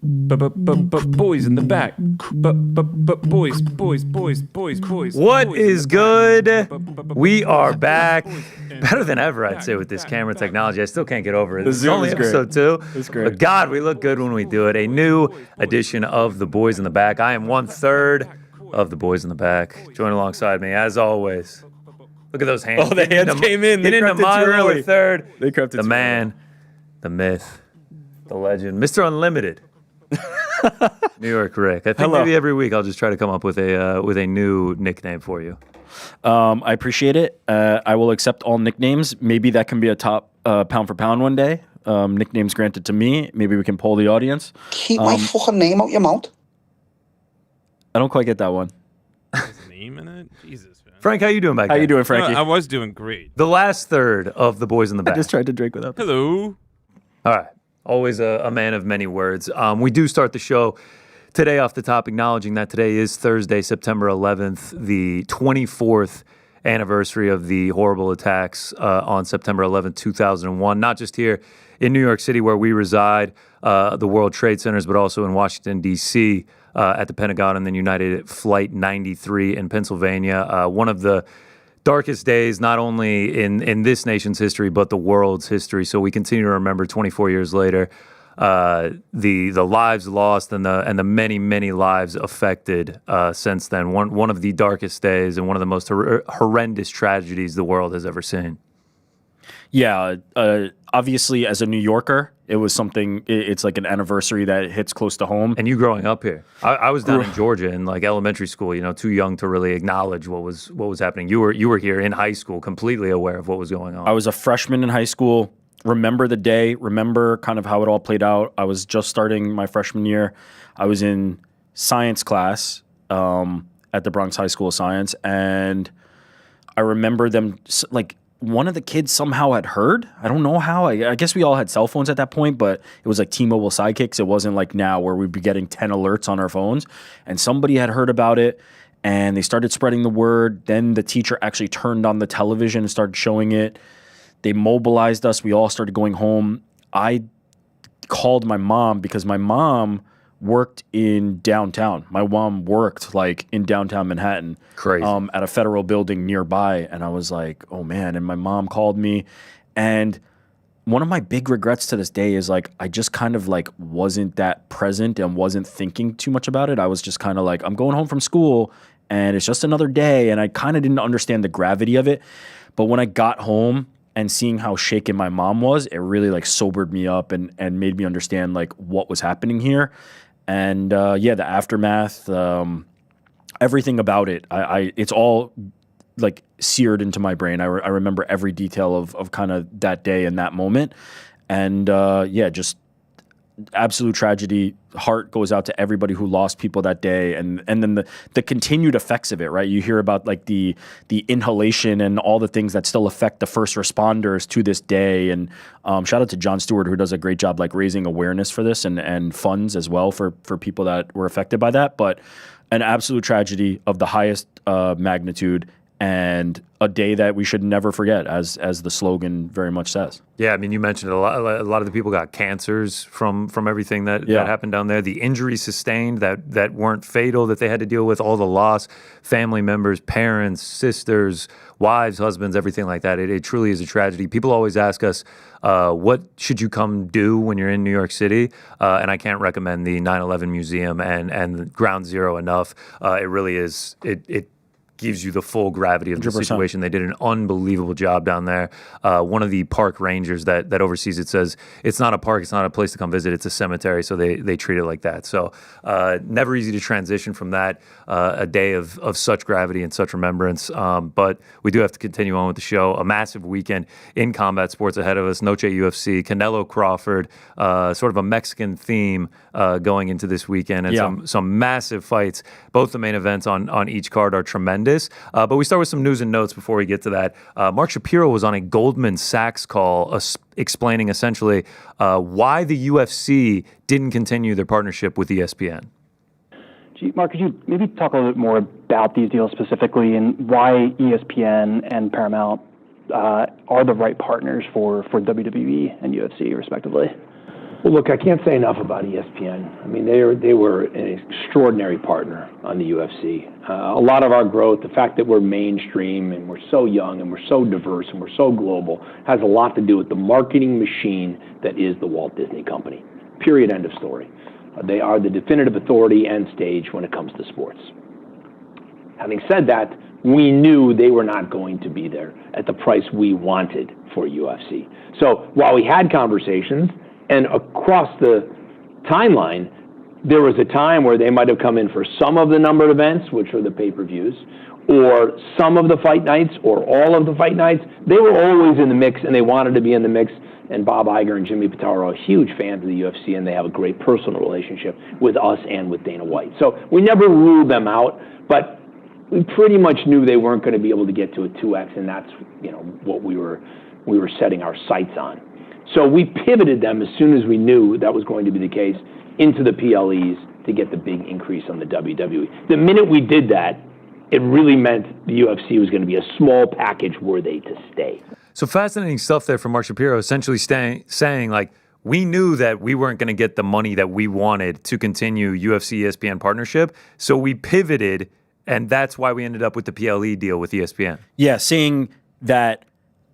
Boys in the back. Boys. What is good? We are back. Better than ever, I'd say, with this camera technology. I still can't get over it. It's only episode 2. It's great. But God, we look good when we do it. A new edition of The Boys in the Back. I am 1/3 of The Boys in the Back. Join alongside me, as always. Look at those hands. Oh, the hands came in. They Get into crept in my too lower early. third. They crept in The too man, the myth, the legend, Mr. Unlimited. New York Rick. I think Hello. maybe every week I'll just try to come up with a new nickname for you. I appreciate it. I will accept all nicknames. Maybe that can be a top pound for pound one day. Nicknames granted to me. Maybe we can poll the audience. Keep my fucking name out your mouth. I don't quite get that one. His name in it? Jesus, man. Frank, how you doing back How there? you doing, Frankie? I was doing great. The last third of The Boys in the Back. I just tried to drink without. Hello. All right. Always a man of many words. We do start the show today off the top acknowledging that today is Thursday, September 11th, the 24th anniversary of the horrible attacks on September 11th, 2001, not just here in New York City where we reside, the World Trade Centers, but also in Washington, D.C., at the Pentagon, and then United Flight 93 in Pennsylvania. One of the darkest days, not only in this nation's history, but the world's history. So we continue to remember 24 years later, the lives lost and the many lives affected since then. One of the darkest days and one of the most horrendous tragedies the world has ever seen. Yeah, obviously, as a New Yorker, it was something. It's like an anniversary that hits close to home. And you growing up here, I was down in Georgia in like elementary school. Too young to really acknowledge what was happening. You were here in high school, completely aware of what was going on. I was a freshman in high school. Remember the day. Remember kind of how it all played out. I was just starting my freshman year. I was in science class at the Bronx High School of Science, and I remember them like. One of the kids somehow had heard. I don't know how. I guess we all had cell phones at that point, but it was like T-Mobile sidekicks. It wasn't like now where we'd be getting 10 alerts on our phones. And somebody had heard about it, and they started spreading the word. Then the teacher actually turned on the television and started showing it. They mobilized us. We all started going home. I called my mom because my mom worked in downtown. My mom worked like in downtown Manhattan. Crazy. At a federal building nearby. And I was like, oh man. And my mom called me. And one of my big regrets to this day is like, I just kind of like wasn't that present and wasn't thinking too much about it. I was just kind of like, I'm going home from school and it's just another day. And I kind of didn't understand the gravity of it. But when I got home and seeing how shaken my mom was, it really like sobered me up and made me understand like what was happening here. And the aftermath, everything about it, it's all like seared into my brain. I remember every detail of kind of that day and that moment. And just absolute tragedy. Heart goes out to everybody who lost people that day, and then the continued effects of it, right? You hear about like the inhalation and all the things that still affect the first responders to this day. And shout out to Jon Stewart, who does a great job like raising awareness for this and funds as well for people that were affected by that. But an absolute tragedy of the highest magnitude, and a day that we should never forget, as the slogan very much says. Yeah, I mean, you mentioned a lot of the people got cancers from everything that happened down there. The injuries sustained that weren't fatal, that they had to deal with, all the loss, family members, parents, sisters, wives, husbands, everything like that. It truly is a tragedy. People always ask us, what should you come do when you're in New York City? And I can't recommend the 9/11 Museum and Ground Zero enough. It really is. It gives you the full gravity of the 100%. situation. They did an unbelievable job down there. One of the park rangers that oversees it says, it's not a park, it's not a place to come visit, it's a cemetery, so they treat it like that. So never easy to transition from that, a day of such gravity and such remembrance. But we do have to continue on with the show. A massive weekend in combat sports ahead of us. Noche UFC, Canelo Crawford, sort of a Mexican theme going into this weekend, and some massive fights. Both the main events on each card are tremendous. But we start with some news and notes before we get to that. Mark Shapiro was on a Goldman Sachs call explaining essentially why the UFC didn't continue their partnership with ESPN. Mark, could you maybe talk a little bit more about these deals specifically and why ESPN and Paramount are the right partners for WWE and UFC, respectively? Well, look, I can't say enough about ESPN. I mean, they were an extraordinary partner on the UFC. A lot of our growth, the fact that we're mainstream and we're so young and we're so diverse and we're so global, has a lot to do with the marketing machine that is the Walt Disney Company. Period, end of story. They are the definitive authority and stage when it comes to sports. Having said that, we knew they were not going to be there at the price we wanted for UFC. So while we had conversations, and across the timeline, there was a time where they might have come in for some of the numbered events, which are the pay-per-views, or some of the fight nights, or all of the fight nights. They were always in the mix, and they wanted to be in the mix. And Bob Iger and Jimmy Pitaro are huge fans of the UFC, and they have a great personal relationship with us and with Dana White. So we never ruled them out, but we pretty much knew they weren't going to be able to get to a 2X, and that's what we were setting our sights on. So we pivoted them as soon as we knew that was going to be the case into the PLEs to get the big increase on the WWE. The minute we did that, it really meant the UFC was going to be a small package were they to stay. So fascinating stuff there from Mark Shapiro, essentially saying like, we knew that we weren't going to get the money that we wanted to continue UFC ESPN partnership, so we pivoted, and that's why we ended up with the PLE deal with ESPN. Yeah, saying that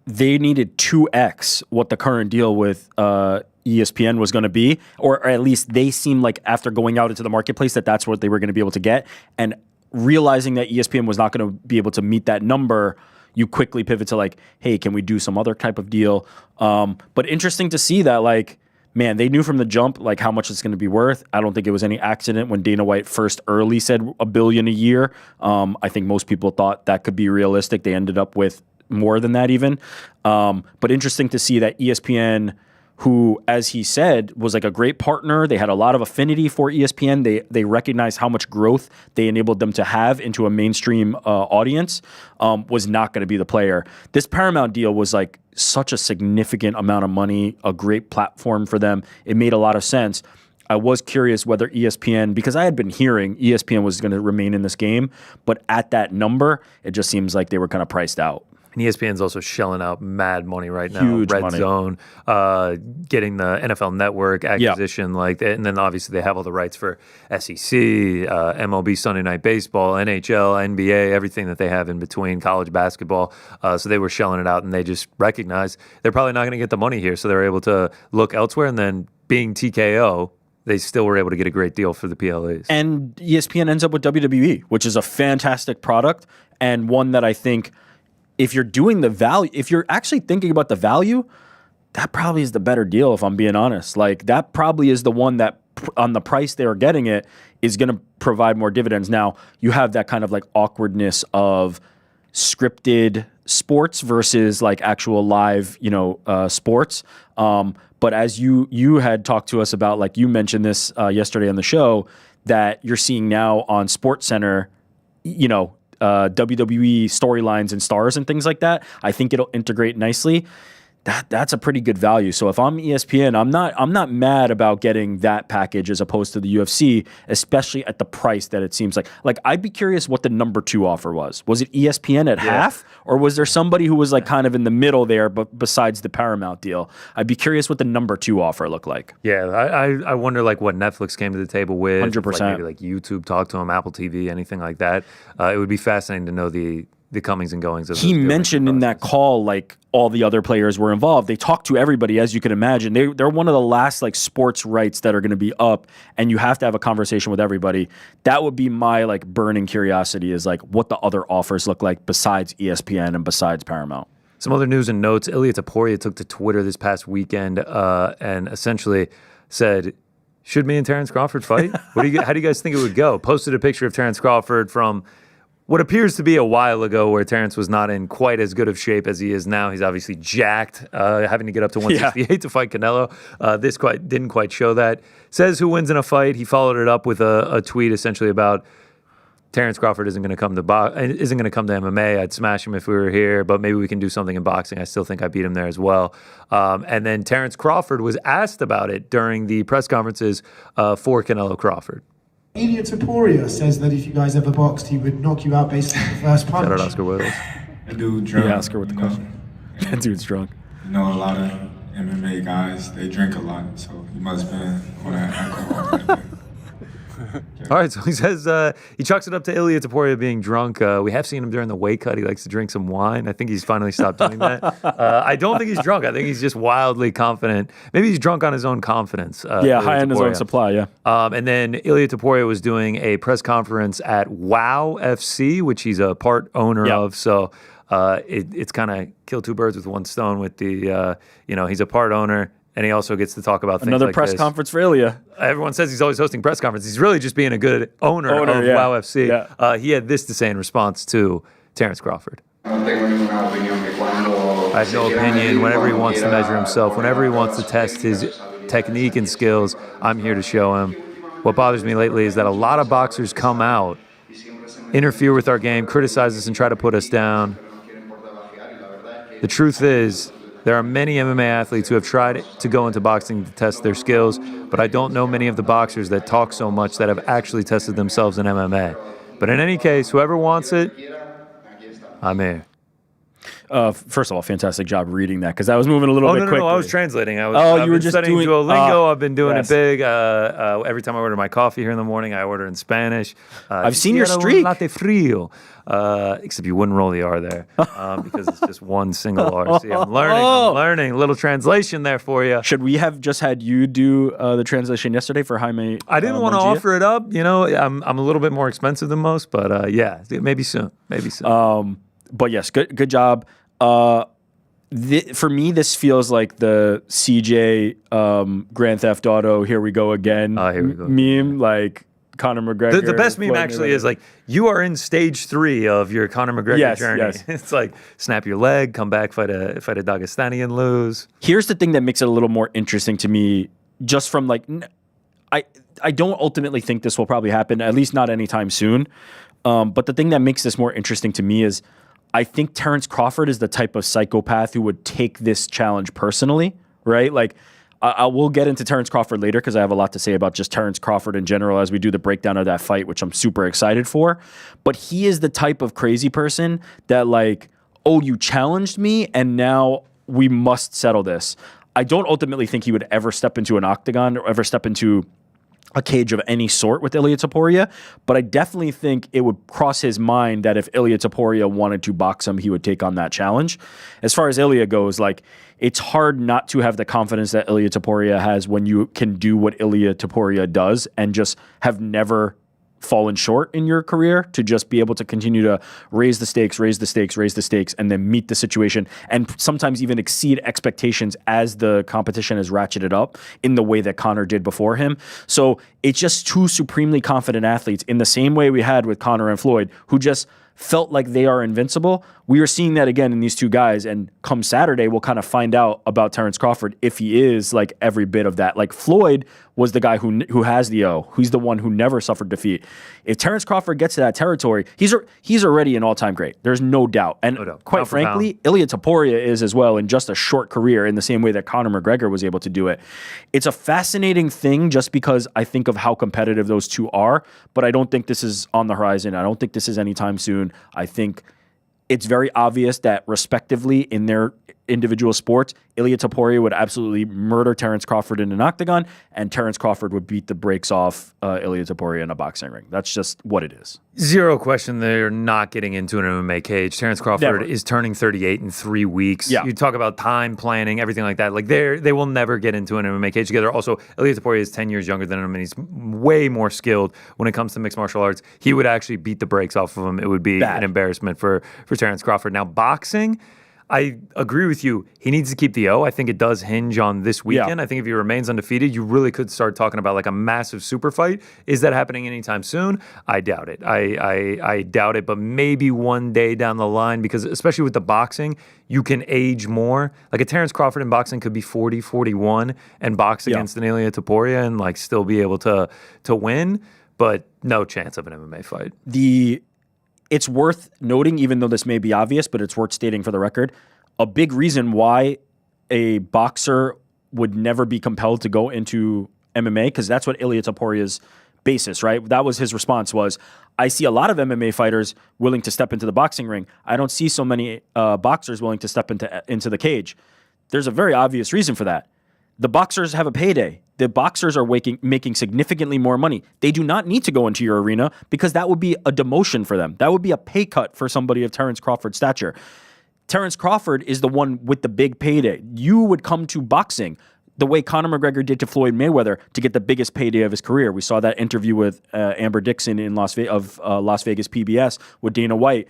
they needed 2x what the current deal with ESPN was going to be, or at least they seemed like after going out into the marketplace that that's what they were going to be able to get, and realizing that ESPN was not going to be able to meet that number, you quickly pivot to like, hey, can we do some other type of deal? But interesting to see that, like, man, they knew from the jump like how much it's going to be worth. I don't think it was any accident when Dana White first early said $1 billion a year. I think most people thought that could be realistic. They ended up with more than that even. But interesting to see that ESPN, who, as he said, was like a great partner. They had a lot of affinity for ESPN. They recognized how much growth they enabled them to have into a mainstream audience, was not going to be the player. This Paramount deal was like such a significant amount of money, a great platform for them. It made a lot of sense. I was curious whether ESPN, because I had been hearing ESPN was going to remain in this game, but at that number, it just seems like they were kind of priced out. And ESPN's also shelling out mad money right now. Huge Red money. Zone, getting the NFL Network acquisition, and then obviously they have all the rights for SEC, MLB Sunday Night Baseball, NHL, NBA, everything that they have in between, college basketball. So they were shelling it out, and they just recognized they're probably not going to get the money here, so they were able to look elsewhere. And then being TKO, they still were able to get a great deal for the PLEs. And ESPN ends up with WWE, which is a fantastic product, and one that I think, if you're doing the value, if you're actually thinking about the value, that probably is the better deal, if I'm being honest. Like, that probably is the one that, on the price they're getting it, is going to provide more dividends. Now, you have that kind of like awkwardness of scripted sports versus like actual live, sports. But as you had talked to us about, like you mentioned this yesterday on the show, that you're seeing now on SportsCenter, WWE storylines and stars and things like that. I think it'll integrate nicely. That's a pretty good value. So if I'm ESPN, I'm not mad about getting that package as opposed to the UFC, especially at the price that it seems like. Like, I'd be curious what the number 2 offer was. Was it ESPN at half, or was there somebody who was like kind of in the middle there, but besides the Paramount deal? I'd be curious what the number 2 offer looked like. Yeah, I wonder like what Netflix came to the table with. 100%. Like maybe like YouTube talked to them, Apple TV, anything like that. It would be fascinating to know the comings and goings of He mentioned in that call, like, all the other players were involved. They talked to everybody, as you can imagine. They're one of the last like sports rights that are going to be up, and you have to have a conversation with everybody. That would be my like burning curiosity, is like what the other offers look like besides ESPN and besides Paramount. Some other news and notes. Ilia Topuria took to Twitter this past weekend and essentially said, should me and Terence Crawford fight? How do you guys think it would go? Posted a picture of Terence Crawford from what appears to be a while ago, where Terence was not in quite as good of shape as he is now. He's obviously jacked, having to get up to 168 to fight Canelo. This didn't quite show that. Says who wins in a fight. He followed it up with a tweet essentially about Terence Crawford isn't going to come to MMA. I'd smash him if we were here, but maybe we can do something in boxing. I still think I beat him there as well. And then Terence Crawford was asked about it during the press conferences for Canelo Crawford. Ilia Topuria says that if you guys ever boxed, he would knock you out based on the first punch. Shout out Oscar Willis. That dude drunk. Yeah, Oscar with the question. That dude's drunk. A lot of MMA guys, they drink a lot, so he must have been on that alcohol. All right, so he says he chalks it up to Ilia Topuria being drunk. We have seen him during the weight cut. He likes to drink some wine. I think he's finally stopped doing that. I don't think he's drunk. I think he's just wildly confident. Maybe he's drunk on his own confidence. High on his own supply, yeah. And then Ilia Topuria was doing a press conference at Wow FC, which he's a part owner of. So it's kind of kill two birds with one stone with the, he's a part owner. And he also gets to talk about things Another like press this. conference for Ilia. Everyone says he's always hosting press conferences. He's really just being a good owner of Wow FC. Yeah. He had this to say in response to Terence Crawford. I have no opinion. Whenever he wants to measure himself, whenever he wants to test his technique and skills, I'm here to show him. What bothers me lately is that a lot of boxers come out, interfere with our game, criticize us, and try to put us down. The truth is, there are many MMA athletes who have tried to go into boxing to test their skills, but I don't know many of the boxers that talk so much that have actually tested themselves in MMA. But in any case, whoever wants it, I'm here. First of all, fantastic job reading that because I was moving a little bit quickly. No, I was translating. You I've were been just studying doing Duolingo. I've been doing yes. it big. Every time I order my coffee here in the morning, I order in Spanish. I've seen your streak. Latte frío. Except you wouldn't roll the R there because it's just one single R. See, I'm learning. A little translation there for you. Should we have just had you do the translation yesterday for Jaime? I didn't want to offer it up. I'm a little bit more expensive than most, but maybe soon. But yes, good job. For me, this feels like the CJ Grand Theft Auto, here we go again meme, like Conor McGregor. The best meme actually is like, you are in stage 3 of your Conor McGregor journey. Yes. It's like, snap your leg, come back, fight a Dagestani and lose. Here's the thing that makes it a little more interesting to me, just from like, I don't ultimately think this will probably happen, at least not anytime soon. But the thing that makes this more interesting to me is I think Terence Crawford is the type of psychopath who would take this challenge personally, right? Like, I will get into Terence Crawford later because I have a lot to say about just Terence Crawford in general as we do the breakdown of that fight, which I'm super excited for. But he is the type of crazy person that like, oh, you challenged me and now we must settle this. I don't ultimately think he would ever step into an octagon or ever step into a cage of any sort with Ilia Topuria, but I definitely think it would cross his mind that if Ilia Topuria wanted to box him, he would take on that challenge. As far as Ilia goes, like, it's hard not to have the confidence that Ilia Topuria has when you can do what Ilia Topuria does and just have never fallen short in your career, to just be able to continue to raise the stakes, and then meet the situation and sometimes even exceed expectations as the competition has ratcheted up in the way that Conor did before him. So it's just two supremely confident athletes in the same way we had with Conor and Floyd, who just felt like they are invincible. We are seeing that again in these two guys, and come Saturday, we'll kind of find out about Terence Crawford if he is like every bit of that. Like, Floyd was the guy who has the O. He's the one who never suffered defeat. If Terence Crawford gets to that territory, he's already an all-time great. There's no doubt. And quite frankly, Ilia Topuria is as well in just a short career, in the same way that Conor McGregor was able to do it. It's a fascinating thing just because I think of how competitive those two are, but I don't think this is on the horizon. I don't think this is anytime soon. I think it's very obvious that respectively in their individual sports, Ilia Topuria would absolutely murder Terence Crawford in an octagon, and Terence Crawford would beat the brakes off Ilia Topuria in a boxing ring. That's just what it is. Zero question they're not getting into an MMA cage. Terence Crawford is turning 38 in 3 weeks. Yeah. You talk about time planning, everything like that. Like, they will never get into an MMA cage together. Also, Ilia Topuria is 10 years younger than him, and he's way more skilled when it comes to mixed martial arts. He would actually beat the brakes off of him. It would be an embarrassment for Terence Crawford. Now, boxing, I agree with you. He needs to keep the O. I think it does hinge on this weekend. Yeah. I think if he remains undefeated, you really could start talking about like a massive super fight. Is that happening anytime soon? I doubt it. I doubt it, but maybe one day down the line, because especially with the boxing, you can age more. Like, a Terence Crawford in boxing could be 40, 41 and box against an Ilia Topuria and like still be able to win, but no chance of an MMA fight. It's worth noting, even though this may be obvious, but it's worth stating for the record, a big reason why a boxer would never be compelled to go into MMA, because that's what Ilia Topuria's basis, right? That was his response was, I see a lot of MMA fighters willing to step into the boxing ring. I don't see so many boxers willing to step into the cage. There's a very obvious reason for that. The boxers have a payday. The boxers are making significantly more money. They do not need to go into your arena because that would be a demotion for them. That would be a pay cut for somebody of Terence Crawford's stature. Terence Crawford is the one with the big payday. You would come to boxing the way Conor McGregor did to Floyd Mayweather to get the biggest payday of his career. We saw that interview with Amber Dixon in Las Vegas PBS with Dana White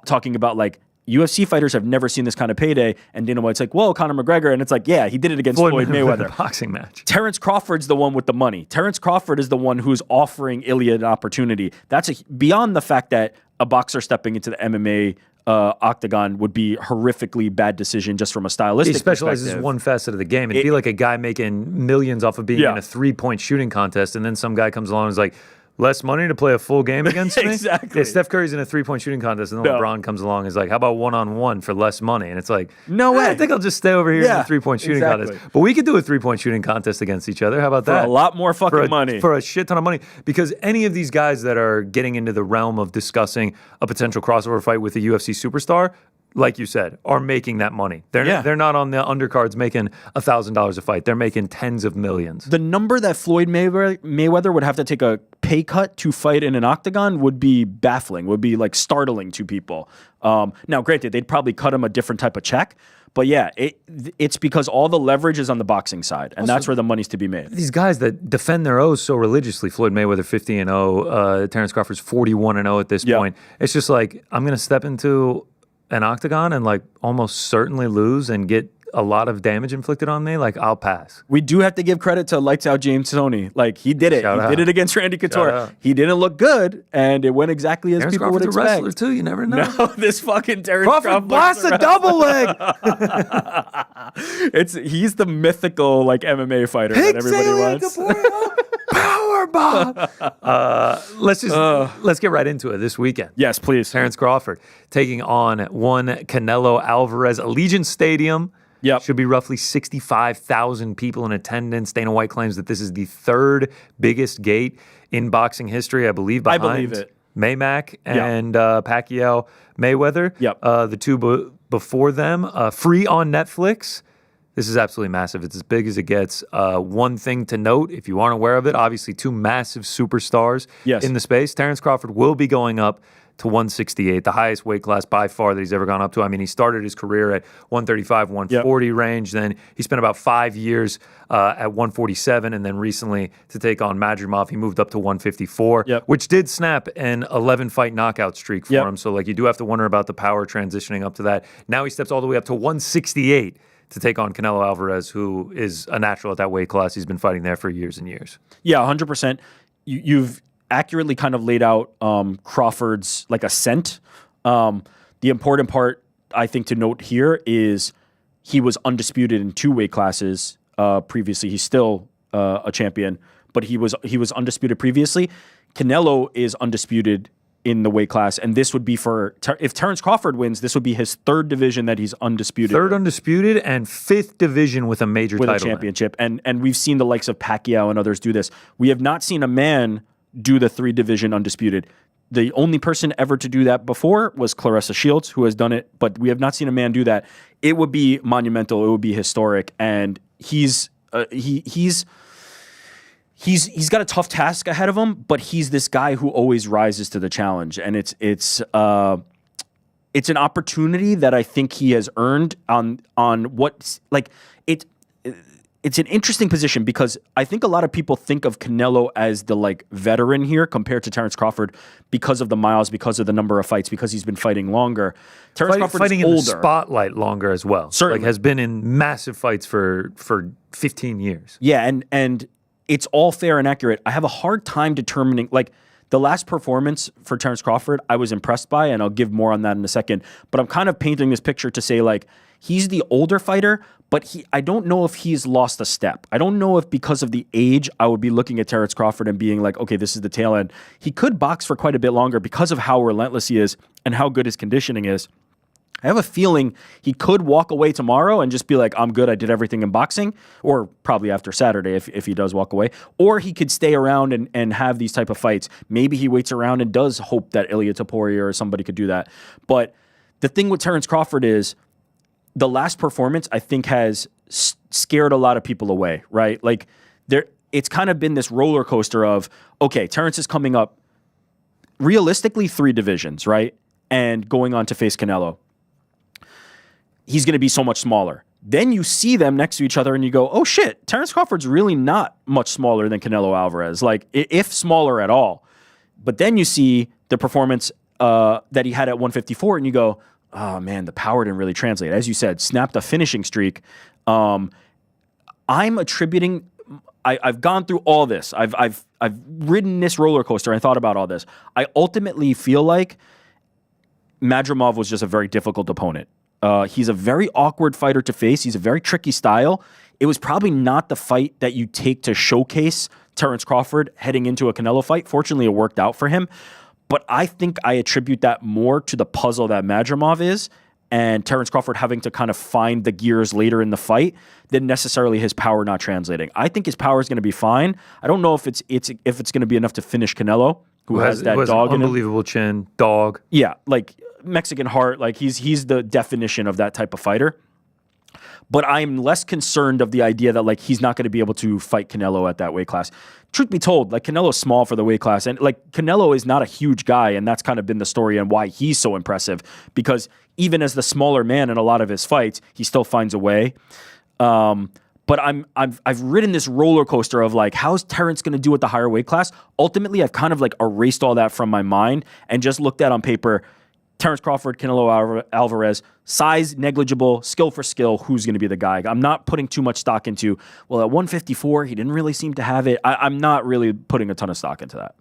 talking about like UFC fighters have never seen this kind of payday, and Dana White's like, well, Conor McGregor, and it's like, yeah, he did it against Floyd Mayweather. Boxing match. Terence Crawford's the one with the money. Terence Crawford is the one who's offering Ilia an opportunity. That's beyond the fact that a boxer stepping into the MMA octagon would be horrifically bad decision just from a stylistic perspective. He specializes one facet of the game. It'd be like a guy making millions off of being in a 3-point shooting contest, and then some guy comes along and is like, less money to play a full game against me? Exactly. Yeah, Steph Curry's in a 3-point shooting contest, and then LeBron comes along and is like, how about one-on-one for less money? And it's like, no way. I think I'll just stay over here in the 3-point shooting contest. But we could do a 3-point shooting contest against each other. How about that? For a lot more fucking money. For a shit ton of money. Because any of these guys that are getting into the realm of discussing a potential crossover fight with a UFC superstar, like you said, are making that money. They're not on the undercards making $1,000 a fight. They're making tens of millions. The number that Floyd Mayweather would have to take a pay cut to fight in an octagon would be baffling, would be like startling to people. Now, granted, they'd probably cut him a different type of check. But yeah, it's because all the leverage is on the boxing side, and also, that's where the money's to be made. These guys that defend their oaths so religiously, Floyd Mayweather 50-0, Terence Crawford's 41-0 at this point. It's just like, I'm going to step into an octagon and like almost certainly lose and get a lot of damage inflicted on me. Like, I'll pass. We do have to give credit to Lights Out James Toney. Like, he did it. He did it against Randy Couture. He didn't look good, and it went exactly as Terence people Crawford's would expect. A wrestler too. You never know. No, this fucking Terence Crawford blasts a double leg. He's the mythical like MMA fighter that everybody wants. Power bomb. Let's get right into it this weekend. Yes, please. Terence Crawford taking on one Canelo Alvarez. Allegiant Stadium. Yep. Should be roughly 65,000 people in attendance. Dana White claims that this is the third biggest gate in boxing history, I believe, behind I believe it. Maymack and Pacquiao Mayweather. Yep. The two before them. Free on Netflix. This is absolutely massive. It's as big as it gets. One thing to note, if you aren't aware of it, obviously two massive superstars in the space. Terence Crawford will be going up to 168, the highest weight class by far that he's ever gone up to. I mean, he started his career at 135, 140 range. Then he spent about 5 years at 147, and then recently to take on Madrimov, he moved up to 154, which did snap an 11-fight knockout streak for him. So, like, you do have to wonder about the power transitioning up to that. Now he steps all the way up to 168 to take on Canelo Alvarez, who is a natural at that weight class. He's been fighting there for years and years. Yeah, 100%. You've accurately kind of laid out Crawford's like ascent. The important part, I think, to note here is he was undisputed in 2 weight classes previously. He's still a champion, but he was undisputed previously. Canelo is undisputed in the weight class, and this would be if Terence Crawford wins, this would be his 3rd division that he's undisputed. 3rd undisputed and 5th division with a major title, a championship. And we've seen the likes of Pacquiao and others do this. We have not seen a man do the 3-division undisputed. The only person ever to do that before was Claressa Shields, who has done it, but we have not seen a man do that. It would be monumental. It would be historic, and he's got a tough task ahead of him, but he's this guy who always rises to the challenge, and it's an opportunity that I think he has earned on what like it. It's an interesting position because I think a lot of people think of Canelo as the like veteran here compared to Terence Crawford because of the miles, because of the number of fights, because he's been fighting longer. Terence Crawford fighting is in older. The spotlight longer as well. Certainly. Like has been in massive fights for 15 years. Yeah, and it's all fair and accurate. I have a hard time determining like the last performance for Terence Crawford I was impressed by, and I'll give more on that in a second. But I'm kind of painting this picture to say like he's the older fighter, but I don't know if he's lost a step. I don't know if because of the age, I would be looking at Terence Crawford and being like, okay, this is the tail end. He could box for quite a bit longer because of how relentless he is and how good his conditioning is. I have a feeling he could walk away tomorrow and just be like, I'm good, I did everything in boxing, or probably after Saturday if he does walk away. Or he could stay around and have these type of fights. Maybe he waits around and does hope that Ilia Topuria or somebody could do that. But the thing with Terence Crawford is, the last performance, I think, has scared a lot of people away, right? Like, it's kind of been this roller coaster of, okay, Terence is coming up realistically 3 divisions, right? And going on to face Canelo. He's going to be so much smaller. Then you see them next to each other and you go, oh shit, Terence Crawford's really not much smaller than Canelo Alvarez, like if smaller at all. But then you see the performance that he had at 154 and you go, oh man, the power didn't really translate. As you said, snapped a finishing streak. I'm attributing, I've gone through all this. I've ridden this roller coaster. I thought about all this. I ultimately feel like Madrimov was just a very difficult opponent. He's a very awkward fighter to face. He's a very tricky style. It was probably not the fight that you take to showcase Terence Crawford heading into a Canelo fight. Fortunately, it worked out for him. But I think I attribute that more to the puzzle that Madrimov is and Terence Crawford having to kind of find the gears later in the fight than necessarily his power not translating. I think his power is going to be fine. I don't know if it's going to be enough to finish Canelo, who has that dog in him. Unbelievable chin, dog. Yeah, like Mexican heart, like he's the definition of that type of fighter. But I'm less concerned of the idea that like he's not going to be able to fight Canelo at that weight class. Truth be told, like Canelo's small for the weight class, and like Canelo is not a huge guy, and that's kind of been the story and why he's so impressive. Because even as the smaller man in a lot of his fights, he still finds a way. But I've ridden this roller coaster of like, how's Terence going to do at the higher weight class? Ultimately, I've kind of like erased all that from my mind and just looked at on paper. Terence Crawford, Canelo Alvarez, size negligible, skill for skill, who's going to be the guy? I'm not putting too much stock into, well, at 154, he didn't really seem to have it. I'm not really putting a ton of stock into that.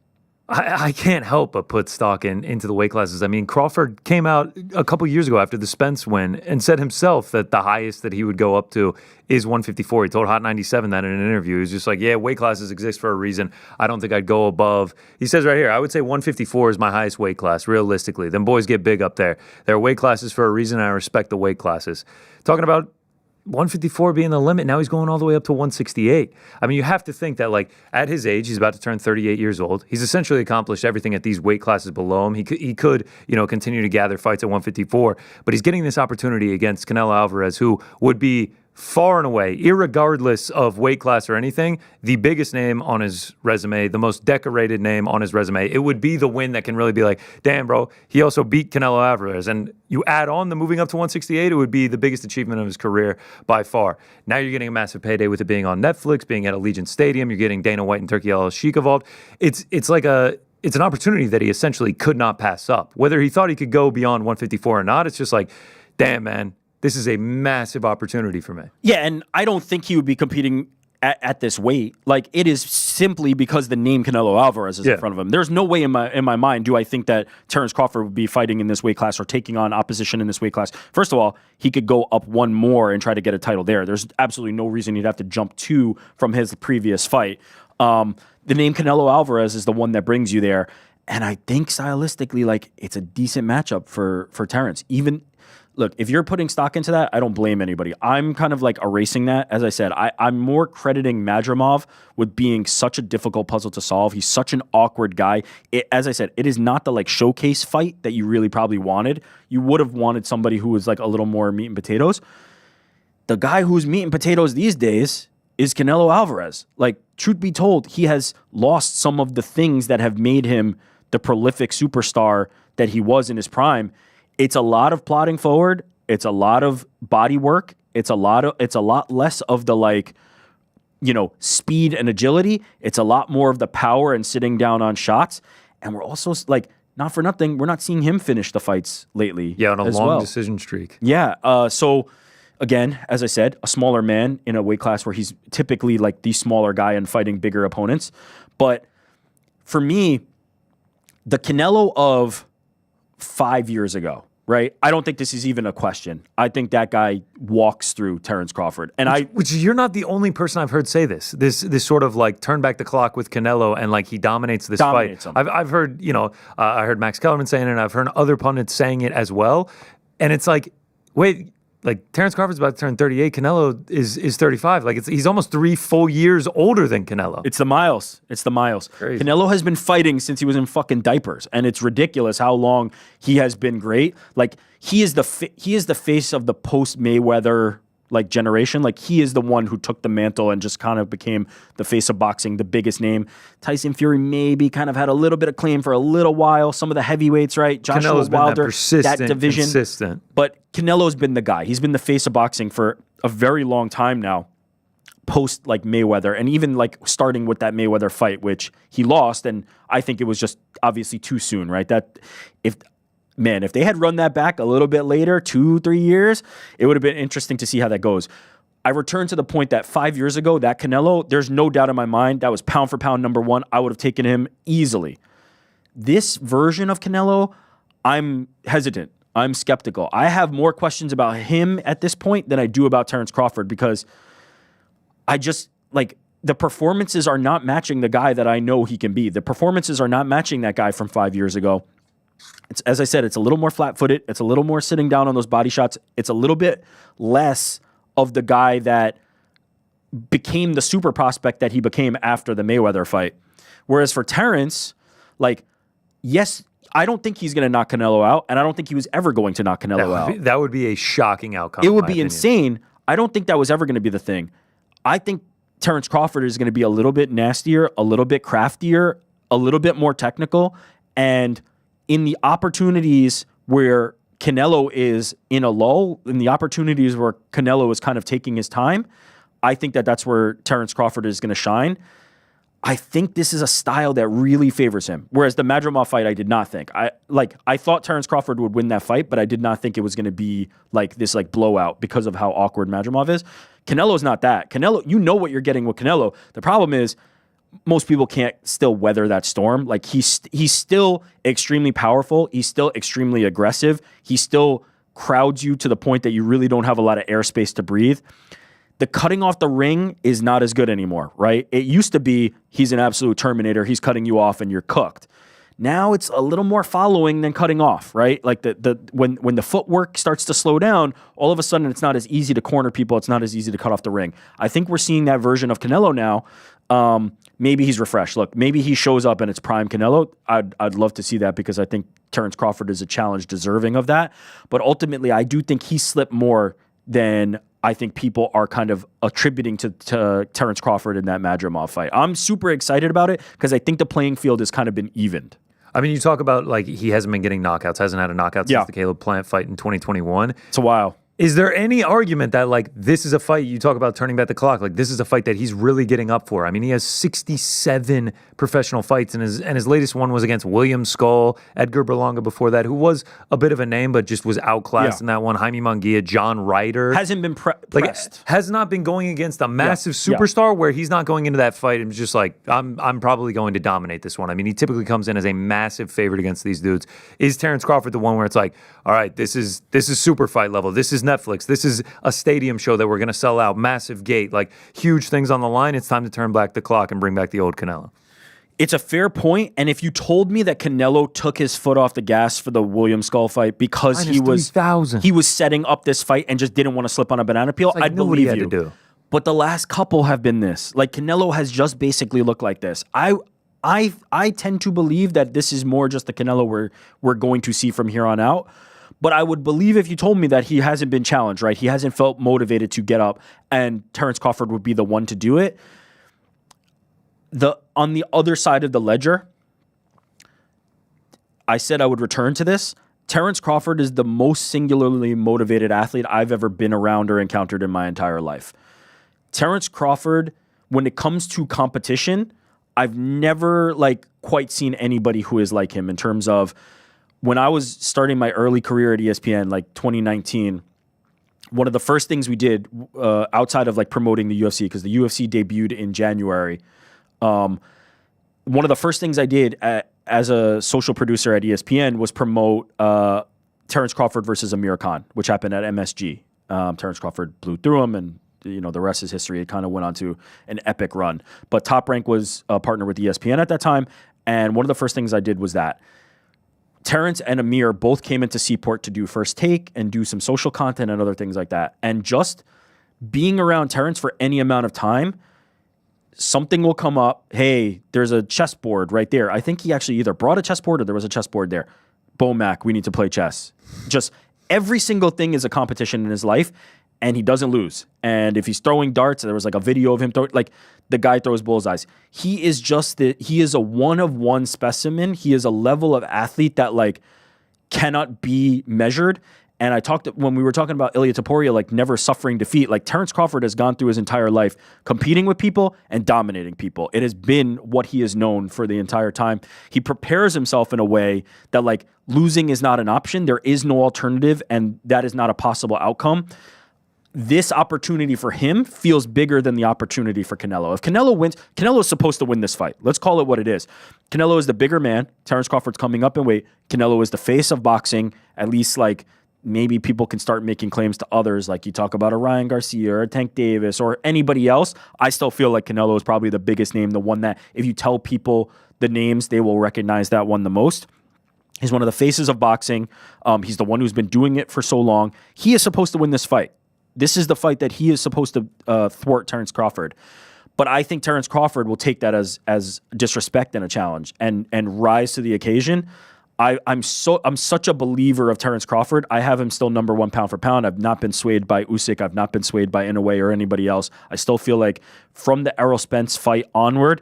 I can't help but put stock into the weight classes. I mean, Crawford came out a couple years ago after the Spence win and said himself that the highest that he would go up to is 154. He told Hot 97 that in an interview. He was just like, yeah, weight classes exist for a reason. I don't think I'd go above. He says right here, I would say 154 is my highest weight class, realistically. Them boys get big up there. There are weight classes for a reason, and I respect the weight classes. Talking about 154 being the limit. Now he's going all the way up to 168. I mean, you have to think that, like, at his age, he's about to turn 38 years old. He's essentially accomplished everything at these weight classes below him. He could, continue to gather fights at 154, but he's getting this opportunity against Canelo Alvarez, who would be far and away, irregardless of weight class or anything, the biggest name on his resume, the most decorated name on his resume. It would be the win that can really be like, damn, bro, he also beat Canelo Alvarez. And you add on the moving up to 168, it would be the biggest achievement of his career by far. Now you're getting a massive payday with it being on Netflix, being at Allegiant Stadium. You're getting Dana White and Turki Al-Sheikh involved. It's an opportunity that he essentially could not pass up. Whether he thought he could go beyond 154 or not, it's just like, damn, man, this is a massive opportunity for me. Yeah, and I don't think he would be competing at this weight. Like, it is simply because the name Canelo Alvarez is in front of him. There's no way in my mind do I think that Terence Crawford would be fighting in this weight class or taking on opposition in this weight class. First of all, he could go up one more and try to get a title there. There's absolutely no reason he'd have to jump 2 from his previous fight. The name Canelo Alvarez is the one that brings you there. And I think stylistically, like, it's a decent matchup for Terence. Look, if you're putting stock into that, I don't blame anybody. I'm kind of like erasing that. As I said, I'm more crediting Madrimov with being such a difficult puzzle to solve. He's such an awkward guy. As I said, it is not the like showcase fight that you really probably wanted. You would have wanted somebody who was like a little more meat and potatoes. The guy who's meat and potatoes these days is Canelo Alvarez. Like, truth be told, he has lost some of the things that have made him the prolific superstar that he was in his prime. It's a lot of plodding forward. It's a lot of body work. It's a lot less of the like, speed and agility. It's a lot more of the power and sitting down on shots. And we're also like, not for nothing, we're not seeing him finish the fights lately. Yeah, on a long decision streak. Yeah. So again, as I said, a smaller man in a weight class where he's typically like the smaller guy and fighting bigger opponents. But for me, the Canelo of 5 years ago, right? I don't think this is even a question. I think that guy walks through Terence Crawford. And which you're not the only person I've heard say this. This sort of like turn back the clock with Canelo and like he dominates this fight. Him. I've heard, I heard Max Kellerman saying it and I've heard other pundits saying it as well. And it's like, wait, like Terence Crawford's about to turn 38. Canelo is 35. Like he's almost 3 full years older than Canelo. It's the miles. Crazy. Canelo has been fighting since he was in fucking diapers, and it's ridiculous how long he has been great. Like he is the face of the post Mayweather like generation. Like he is the one who took the mantle and just kind of became the face of boxing, the biggest name. Tyson Fury maybe kind of had a little bit of claim for a little while. Some of the heavyweights, right? Joshua Canelo's been Wilder, that persistent, that division. consistent. But Canelo's been the guy. He's been the face of boxing for a very long time now, post like Mayweather, and even like starting with that Mayweather fight, which he lost, and I think it was just obviously too soon, right? That if they had run that back a little bit later, 2-3 years, it would have been interesting to see how that goes. I return to the point that 5 years ago, that Canelo, there's no doubt in my mind, that was pound for pound number one. I would have taken him easily. This version of Canelo, I'm hesitant. I'm skeptical. I have more questions about him at this point than I do about Terence Crawford, because I just, like, the performances are not matching the guy that I know he can be. The performances are not matching that guy from 5 years ago. It's, as I said, it's a little more flat-footed. It's a little more sitting down on those body shots. It's a little bit less of the guy that became the super prospect that he became after the Mayweather fight. Whereas for Terence, like, yes, I don't think he's going to knock Canelo out, and I don't think he was ever going to knock Canelo out. That would be a shocking outcome. It would be insane. I don't think that was ever going to be the thing. I think Terence Crawford is going to be a little bit nastier, a little bit craftier, a little bit more technical, and in the opportunities where Canelo is in a lull, in the opportunities where Canelo is kind of taking his time, I think that that's where Terence Crawford is going to shine. I think this is a style that really favors him. Whereas the Madrimov fight, I did not think. I thought Terence Crawford would win that fight, but I did not think it was going to be like this like blowout because of how awkward Madrimov is. Canelo's not that. Canelo, you know what you're getting with Canelo. The problem is most people can't still weather that storm. Like he's still extremely powerful. He's still extremely aggressive. He still crowds you to the point that you really don't have a lot of airspace to breathe. The cutting off the ring is not as good anymore, right? It used to be he's an absolute Terminator. He's cutting you off and you're cooked. Now it's a little more following than cutting off, right? Like when the footwork starts to slow down, all of a sudden it's not as easy to corner people. It's not as easy to cut off the ring. I think we're seeing that version of Canelo now. Maybe he's refreshed. Look, maybe he shows up and it's prime Canelo. I'd love to see that because I think Terence Crawford is a challenge deserving of that. But ultimately, I do think he slipped more than I think people are kind of attributing to Terence Crawford in that Madrimov fight. I'm super excited about it because I think the playing field has kind of been evened. I mean, you talk about like he hasn't been getting knockouts, hasn't had a knockout since the Caleb Plant fight in 2021. It's a while. Is there any argument that like this is a fight, you talk about turning back the clock, like this is a fight that he's really getting up for? I mean, he has 67 professional fights, and his latest one was against William Skull, Edgar Berlanga before that, who was a bit of a name, but just was outclassed in that one. Jaime Munguia, John Ryder. Hasn't been pressed. Has not been going against a massive superstar where he's not going into that fight and just like, I'm probably going to dominate this one. I mean, he typically comes in as a massive favorite against these dudes. Is Terence Crawford the one where it's like, all right, this is super fight level. This is Netflix. This is a stadium show that we're going to sell out. Massive gate, like huge things on the line. It's time to turn back the clock and bring back the old Canelo. It's a fair point, and if you told me that Canelo took his foot off the gas for the William Skull fight because he was setting up this fight and just didn't want to slip on a banana peel, like I'd believe had you. To do. But the last couple have been this. Like Canelo has just basically looked like this. I tend to believe that this is more just the Canelo we're going to see from here on out. But I would believe if you told me that he hasn't been challenged, right? He hasn't felt motivated to get up, and Terence Crawford would be the one to do it. On the other side of the ledger, I said I would return to this. Terence Crawford is the most singularly motivated athlete I've ever been around or encountered in my entire life. Terence Crawford, when it comes to competition, I've never quite seen anybody who is like him in terms of when I was starting my early career at ESPN, 2019, one of the first things we did outside of promoting the UFC, because the UFC debuted in January, one of the first things I did as a social producer at ESPN was promote Terence Crawford versus Amir Khan, which happened at MSG. Terence Crawford blew through him, and the rest is history. It kind of went on to an epic run. But Top Rank was a partner with ESPN at that time, and one of the first things I did was that. Terence and Amir both came into Seaport to do First Take and do some social content and other things like that. And just being around Terence for any amount of time, something will come up. Hey, there's a chessboard right there. I think he actually either brought a chessboard or there was a chessboard there. Bomac, we need to play chess. Just every single thing is a competition in his life, and he doesn't lose. And if he's throwing darts, there was like a video of him the guy throws bullseyes. He is he is a one-of-one specimen. He is a level of athlete that like cannot be measured. And when we were talking about Ilia Topuria, like never suffering defeat, like Terence Crawford has gone through his entire life competing with people and dominating people. It has been what he is known for the entire time. He prepares himself in a way that like losing is not an option. There is no alternative, and that is not a possible outcome. This opportunity for him feels bigger than the opportunity for Canelo. If Canelo wins, Canelo is supposed to win this fight. Let's call it what it is. Canelo is the bigger man. Terence Crawford's coming up in weight. Canelo is the face of boxing. At least like maybe people can start making claims to others. Like you talk about a Ryan Garcia or a Tank Davis or anybody else. I still feel like Canelo is probably the biggest name, the one that if you tell people the names, they will recognize that one the most. He's one of the faces of boxing. He's the one who's been doing it for so long. He is supposed to win this fight. This is the fight that he is supposed to thwart Terence Crawford. But I think Terence Crawford will take that as disrespect and a challenge and rise to the occasion. I'm such a believer of Terence Crawford. I have him still number one pound for pound. I've not been swayed by Usyk. I've not been swayed by Inoue or anybody else. I still feel like from the Errol Spence fight onward,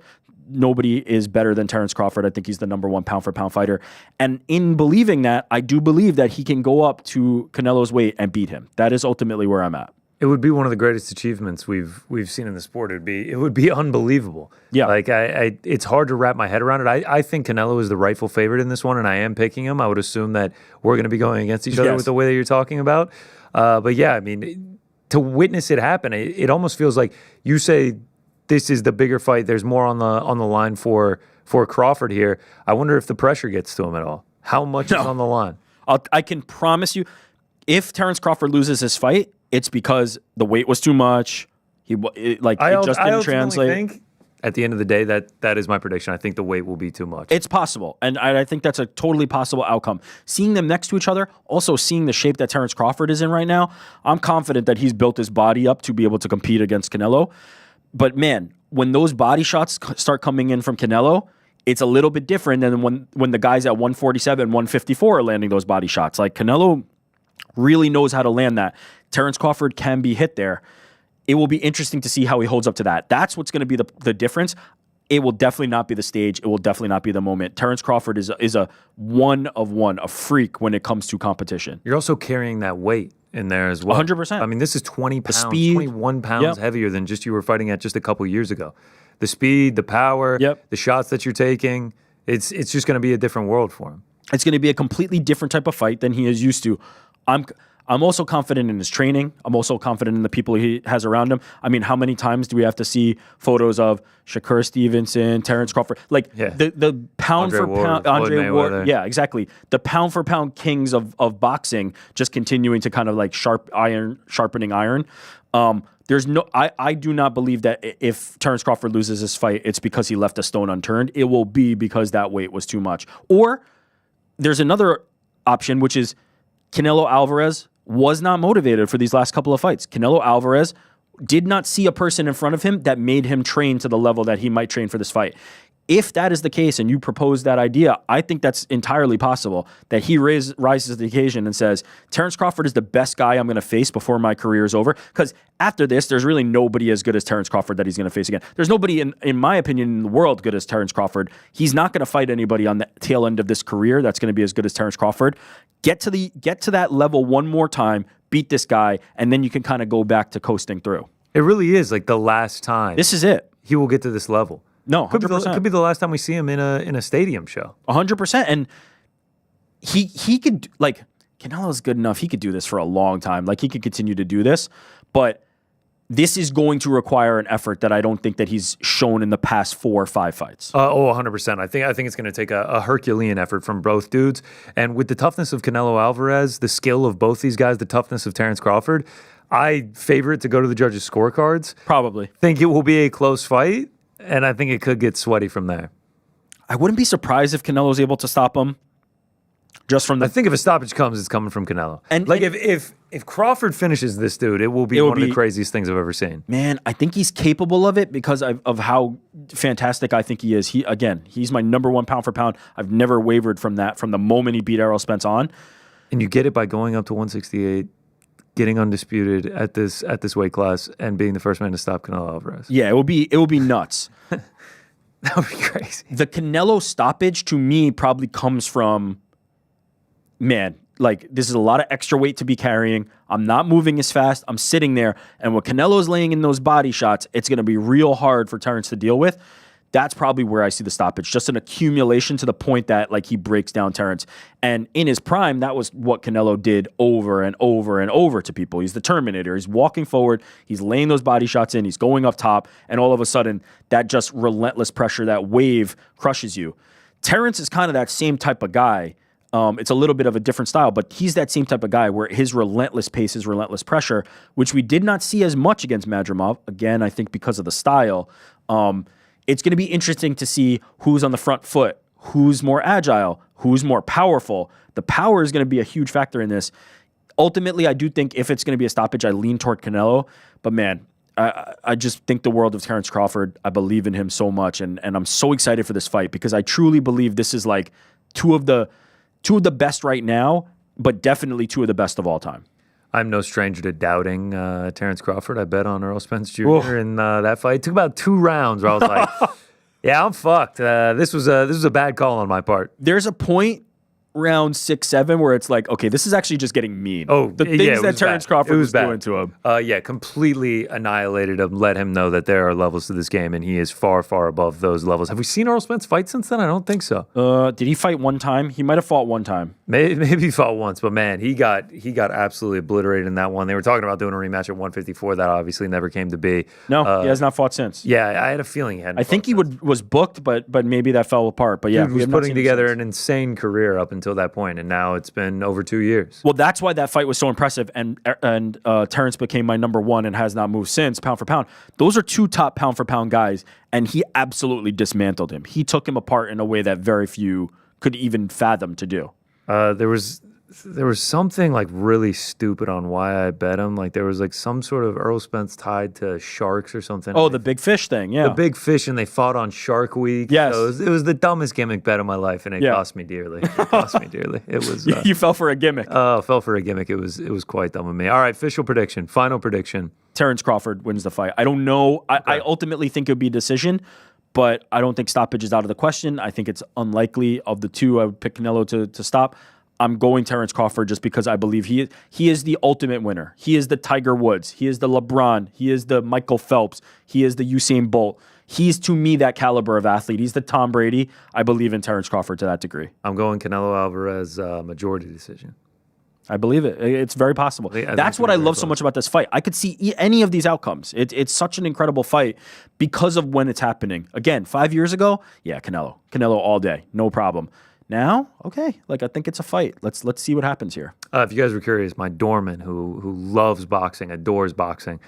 nobody is better than Terence Crawford. I think he's the number one pound for pound fighter. And in believing that, I do believe that he can go up to Canelo's weight and beat him. That is ultimately where I'm at. It would be one of the greatest achievements we've seen in the sport. It would be unbelievable. Yeah, like it's hard to wrap my head around it. I think Canelo is the rightful favorite in this one, and I am picking him. I would assume that we're going to be going against each other with the way that you're talking about. But yeah, I mean, to witness it happen, it almost feels like you say this is the bigger fight. There's more on the line for Crawford here. I wonder if the pressure gets to him at all. How much is on the line? I can promise you, if Terence Crawford loses his fight, it's because the weight was too much. It just didn't translate. I think at the end of the day, that is my prediction. I think the weight will be too much. It's possible, and I think that's a totally possible outcome. Seeing them next to each other, also seeing the shape that Terence Crawford is in right now, I'm confident that he's built his body up to be able to compete against Canelo. But man, when those body shots start coming in from Canelo, it's a little bit different than when the guys at 147, 154 are landing those body shots. Like Canelo really knows how to land that. Terence Crawford can be hit there. It will be interesting to see how he holds up to that. That's what's going to be the difference. It will definitely not be the stage. It will definitely not be the moment. Terence Crawford is a one of one, a freak when it comes to competition. You're also carrying that weight in there as well. 100%. I mean, this is 20 pounds, speed, 21 pounds heavier than just you were fighting at just a couple years ago. The speed, the power, the shots that you're taking, it's just going to be a different world for him. It's going to be a completely different type of fight than he is used to. I'm also confident in his training. I'm also confident in the people he has around him. I mean, how many times do we have to see photos of Shakur Stevenson, Terence Crawford? Like the pound for pound, Andre Ward. Yeah, exactly. The pound for pound kings of boxing just continuing to kind of like sharpening iron. I do not believe that if Terence Crawford loses this fight, it's because he left a stone unturned. It will be because that weight was too much. Or there's another option, which is Canelo Alvarez was not motivated for these last couple of fights. Canelo Alvarez did not see a person in front of him that made him train to the level that he might train for this fight. If that is the case and you propose that idea, I think that's entirely possible that he rises to the occasion and says, Terence Crawford is the best guy I'm going to face before my career is over. Because after this, there's really nobody as good as Terence Crawford that he's going to face again. There's nobody, in my opinion, in the world good as Terence Crawford. He's not going to fight anybody on the tail end of this career that's going to be as good as Terence Crawford. Get to that level one more time, beat this guy, and then you can kind of go back to coasting through. It really is like the last time. This is it. He will get to this level. No, 100%. Could be the last time we see him in a stadium show. 100%. And he could, like, Canelo's good enough. He could do this for a long time. Like, he could continue to do this. But this is going to require an effort that I don't think that he's shown in the past 4 or 5 fights. 100%. I think it's going to take a Herculean effort from both dudes. And with the toughness of Canelo Alvarez, the skill of both these guys, the toughness of Terence Crawford, I favor it to go to the judges' scorecards. Probably. Think it will be a close fight. And I think it could get sweaty from there. I wouldn't be surprised if Canelo's able to stop him. Just from I the think if a stoppage comes, it's coming from Canelo. And- like and- if Crawford finishes this dude, it will be one of the craziest things I've ever seen. man, I think he's capable of it because of how fantastic I think he is. He's my number one pound for pound. I've never wavered from that from the moment he beat Errol Spence on. And you get it by going up to 168, getting undisputed at this weight class, and being the first man to stop Canelo Alvarez. Yeah, it will be nuts. That would be crazy. The Canelo stoppage to me probably comes from, man, like this is a lot of extra weight to be carrying. I'm not moving as fast. I'm sitting there. And when Canelo's laying in those body shots, it's going to be real hard for Terence to deal with. That's probably where I see the stoppage. Just an accumulation to the point that like he breaks down Terence. And in his prime, that was what Canelo did over and over and over to people. He's the Terminator. He's walking forward. He's laying those body shots in. He's going up top. And all of a sudden, that just relentless pressure, that wave crushes you. Terence is kind of that same type of guy. It's a little bit of a different style, but he's that same type of guy where his relentless pace, his relentless pressure, which we did not see as much against Madrimov. Again, I think because of the style. It's going to be interesting to see who's on the front foot, who's more agile, who's more powerful. The power is going to be a huge factor in this. Ultimately, I do think if it's going to be a stoppage, I lean toward Canelo. But man, I just think the world of Terence Crawford. I believe in him so much, and I'm so excited for this fight because I truly believe this is like two of the best right now, but definitely two of the best of all time. I'm no stranger to doubting Terence Crawford. I bet on Earl Spence Jr. in that fight. It took about 2 rounds where I was like, yeah, I'm fucked. This was a bad call on my part. There's a point round 6, 7 where it's like, okay, this is actually just getting mean. Oh, the things that Terence Crawford was bad. doing to him. Yeah, completely annihilated him, let him know that there are levels to this game, and he is far, far above those levels. Have we seen Earl Spence fight since then? I don't think so. Did he fight one time? He might have fought one time. Maybe he fought once, but man, he got absolutely obliterated in that one. They were talking about doing a rematch at 154. That obviously never came to be. No, he has not fought since. Yeah, I had a feeling he hadn't. I think he was booked, but maybe that fell apart. But yeah, he was putting together an insane career up until that point, and now it's been over 2 years. Well, that's why that fight was so impressive, and Terence became my number one and has not moved since, pound for pound. Those are 2 top pound for pound guys, and he absolutely dismantled him. He took him apart in a way that very few could even fathom to do. There was something like really stupid on why I bet him. Like there was like some sort of Earl Spence tied to sharks or something. Oh, the big fish thing, yeah. The big fish, and they fought on Shark Week. Yes. So it was the dumbest gimmick bet of my life, and it cost me dearly. It was. You fell for a gimmick. Oh, fell for a gimmick. It was quite dumb of me. All right, official prediction, final prediction. Terence Crawford wins the fight. I don't know. I ultimately think it would be a decision, but I don't think stoppage is out of the question. I think it's unlikely. Of the 2, I would pick Canelo to stop. I'm going Terence Crawford just because I believe he is the ultimate winner. He is the Tiger Woods. He is the LeBron. He is the Michael Phelps. He is the Usain Bolt. He's, to me, that caliber of athlete. He's the Tom Brady. I believe in Terence Crawford to that degree. I'm going Canelo Alvarez majority decision. I believe it. It's very possible. That's what I love so much about this fight. I could see any of these outcomes. It's such an incredible fight because of when it's happening. Again, 5 years ago, yeah, Canelo all day, no problem. Now, okay, like I think it's a fight. Let's see what happens here. If you guys were curious, my doorman who loves boxing, adores boxing,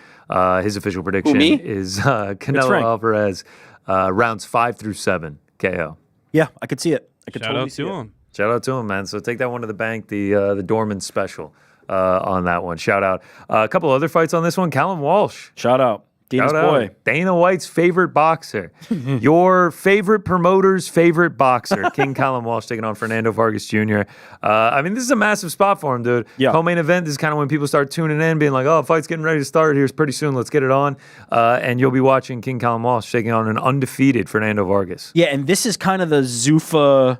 his official prediction is Canelo Alvarez rounds 5 through 7 KO. Yeah, I could see it. I could Shout totally out see to it. him. Shout out to him, man. So take that one to the bank, the doorman special on that one. Shout out. A couple other fights on this one. Callum Walsh. Shout out. Dana's boy. Dana White's favorite boxer. Your favorite promoter's favorite boxer. King Callum Walsh taking on Fernando Vargas Jr. I mean, this is a massive spot for him, dude. Yeah. Co-main event is kind of when people start tuning in, being like, oh, fight's getting ready to start. Here's pretty soon. Let's get it on. And you'll be watching King Callum Walsh taking on an undefeated Fernando Vargas. Yeah, and this is kind of the Zuffa,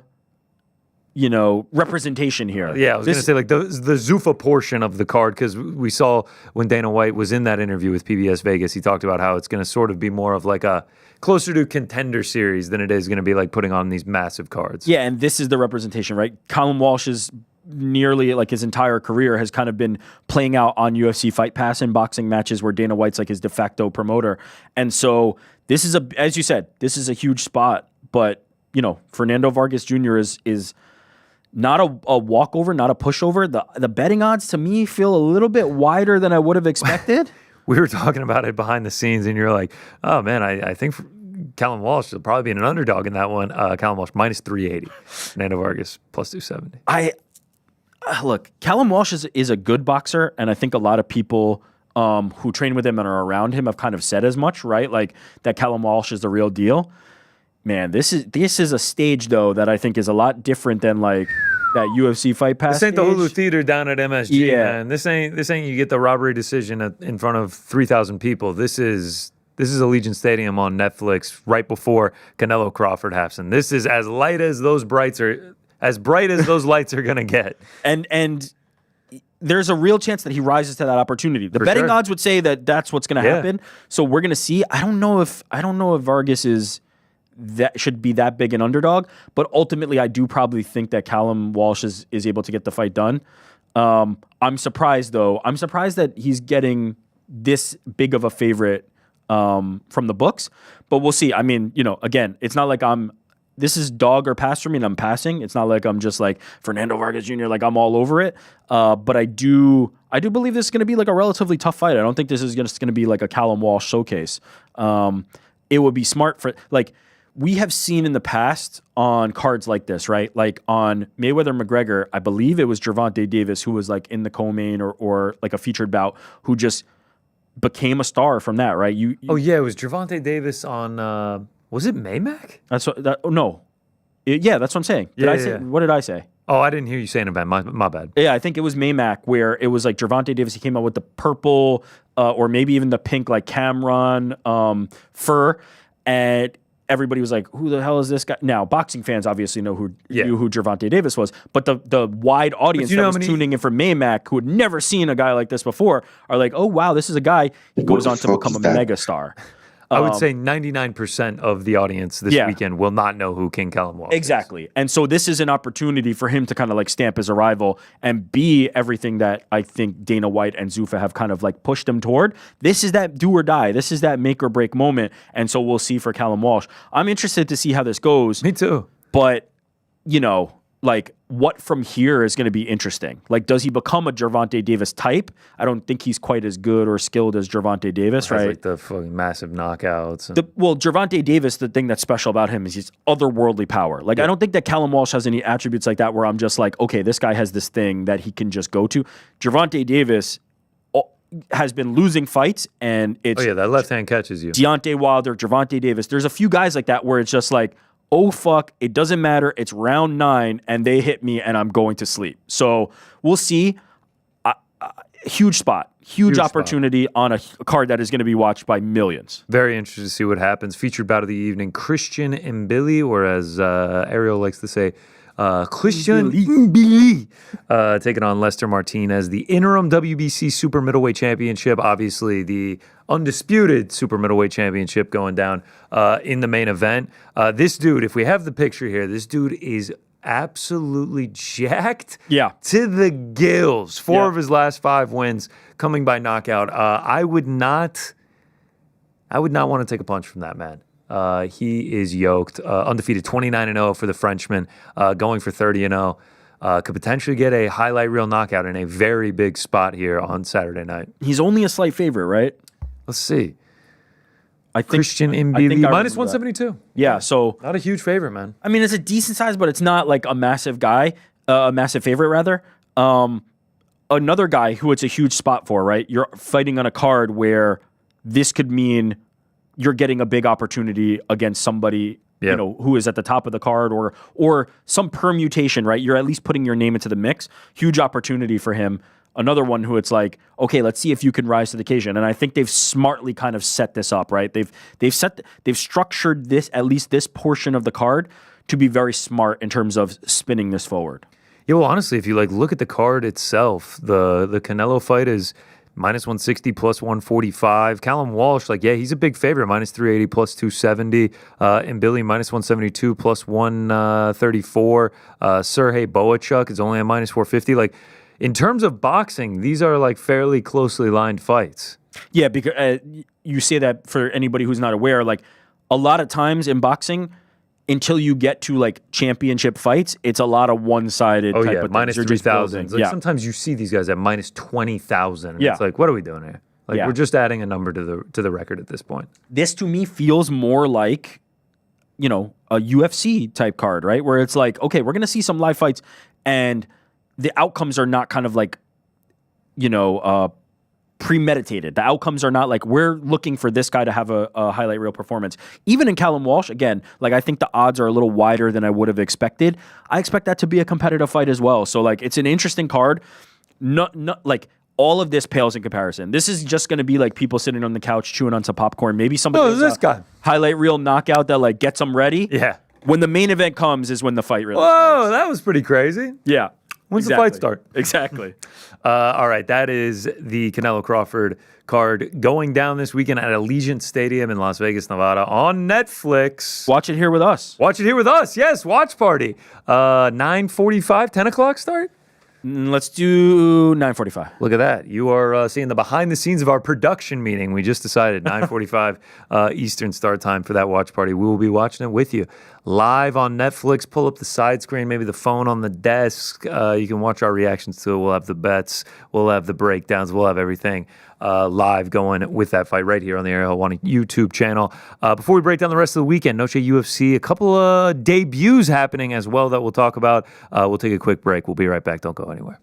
representation here. Yeah, I was going to say like the Zuffa portion of the card, because we saw when Dana White was in that interview with PBS Vegas, he talked about how it's going to sort of be more of like a closer to contender series than it is going to be like putting on these massive cards. Yeah, and this is the representation, right? Callum Walsh's nearly like his entire career has kind of been playing out on UFC Fight Pass and boxing matches where Dana White's like his de facto promoter. And so this is as you said, this is a huge spot, but Fernando Vargas Jr. is not a walkover, not a pushover. The betting odds to me feel a little bit wider than I would have expected. We were talking about it behind the scenes, and you're like, oh man, I think Callum Walsh will probably be an underdog in that one. Callum Walsh minus 380. Fernando Vargas plus 270. Look, Callum Walsh is a good boxer, and I think a lot of people who train with him and are around him have kind of said as much, right? Like that Callum Walsh is the real deal. Man, this is a stage though that I think is a lot different than like that UFC Fight Pass. This ain't the stage. Hulu Theater down at MSG, man. This ain't you get the robbery decision in front of 3,000 people. This is Allegiant Stadium on Netflix right before Canelo Crawford happens. This is as light as those bright as those lights are gonna get. And there's a real chance that he rises to that opportunity. The betting odds would say that that's what's going to happen. So we're going to see. I don't know if Vargas should be that big an underdog, but ultimately I do probably think that Callum Walsh is able to get the fight done. I'm surprised though. I'm surprised that he's getting this big of a favorite from the books, but we'll see. I mean, again, it's not like this is dog or pass for me and I'm passing. It's not like I'm just like Fernando Vargas Jr., like I'm all over it. But I do believe this is going to be like a relatively tough fight. I don't think this is just going to be like a Callum Walsh showcase. It would be smart for, like, we have seen in the past on cards like this, right? Like on Mayweather-McGregor, I believe it was Gervonta Davis who was like in the co-main or like a featured bout who just became a star from that, right? It was Gervonta Davis on... was it Maymac? That's what I'm saying. What did I say? Oh, I didn't hear you saying about my bad. Yeah, I think it was Maymac where it was like Gervonta Davis. He came out with the purple or maybe even the pink like Cameron fur, and everybody was like, "Who the hell is this guy?" Now, boxing fans obviously know who Gervonta Davis was, but the wide audience that was tuning in for Maymac, who had never seen a guy like this before, are like, "Oh wow, this is a guy." He goes on to become a megastar. I would say 99% of the audience this weekend will not know who King Callum Walsh is. Exactly. And so this is an opportunity for him to kind of like stamp his arrival and be everything that I think Dana White and Zuffa have kind of like pushed him toward. This is that do or die. This is that make or break moment. And so we'll see for Callum Walsh. I'm interested to see how this goes. Me too. But, like what from here is going to be interesting. Like, does he become a Gervonta Davis type? I don't think he's quite as good or skilled as Gervonta Davis, right? Like the fucking massive knockouts. Gervonta Davis, the thing that's special about him is his otherworldly power. Like, I don't think that Callum Walsh has any attributes like that where I'm just like, okay, this guy has this thing that he can just go to. Gervonta Davis has been losing fights, and it's... that left hand catches you. Deontay Wilder, Gervonta Davis. There's a few guys like that where it's just like, oh, fuck, it doesn't matter. It's round 9, and they hit me, and I'm going to sleep. So we'll see. Huge spot. Huge opportunity on a card that is going to be watched by millions. Very interested to see what happens. Featured bout of the evening, Christian Mbili, or as Ariel likes to say, Christian Mbili, taking on Lester Martinez, the interim WBC Super Middleweight Championship. Obviously, the undisputed Super Middleweight Championship going down in the main event. This dude, if we have the picture here, this dude is absolutely jacked to the gills. 4 of his last 5 wins coming by knockout. I would not want to take a punch from that man. He is yoked, undefeated 29-0 for the Frenchman, going for 30-0. Could potentially get a highlight reel knockout in a very big spot here on Saturday night. He's only a slight favorite, right? Let's see. I think Christian Mbili, minus 172. Yeah, so... Not a huge favorite, man. I mean, it's a decent size, but it's not like a massive guy, a massive favorite, rather. Another guy who it's a huge spot for, right? You're fighting on a card where this could mean you're getting a big opportunity against somebody, who is at the top of the card or some permutation, right? You're at least putting your name into the mix. Huge opportunity for him. Another one who it's like, okay, let's see if you can rise to the occasion. And I think they've smartly kind of set this up, right? They've structured this, at least this portion of the card, to be very smart in terms of spinning this forward. Yeah, well, honestly, if you look at the card itself, the Canelo fight is minus 160 plus 145. Callum Walsh, he's a big favorite, minus 380 plus 270. And Billy, minus 172 plus 134. Sergey Boachuk is only a minus 450. In terms of boxing, these are fairly closely lined fights. Yeah, because you say that for anybody who's not aware, a lot of times in boxing, until you get to championship fights, it's a lot of one-sided type of minus things. 3,000. Sometimes you see these guys at minus 20,000. Yeah. It's what are we doing here? We're just adding a number to the record at this point. This to me feels more like a UFC type card, right? Where it's like, okay, we're going to see some live fights and the outcomes are not kind of like, premeditated. The outcomes are not like we're looking for this guy to have a highlight reel performance. Even in Callum Walsh, again, like I think the odds are a little wider than I would have expected. I expect that to be a competitive fight as well. So like it's an interesting card. Not like all of this pales in comparison. This is just going to be like people sitting on the couch chewing on some popcorn. Maybe somebody does this guy highlight reel knockout that like gets them ready. Yeah. When the main event comes is when the fight really starts. starts. That was pretty crazy. Yeah. When's the fight start? Exactly. All right, that is the Canelo Crawford card going down this weekend at Allegiant Stadium in Las Vegas, Nevada on Netflix. Watch it here with us. Watch it here with us. Yes, watch party. 9:45, 10 o'clock start? Let's do 9:45. Look at that. You are seeing the behind the scenes of our production meeting. We just decided 9:45 Eastern start time for that watch party. We will be watching it with you live on Netflix. Pull up the side screen, maybe the phone on the desk. You can watch our reactions to it. We'll have the bets. We'll have the breakdowns. We'll have everything live going with that fight right here on the Ariel Helwani YouTube channel. Before we break down the rest of the weekend, Noche UFC, a couple of debuts happening as well that we'll talk about. We'll take a quick break. We'll be right back. Don't go anywhere.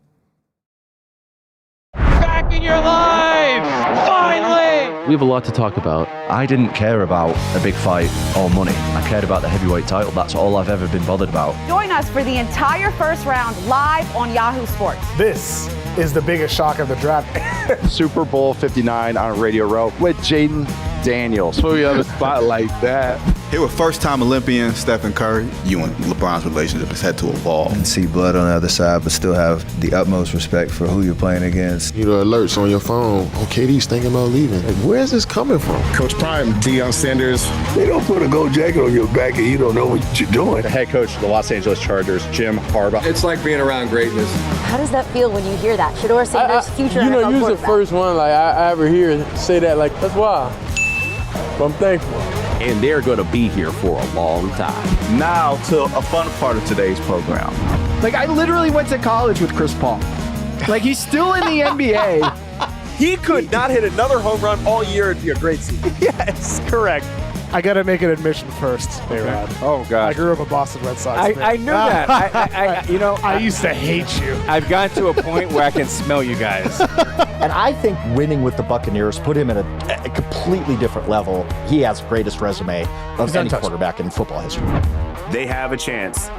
Back in your life! Finally! We have a lot to talk about. I didn't care about a big fight or money. I cared about the heavyweight title. That's all I've ever been bothered about. Join us for the entire first round live on Yahoo Sports. This is the biggest shock of the draft. Super Bowl 59 on Radio Row with Jaden Daniels. Put me on the spot like that. Here with first-time Olympian Stephen Curry. You and LeBron's relationship has had to evolve. And see blood on the other side, but still have the utmost respect for who you're playing against. You know, alerts on your phone. Oh, KD's thinking about leaving. Like, where is this coming from? Coach Prime, Deion Sanders. They don't put a gold jacket on your back and you don't know what you're doing. The head coach of the Los Angeles Chargers, Jim Harbaugh. It's like being around greatness. How does that feel when you hear that? Shador Sanders, future NFL quarterback. You know, you're the first one like I ever hear say that. Like, that's wild. But I'm thankful. And they're going to be here for a long time. Now to a fun part of today's program. Like, I literally went to college with Chris Paul. Like, he's still in the NBA. He could not hit another home run all year. It'd be a great season. Yes, correct. I got to make an admission first, Aaron. Oh, God. I grew up a Boston Red Sox fan. I knew that. I used to hate you. I've gotten to a point where I can smell you guys. And I think winning with the Buccaneers put him at a completely different level. He has the greatest resume of any quarterback in football history. They have a chance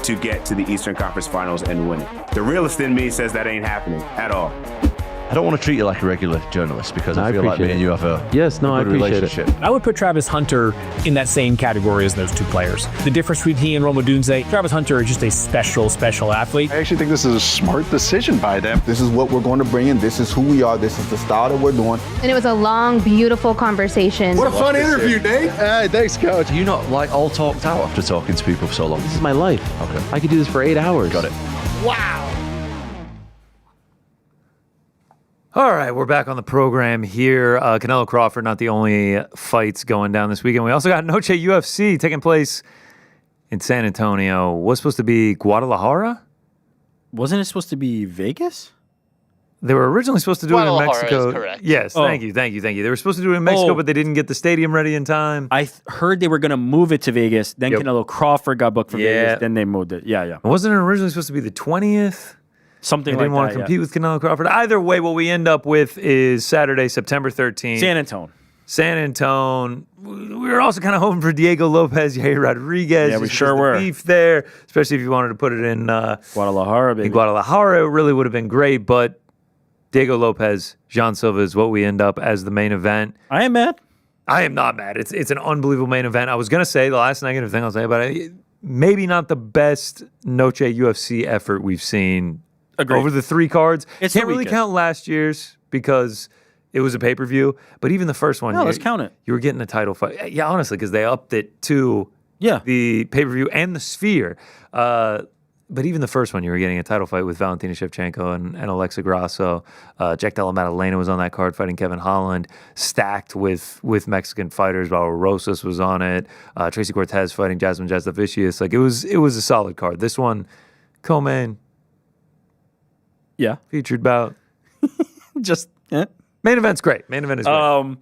to get to the Eastern Conference Finals and win it. The realist in me says that ain't happening at all. I don't want to treat you like a regular journalist because I feel like me and you have a good relationship. I would put Travis Hunter in that same category as those two players. The difference between he and Rome Odunze, Travis Hunter is just a special athlete. I actually think this is a smart decision by them. This is what we're going to bring in. This is who we are. This is the style that we're doing. And it was a long, beautiful conversation. What a fun interview, Nate. Hey, thanks, coach. Are you not like all talked out after talking to people for so long? This is my life. Okay. I could do this for 8 hours. Got it. Wow. All right, we're back on the program here. Canelo Crawford, not the only fights going down this weekend. We also got Noche UFC taking place in San Antonio. Was supposed to be Guadalajara? Wasn't it supposed to be Vegas? They were originally supposed to do it in Mexico. Is correct. Yes, thank you. They were supposed to do it in Mexico, but they didn't get the stadium ready in time. I heard they were going to move it to Vegas. Then Canelo Crawford got booked for Vegas. Then they moved it. Yeah. Wasn't it originally supposed to be the 20th? Something they like didn't want to compete with Canelo Crawford. Either way, what we end up with is Saturday, September 13th. San Antone. We were also kind of hoping for Diego Lopez, Yair Rodriguez. Yeah, we sure were. Beef there, especially if you wanted to put it in Guadalajara, baby. In Guadalajara, it really would have been great, but Diego Lopez, Jean Silva is what we end up as the main event. I am mad. I am not mad. It's an unbelievable main event. I was going to say the last negative thing I'll say about it, maybe not the best Noche UFC effort we've seen. Agreed. Over the 3 cards. It's Can't really count last year's because it was a pay-per-view, but even the first one. No, let's count it. You were getting a title fight. Yeah, honestly, because they upped it to the pay-per-view and the Sphere. But even the first one, you were getting a title fight with Valentina Shevchenko and Alexa Grasso. Jack Della Maddalena was on that card fighting Kevin Holland, stacked with Mexican fighters. Raul Rosas was on it. Tracy Cortez fighting Jasmine Jasdavicius. Like, it was a solid card. This one, co-main. Yeah. Featured bout. Just, Main event's great. Main event is great.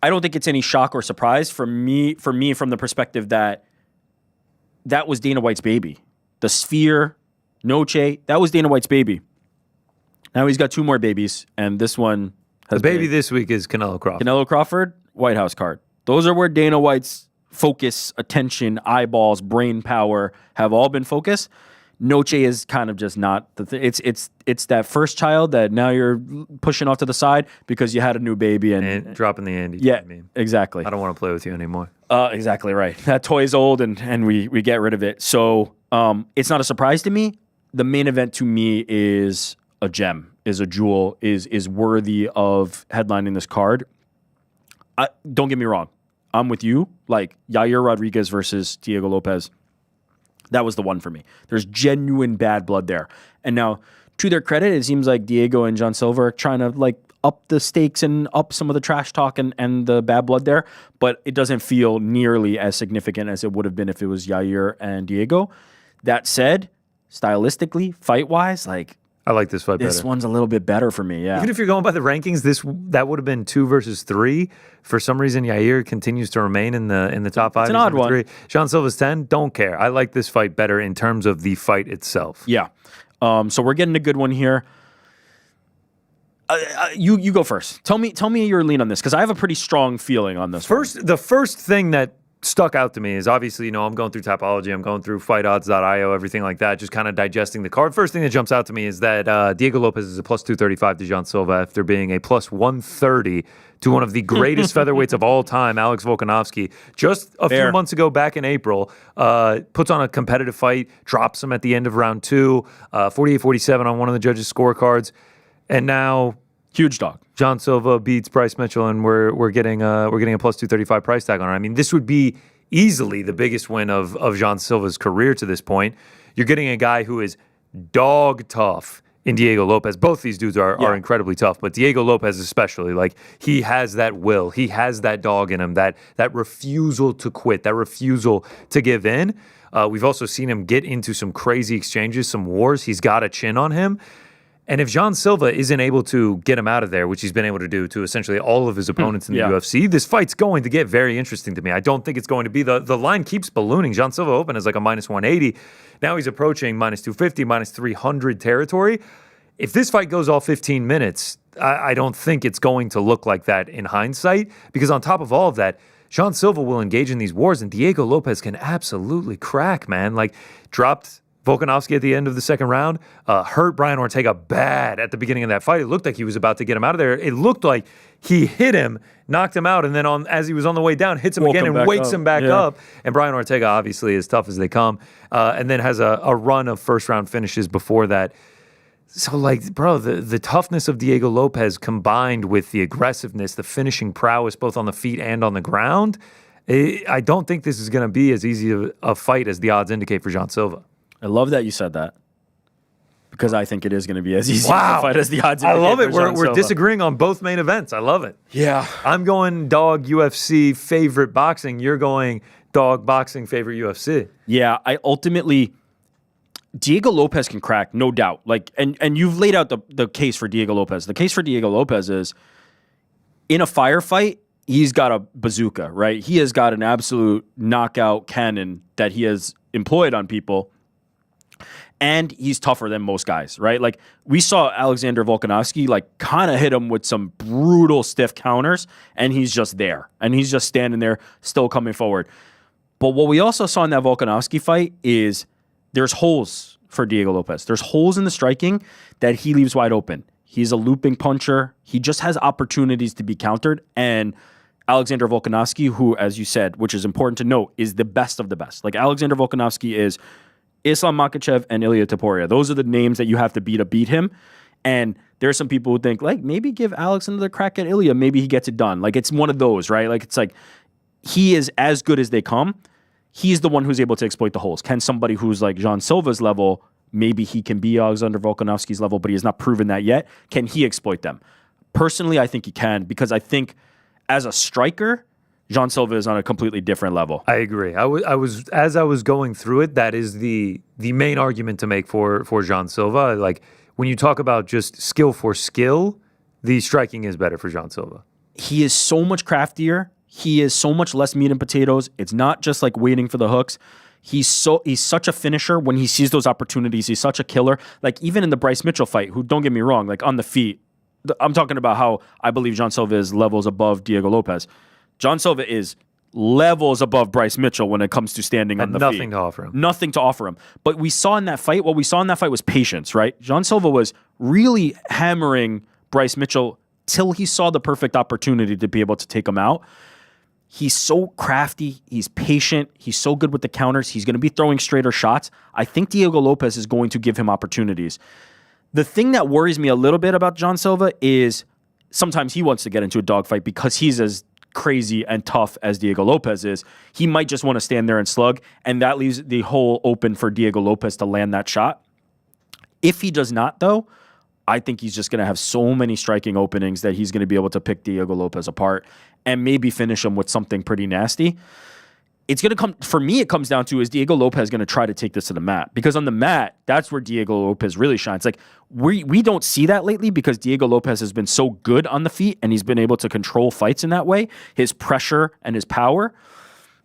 I don't think it's any shock or surprise for me from the perspective that was Dana White's baby. The Sphere, Noche, that was Dana White's baby. Now he's got 2 more babies, and this one has the baby this week is Canelo Crawford. Canelo Crawford, White House card. Those are where Dana White's focus, attention, eyeballs, brain power have all been focused. Noche is kind of just not the thing. It's that first child that now you're pushing off to the side because you had a new baby and dropping the Andy. Yeah, exactly. I don't want to play with you anymore. Exactly right. That toy's old and we get rid of it. So it's not a surprise to me. The main event to me is a gem, is a jewel, is worthy of headlining this card. Don't get me wrong. I'm with you. Like Yair Rodriguez versus Diego Lopez. That was the one for me. There's genuine bad blood there. And now, to their credit, it seems like Diego and John Silva are trying to like up the stakes and up some of the trash talk and the bad blood there. But it doesn't feel nearly as significant as it would have been if it was Yair and Diego. That said, stylistically, fight-wise, like I like this fight better. This one's a little bit better for me, yeah. Even if you're going by the rankings, that would have been 2 versus 3. For some reason, Yair continues to remain in the top 5. It's an odd one. 3. John Silva's 10. Don't care. I like this fight better in terms of the fight itself. Yeah. So we're getting a good one here. You go first. Tell me your lean on this because I have a pretty strong feeling on this. The first thing that stuck out to me is obviously, I'm going through Tapology, I'm going through FightOdds.io, everything like that, just kind of digesting the card. First thing that jumps out to me is that Diego Lopez is a plus 235 to John Silva after being a plus 130 to one of the greatest featherweights of all time, Alex Volkanovski. Just a few months ago, back in April, puts on a competitive fight, drops him at the end of round 2, 48-47 on one of the judges' scorecards, and now huge dog. John Silva beats Bryce Mitchell, and we're getting a plus 235 price tag on it. I mean, this would be easily the biggest win of John Silva's career to this point. You're getting a guy who is dog tough in Diego Lopez. Both these dudes are incredibly tough, but Diego Lopez especially, like he has that will, he has that dog in him, that refusal to quit, that refusal to give in. We've also seen him get into some crazy exchanges, some wars. He's got a chin on him. And if John Silva isn't able to get him out of there, which he's been able to do to essentially all of his opponents in the UFC, this fight's going to get very interesting to me. I don't think it's going to be the line keeps ballooning. John Silva opened as like a minus 180. Now he's approaching minus 250, minus 300 territory. If this fight goes all 15 minutes, I don't think it's going to look like that in hindsight, because on top of all of that, John Silva will engage in these wars, and Diego Lopez can absolutely crack, man. Like, dropped Volkanovski at the end of the second round, hurt Brian Ortega bad at the beginning of that fight. It looked like he was about to get him out of there. It looked like he hit him, knocked him out, and then as he was on the way down, hits him again and wakes him back up. And Brian Ortega, obviously, as tough as they come, and then has a run of first-round finishes before that. So, like, bro, the toughness of Diego Lopez combined with the aggressiveness, the finishing prowess, both on the feet and on the ground, I don't think this is going to be as easy a fight as the odds indicate for John Silva. I love that you said that, because I think it is going to be as easy a fight as the odds indicate. I love it. For We're disagreeing on both main events. I love it. Yeah. I'm going dog UFC favorite boxing. You're going dog boxing favorite UFC. Yeah, I ultimately... Diego Lopez can crack, no doubt. Like, and you've laid out the case for Diego Lopez. The case for Diego Lopez is, in a firefight, he's got a bazooka, right? He has got an absolute knockout cannon that he has employed on people, and he's tougher than most guys, right? Like, we saw Alexander Volkanovski, like, kind of hit him with some brutal, stiff counters, and he's just there. And he's just standing there, still coming forward. But what we also saw in that Volkanovski fight is there's holes for Diego Lopez. There's holes in the striking that he leaves wide open. He's a looping puncher. He just has opportunities to be countered. And Alexander Volkanovski, who, as you said, which is important to note, is the best of the best. Like, Alexander Volkanovski is Islam Makhachev and Ilia Topuria. Those are the names that you have to beat him. And there are some people who think, like, maybe give Alex another crack at Ilia. Maybe he gets it done. Like, it's one of those, right? Like, it's like he is as good as they come. He's the one who's able to exploit the holes. Can somebody who's like John Silva's level, maybe he can be Alexander Volkanovski's level, but he has not proven that yet. Can he exploit them? Personally, I think he can, because I think as a striker, John Silva is on a completely different level. I agree. I was as I was going through it, that is the main argument to make for John Silva. Like, when you talk about just skill for skill, the striking is better for John Silva. he is so much craftier. He is so much less meat and potatoes. It's not just like waiting for the hooks. He's such a finisher when he sees those opportunities. He's such a killer. Like even in the Bryce Mitchell fight, who, don't get me wrong, like on the feet, I'm talking about how I believe John Silva is levels above Diego Lopez. John Silva is levels above Bryce Mitchell when it comes to standing on the feet. Nothing to offer him. Nothing to offer him. But we saw in that fight, what we saw in that fight was patience, right? John Silva was really hammering Bryce Mitchell till he saw the perfect opportunity to be able to take him out. He's so crafty. He's patient. He's so good with the counters. He's going to be throwing straighter shots. I think Diego Lopez is going to give him opportunities. The thing that worries me a little bit about John Silva is sometimes he wants to get into a dogfight because he's as crazy and tough as Diego Lopez is. He might just want to stand there and slug, and that leaves the hole open for Diego Lopez to land that shot. If he does not, though, I think he's just going to have so many striking openings that he's going to be able to pick Diego Lopez apart and maybe finish him with something pretty nasty. It's going to come, for me, it comes down to, is Diego Lopez going to try to take this to the mat? Because on the mat, that's where Diego Lopez really shines. Like, we don't see that lately because Diego Lopez has been so good on the feet and he's been able to control fights in that way, his pressure and his power.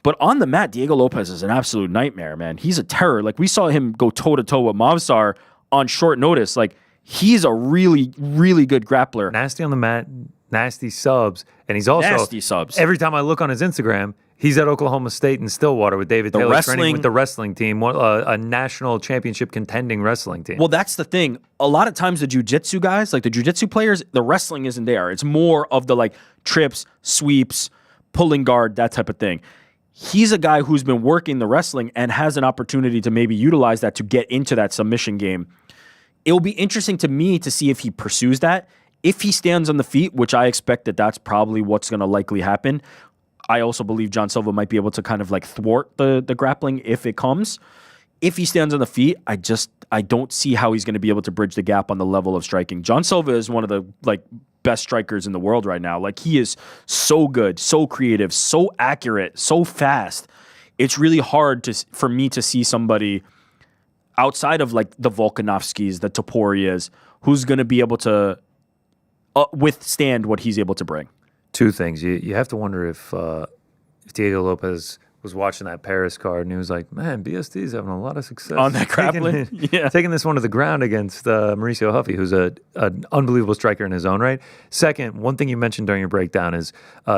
But on the mat, Diego Lopez is an absolute nightmare, man. He's a terror. Like, we saw him go toe-to-toe with Mavsar on short notice. Like, he's a really, really good grappler. Nasty on the mat, nasty subs, and he's also nasty subs. Every time I look on his Instagram, he's at Oklahoma State in Stillwater with David Taylor training with the wrestling team, a national championship contending wrestling team. Well, that's the thing. A lot of times the jiu-jitsu guys, like the jiu-jitsu players, the wrestling isn't there. It's more of the like trips, sweeps, pulling guard, that type of thing. He's a guy who's been working the wrestling and has an opportunity to maybe utilize that to get into that submission game. It'll be interesting to me to see if he pursues that. If he stands on the feet, which I expect that that's probably what's going to likely happen, I also believe John Silva might be able to kind of like thwart the grappling if it comes. If he stands on the feet, I don't see how he's going to be able to bridge the gap on the level of striking. John Silva is one of the like best strikers in the world right now. Like, he is so good, so creative, so accurate, so fast. It's really hard for me to see somebody outside of like the Volkanovskis, the Topurias, who's going to be able to withstand what he's able to bring. Two things. You have to wonder if Diego Lopez was watching that Paris card and he was like, man, BSD is having a lot of success on that grappling. Taking this one to the ground against Mauricio Huffy, who's an unbelievable striker in his own right. Second, one thing you mentioned during your breakdown is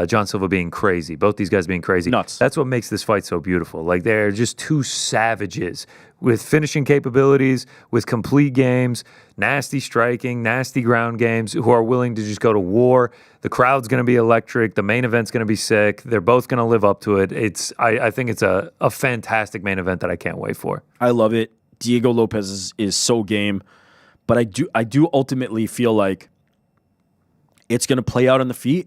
John Silva being crazy. Both these guys being crazy. Nuts. That's what makes this fight so beautiful. Like, they're just two savages with finishing capabilities, with complete games, nasty striking, nasty ground games, who are willing to just go to war. The crowd's going to be electric. The main event's going to be sick. They're both going to live up to it. I think it's a fantastic main event that I can't wait for. I love it. Diego Lopez is so game, but I do ultimately feel like it's going to play out on the feet,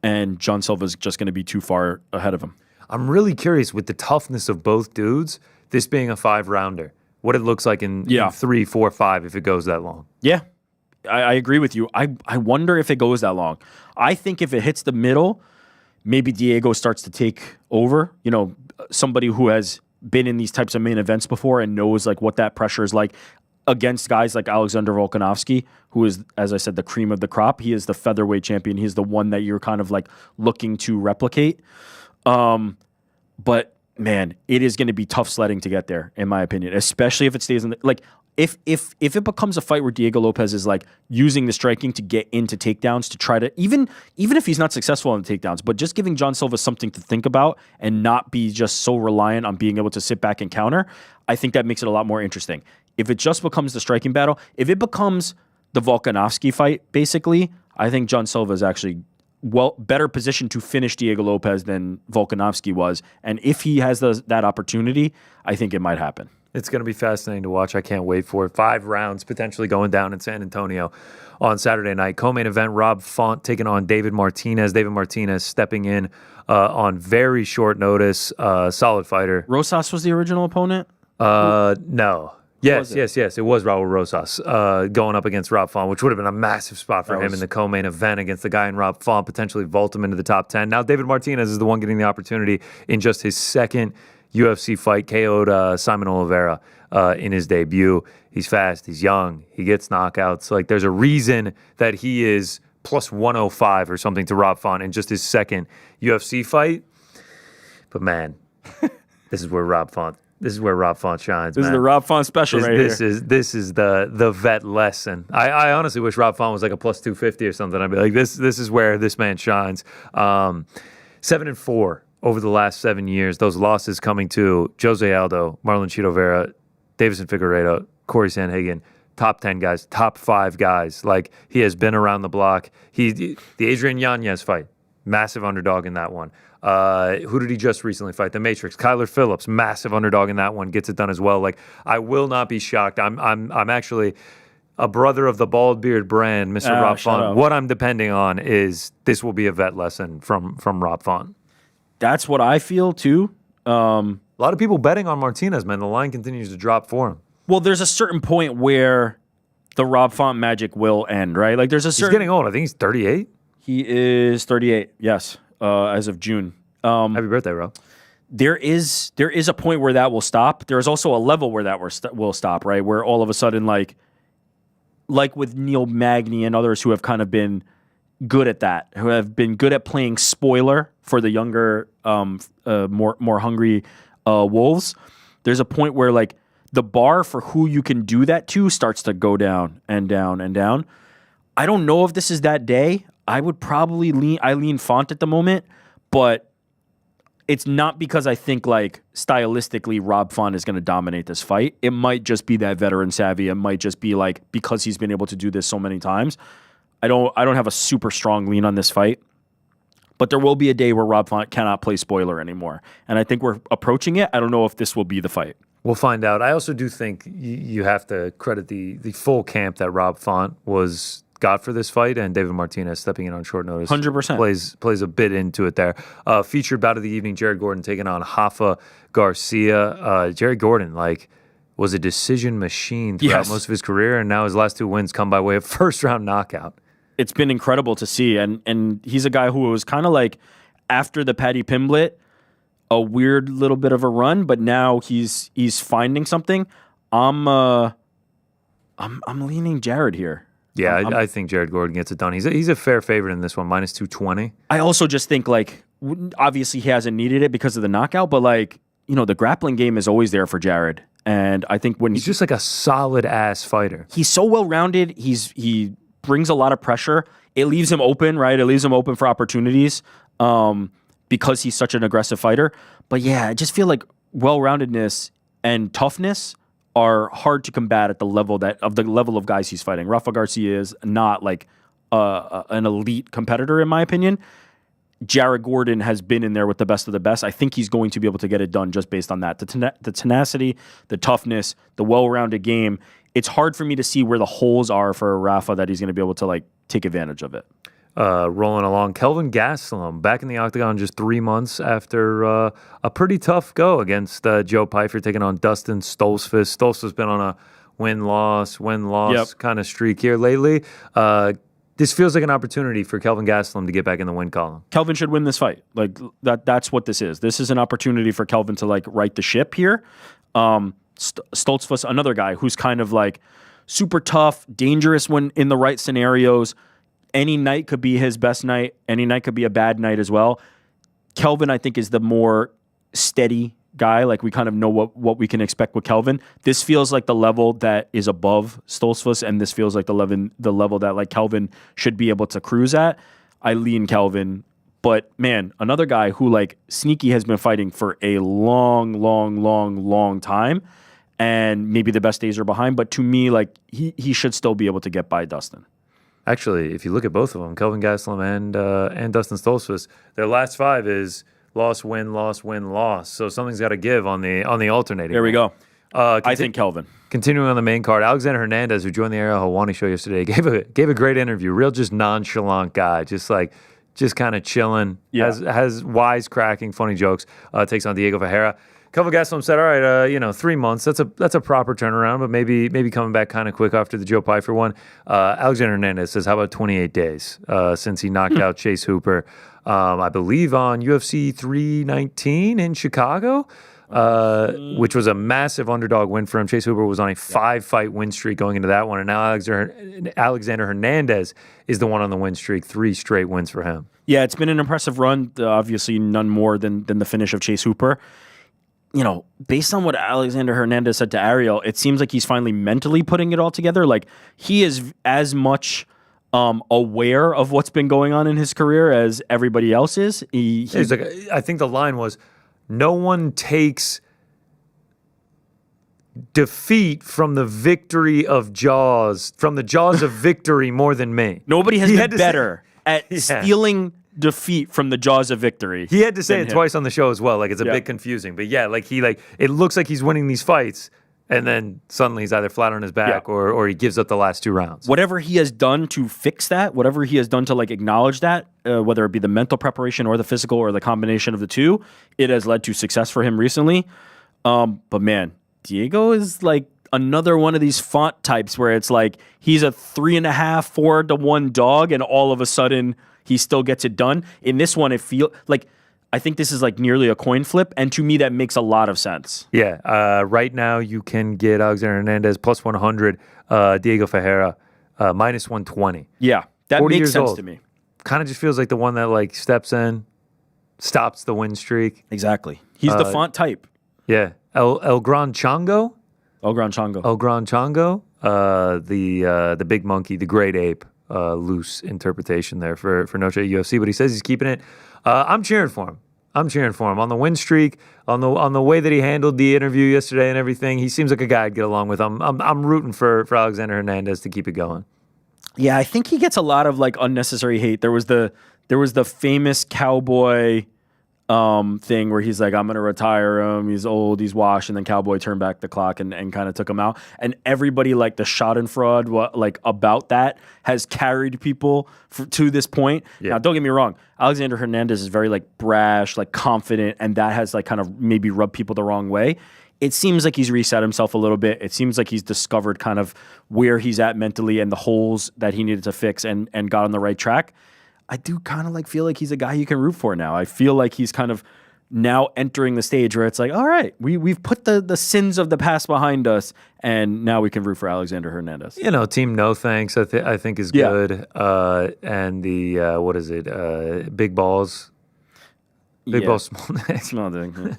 and John Silva's just going to be too far ahead of him. I'm really curious with the toughness of both dudes, this being a 5-rounder, what it looks like in 3, 4, 5 if it goes that long. Yeah, I agree with you. I wonder if it goes that long. I think if it hits the middle, maybe Diego starts to take over. You know, somebody who has been in these types of main events before and knows like what that pressure is like against guys like Alexander Volkanovski, who is, as I said, the cream of the crop. He is the featherweight champion. He's the one that you're kind of like looking to replicate. But man, it is going to be tough sledding to get there, in my opinion, especially if it stays in the, like, if it becomes a fight where Diego Lopez is like using the striking to get into takedowns to try to, even if he's not successful on the takedowns, but just giving John Silva something to think about and not be just so reliant on being able to sit back and counter, I think that makes it a lot more interesting. If it just becomes the striking battle, if it becomes the Volkanovski fight, basically, I think John Silva is actually better positioned to finish Diego Lopez than Volkanovski was. And if he has that opportunity, I think it might happen. It's going to be fascinating to watch. I can't wait for it. 5 rounds potentially going down in San Antonio on Saturday night. Co-main event, Rob Font taking on David Martinez. David Martinez stepping in on very short notice. Solid fighter. Rosas was the original opponent? No. Yes. It was Raul Rosas going up against Rob Font, which would have been a massive spot for him in the co-main event against the guy in Rob Font, potentially vault him into the top 10. Now, David Martinez is the one getting the opportunity in just his second UFC fight, KO'd Simon Oliveira in his debut. He's fast, he's young, he gets knockouts. Like, there's a reason that he is plus 105 or something to Rob Font in just his second UFC fight. But man, this is where Rob Font shines. This is the Rob Font special right here. This is the vet lesson. I honestly wish Rob Font was like a plus 250 or something. I'd be like, this is where this man shines. 7-4 over the last 7 years. Those losses coming to Jose Aldo, Marlon Chito Vera, Davison Figueiredo, Corey Sanhagen. Top 10 guys, top 5 guys. Like, he has been around the block. The Adrian Yanez fight, massive underdog in that one. Who did he just recently fight? The Matrix. Kyler Phillips, massive underdog in that one, gets it done as well. Like, I will not be shocked. I'm actually a brother of the bald beard brand, Mr. Rob Font. What I'm depending on is this will be a vet lesson from Rob Font. That's what I feel too. A lot of people betting on Martinez, man. The line continues to drop for him. Well, there's a certain point where the Rob Font magic will end, right? Like, there's a certain... He's getting old. I think he's 38. He is 38, yes, as of June. Happy birthday, Rob. There is a point where that will stop. There's also a level where that will stop, right? Where all of a sudden, like with Neil Magny and others who have kind of been good at that, who have been good at playing spoiler for the younger, more hungry wolves, there's a point where, like, the bar for who you can do that to starts to go down and down and down. I don't know if this is that day. I would probably lean Font at the moment, but it's not because I think, like, stylistically Rob Font is going to dominate this fight. It might just be that veteran savvy. It might just be, like, because he's been able to do this so many times. I don't have a super strong lean on this fight, but there will be a day where Rob Font cannot play spoiler anymore. And I think we're approaching it. I don't know if this will be the fight. We'll find out. I also do think you have to credit the full camp that Rob Font got for this fight, and David Martinez stepping in on short notice 100% plays a bit into it there. Featured bout of the evening, Jared Gordon taking on Rafa Garcia. Jared Gordon, like, was a decision machine throughout most of his career, and now his last 2 wins come by way of first-round knockout. It's been incredible to see, and he's a guy who was kind of like, after the Paddy Pimblett, a weird little bit of a run, but now he's finding something. I'm leaning Jared here. Yeah, I think Jared Gordon gets it done. He's a fair favorite in this one, minus 220. I also just think, like, obviously he hasn't needed it because of the knockout, but, like, you know, the grappling game is always there for Jared. And I think when he's just like a solid ass fighter. He's so well rounded. He brings a lot of pressure. It leaves him open, right? It leaves him open for opportunities because he's such an aggressive fighter. But yeah, I just feel like well-roundedness and toughness are hard to combat at the level of guys he's fighting. Rafa Garcia is not like an elite competitor, in my opinion. Jared Gordon has been in there with the best of the best. I think he's going to be able to get it done just based on that. The tenacity, the toughness, the well-rounded game. It's hard for me to see where the holes are for Rafa that he's going to be able to, like, take advantage of it. Rolling along, Kelvin Gastelum back in the octagon just 3 months after a pretty tough go against Joe Pyfer, taking on Dustin Stoltzfus. Stoltzfus been on a win-loss kind of streak here lately. This feels like an opportunity for Kelvin Gastelum to get back in the win column. Kelvin should win this fight. Like, that's what this is. This is an opportunity for Kelvin to, like, right the ship here. Stoltzfus, another guy who's kind of, like, super tough, dangerous when in the right scenarios. Any night could be his best night. Any night could be a bad night as well. Kelvin, I think, is the more steady guy. Like, we kind of know what we can expect with Kelvin. This feels like the level that is above Stoltzfus, and this feels like the level that, like, Kelvin should be able to cruise at. I lean Kelvin. But, man, another guy who, like, sneaky has been fighting for a long time, and maybe the best days are behind. But to me, like, he should still be able to get by Dustin. Actually, if you look at both of them, Kelvin Gastelum and Dustin Stoltzfus, their last 5 is loss, win, loss, win, loss. So something's got to give on the alternating. There we go. I think Kelvin. Continuing on the main card, Alexander Hernandez, who joined the Ariel Helwani show yesterday, gave a great interview. Real just nonchalant guy, just kind of chilling. Yeah. Has wisecracking, funny jokes. Takes on Diego Ferreira. Kelvin Gastelum said, all right, 3 months, that's a proper turnaround, but maybe coming back kind of quick after the Joe Pyfer one. Alexander Hernandez says, how about 28 days since he knocked out Chase Hooper, I believe on UFC 319 in Chicago. which was a massive underdog win for him. Chase Hooper was on a 5-fight win streak going into that one, and now Alexander Hernandez is the one on the win streak. 3 straight wins for him. Yeah, it's been an impressive run. Obviously, none more than the finish of Chase Hooper. You know, based on what Alexander Hernandez said to Ariel, it seems like he's finally mentally putting it all together. Like, he is as much aware of what's been going on in his career as everybody else is. He's like, I think the line was, no one takes defeat from the victory of Jaws, from the jaws of victory more than me. Nobody has been better at stealing defeat from the jaws of victory. He had to say it twice on the show as well. Like, it's a bit confusing. But yeah, like it looks like he's winning these fights, and then suddenly he's either flat on his back or he gives up the last 2 rounds. Whatever he has done to fix that, whatever he has done to like acknowledge that, whether it be the mental preparation or the physical or the combination of the two, it has led to success for him recently. But man, Diego is like another one of these font types where it's like he's a 3.5, 4-1 dog, and all of a sudden he still gets it done. In this one, it feels like, I think this is like nearly a coin flip, and to me that makes a lot of sense. Yeah, right now you can get Alexander Hernandez plus 100, Diego Ferreira minus 120. Yeah, that makes sense to me. Kind of just feels like the one that like steps in, stops the win streak. Exactly. He's the font type. Yeah, El Gran Chango. El Gran Chango. El Gran Chango. The big monkey, the great ape. Loose interpretation there for Noche UFC, but he says he's keeping it. I'm cheering for him. on the win streak, on the way that he handled the interview yesterday and everything. He seems like a guy I'd get along with. I'm rooting for Alexander Hernandez to keep it going. Yeah, I think he gets a lot of like unnecessary hate. There was the famous Cowboy thing where he's like, I'm gonna retire him, he's old, he's washed, and then Cowboy turned back the clock and kind of took him out. And everybody, like the Schadenfreude like about that has carried people to this point. Yeah. Now, don't get me wrong, Alexander Hernandez is very like brash, like confident, and that has like kind of maybe rubbed people the wrong way. It seems like he's reset himself a little bit. It seems like he's discovered kind of where he's at mentally and the holes that he needed to fix and got on the right track. I do kind of like feel like he's a guy you can root for now. I feel like he's kind of now entering the stage where it's like, all right, we've put the sins of the past behind us, and now we can root for Alexander Hernandez. You know, Team No Thanks, I think is good. And the, what is it? Big Balls. Big Balls, Small Dick. Small Dick, yeah.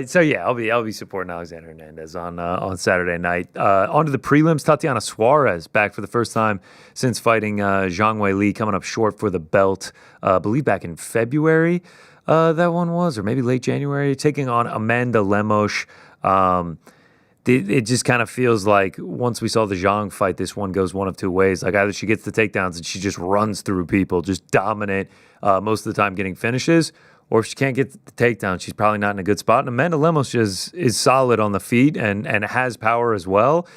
So yeah, I'll be supporting Alexander Hernandez on Saturday night. On to the prelims. Tatiana Suarez back for the first time since fighting Zhang Weili, coming up short for the belt. I believe back in February that one was, or maybe late January, taking on Amanda Lemos. It just kind of feels like once we saw the Zhang fight, this one goes one of two ways. Like either she gets the takedowns and she just runs through people, just dominant most of the time getting finishes. Or if she can't get the takedown, she's probably not in a good spot. And Amanda Lemos is solid on the feet and has power as well.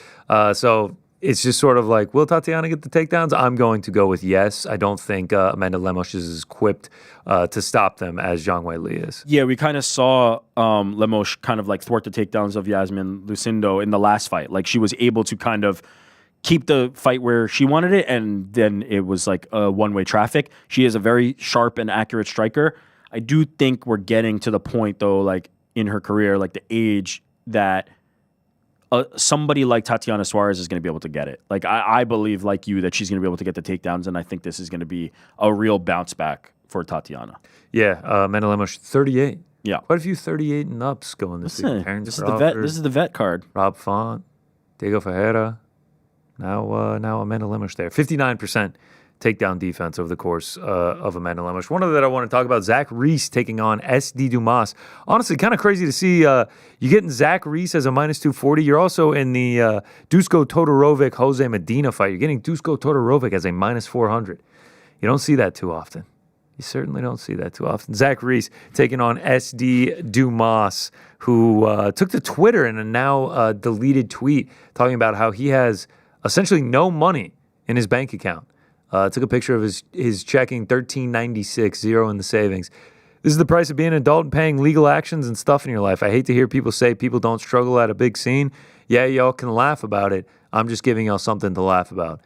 So it's just sort of like, will Tatiana get the takedowns? I'm going to go with yes. I don't think Amanda Lemos is as equipped to stop them as Zhang Weili is. Yeah, we kind of saw Lemos kind of like thwart the takedowns of Yasmin Lucindo in the last fight. Like she was able to kind of keep the fight where she wanted it, and then it was like a one-way traffic. She is a very sharp and accurate striker. I do think we're getting to the point, though, like in her career, like the age that somebody like Tatiana Suarez is going to be able to get it. Like I believe, like you, that she's going to be able to get the takedowns, and I think this is going to be a real bounce back for Tatiana. Yeah, Amanda Lemos, 38. Yeah, quite a few 38 and ups going this week. This is the vet card. Rob Font, Diego Ferreira. Now Amanda Lemos there, 59%. Takedown defense over the course of Amanda Lemos. One of that I want to talk about, Zach Reese taking on SD Dumas. Honestly, kind of crazy to see you getting Zach Reese as a minus 240. You're also in the Dusko Todorovic Jose Medina fight. You're getting Dusko Todorovic as a minus 400. You don't see that too often. You certainly don't see that too often. Zach Reese taking on SD Dumas, who took to Twitter in a now deleted tweet talking about how he has essentially no money in his bank account. Took a picture of his checking, $13.96, zero in the savings. This is the price of being an adult and paying legal actions and stuff in your life. I hate to hear people say people don't struggle at a big scene. Yeah, y'all can laugh about it. I'm just giving y'all something to laugh about.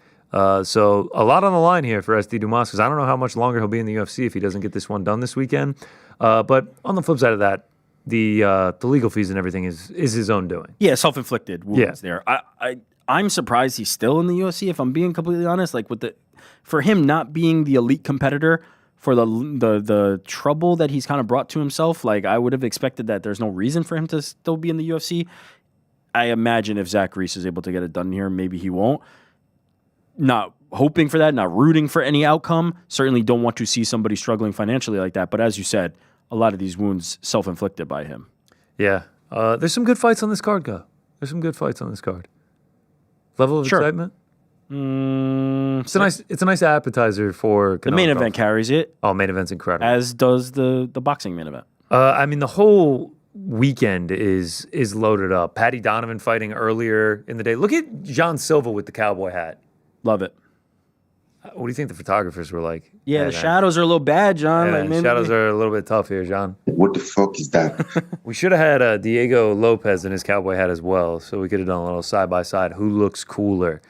So a lot on the line here for SD Dumas, because I don't know how much longer he'll be in the UFC if he doesn't get this one done this weekend. But on the flip side of that, the legal fees and everything is his own doing. Yeah, self-inflicted wounds there. I'm surprised he's still in the UFC, if I'm being completely honest. Like for him not being the elite competitor, for the trouble that he's kind of brought to himself, like I would have expected that there's no reason for him to still be in the UFC. I imagine if Zach Reese is able to get it done here, maybe he won't. Not hoping for that, not rooting for any outcome. Certainly don't want to see somebody struggling financially like that. But as you said, a lot of these wounds self-inflicted by him. Yeah. There's some good fights on this card, Go. There's some good fights on this card. Level of excitement? It's a nice appetizer for Canelo the main Crawford. event carries it. Oh, main event's incredible. As does the boxing main event. I mean, the whole weekend is loaded up. Patty Donovan fighting earlier in the day. Look at John Silva with the cowboy hat. Love it. What do you think the photographers were like? Yeah, the shadows are a little bad, John. Yeah, Like, maybe shadows are a little bit tough here, John. What the fuck is that? We should have had Diego Lopez in his cowboy hat as well, so we could have done a little side-by-side. Who looks cooler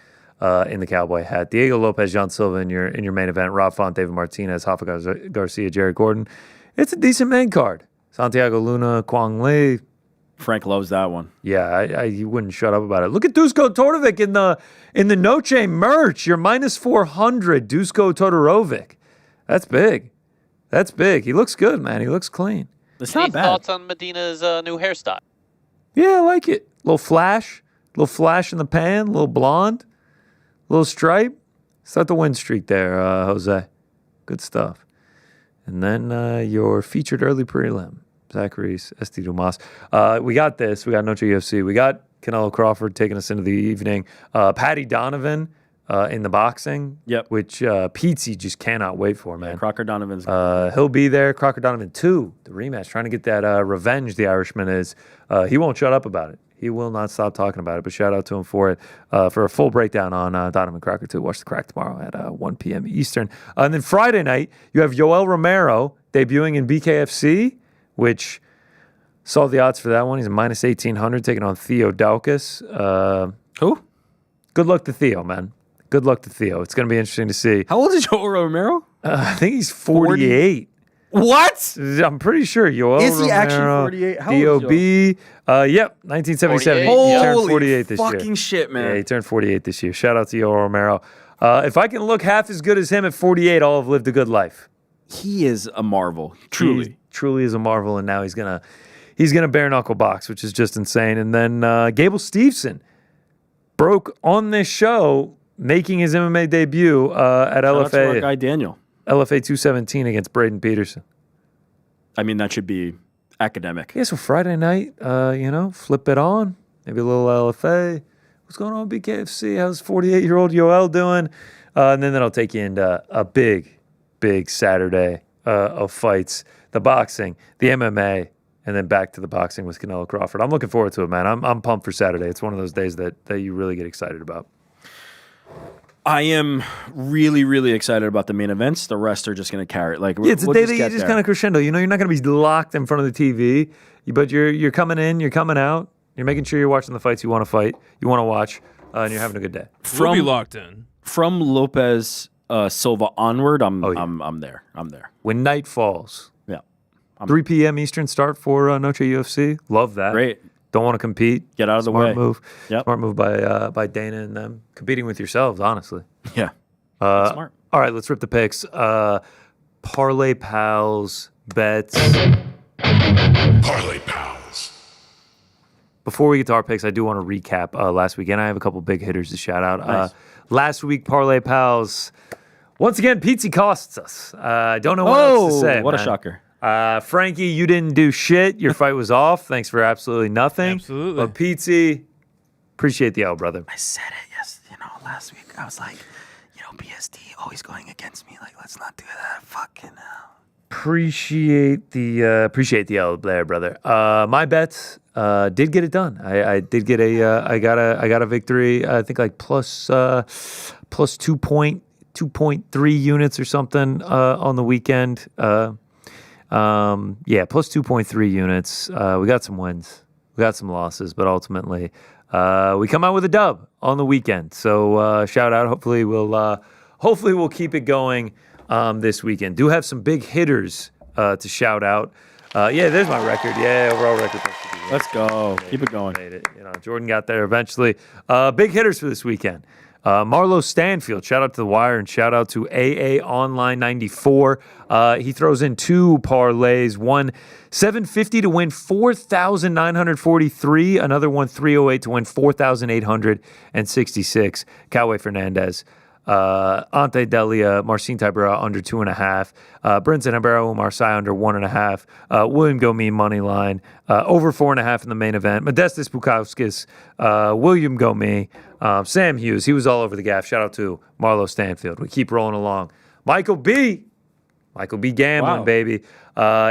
in the cowboy hat? Diego Lopez, John Silva in your main event. Rob Font, David Martinez, Rafa Garcia, Jared Gordon. It's a decent main card. Santiago Luna, Kwang Lee. Frank loves that one. Yeah, you wouldn't shut up about it. Look at Dusko Todorovic in the Noche merch. You're minus 400, Dusko Todorovic. That's big. That's big. He looks good, man. He looks clean. It's not bad. Thoughts on Medina's new hairstyle? Yeah, I like it. Little flash in the pan, little blonde, little stripe. Start the win streak there, Jose. Good stuff. And then your featured early prelim. Zach Reese, Esti Dumas. We got this. We got Noche UFC. We got Canelo Crawford taking us into the evening. Patty Donovan in the boxing. Yep. Which Pizzi just cannot wait for, man. Yeah, Crocker Donovan's he'll be there. Crocker Donovan 2, the rematch, trying to get that revenge, the Irishman is. He won't shut up about it. He will not stop talking about it, but shout out to him for it. For a full breakdown on Donovan Crocker 2, watch The Crack tomorrow at 1 p.m. Eastern. And then Friday night, you have Yoel Romero debuting in BKFC, which saw the odds for that one. He's a minus 1,800 taking on Theo Daukus. Who? Good luck to Theo, man. Good luck to Theo. It's going to be interesting to see. How old is Yoel Romero? I think he's 48. What? I'm pretty sure Yoel Is he Romero, actually 48? How old is DOB. Yep, 1977. He turned 48 this year. Fucking shit, man. Yeah, he turned 48 this year. Shout out to Yoel Romero. If I can look half as good as him at 48, I'll have lived a good life. He is a marvel, truly. He truly is a marvel, and now he's gonna bare knuckle box, which is just insane. And then Gable Steveson broke on this show, making his MMA debut at Shout out to our LFA. guy Daniel. LFA 217 against Braden Peterson. I mean, that should be academic. Yeah, so Friday night, flip it on. Maybe a little LFA. What's going on with BKFC? How's 48-year-old Yoel doing? And then that'll take you into a big Saturday of fights. The boxing, the MMA, and then back to the boxing with Canelo Crawford. I'm looking forward to it, man. I'm pumped for Saturday. It's one of those days that you really get excited about. I am really, really excited about the main events. The rest are just going to carry it. Like, it's a day that you just kind of crescendo. You know, you're not going to be locked in front of the TV, but you're coming in, you're coming out, you're making sure you're watching the fights you want to fight, you want to watch, and you're having a good day. We'll be locked in. From Lopez Silva onward, I'm there. I'm there. When night falls. Yeah. 3 p.m. Eastern start for Noche UFC. Love that. Great. Don't want to compete. Get out of the way. Smart move. Yep. Smart move by Dana and them. Competing with yourselves, honestly. Yeah. Smart. All right, let's rip the picks. Parlay Pals bets. Parlay Pals. Before we get to our picks, I do want to recap last weekend. I have a couple big hitters to shout out. Nice. Last week, Parlay Pals, once again, Pizzi costs us. I don't know what else to say. What man. a shocker. Frankie, you didn't do shit. Your fight was off. Thanks for absolutely nothing. Absolutely. But Pizzi, appreciate the L, brother. I said it, last week. I was like, PSD always going against me. Like, let's not do that. Fucking hell. Appreciate the L there, brother. My bets did get it done. I did get I got a victory. I think like plus 2.3 units or something on the weekend. Plus 2.3 units. We got some wins. We got some losses, but ultimately we come out with a dub on the weekend. So shout out. Hopefully we'll keep it going this weekend. Do have some big hitters to shout out. Yeah, there's my record. Yeah, overall record. Let's go. Keep it going. Made it. Jordan got there eventually. Big hitters for this weekend. Marlo Stanfield, shout out to The Wire and shout out to AA Online 94. He throws in 2 parlays, one 750 to win 4,943, another one 308 to win 4,866. Cowboy Fernandez, Ante Delia, Marcin Tybura under 2.5, Brinson Habero, Marseille under 1.5, William Gomi money line, over 4.5 in the main event, Modestas Bukauskas, William Gomi, Sam Hughes, he was all over the gaff. Shout out to Marlo Stanfield. We keep rolling along. Michael B. Gambling, baby.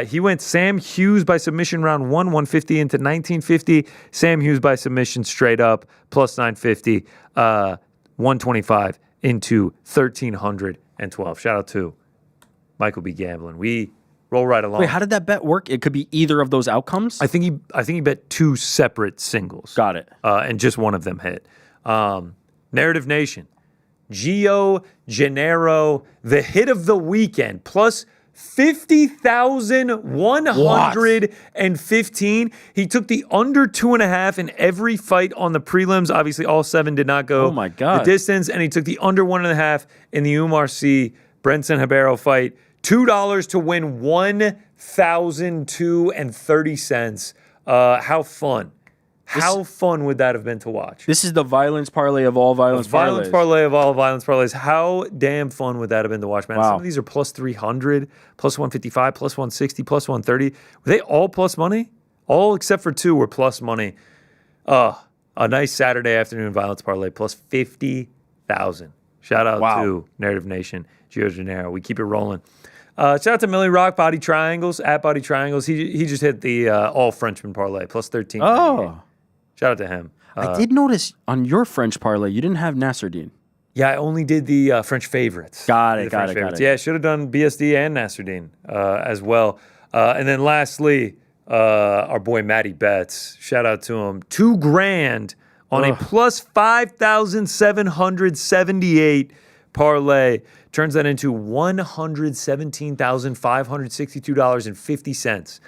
He went Sam Hughes by submission round 1, 150 into 1950. Sam Hughes by submission straight up, plus 950, 125 into 1,312. Shout out to Michael B. Gambling. We roll right along. Wait, how did that bet work? It could be either of those outcomes? I think he bet 2 separate singles. Got it. And just one of them hit. Narrative Nation. Gio Gennaro, the hit of the weekend, plus 50,115. He took the under 2.5 in every fight on the prelims. Obviously, all 7 did not go the distance. And he took the under 1.5 in the Umar C. Brinson Habero fight. $2 to win $1,002.30. How fun. How fun would that have been to watch? This is the violence parlay of all violence parlays. Violence parlay of all violence parlays. How damn fun would that have been to watch, man? Wow. Some of these are plus 300, plus 155, plus 160, plus 130. Were they all plus money? All except for 2 were plus money. A nice Saturday afternoon violence parlay, plus 50,000. Shout out to Narrative Nation, Gio Gennaro. We keep it rolling. Shout out to Millie Rock, Body Triangles, at Body Triangles. He just hit the all Frenchman parlay, plus 13. Oh. Shout out to him. I did notice on your French parlay, you didn't have Nasruddin. Yeah, I only did the French favorites. Got it. Yeah, I should have done BSD and Nasruddin as well. And then lastly, our boy Matty Betts. Shout out to him. $2,000 on a plus 5,778 parlay. Turns that into $117,562.50.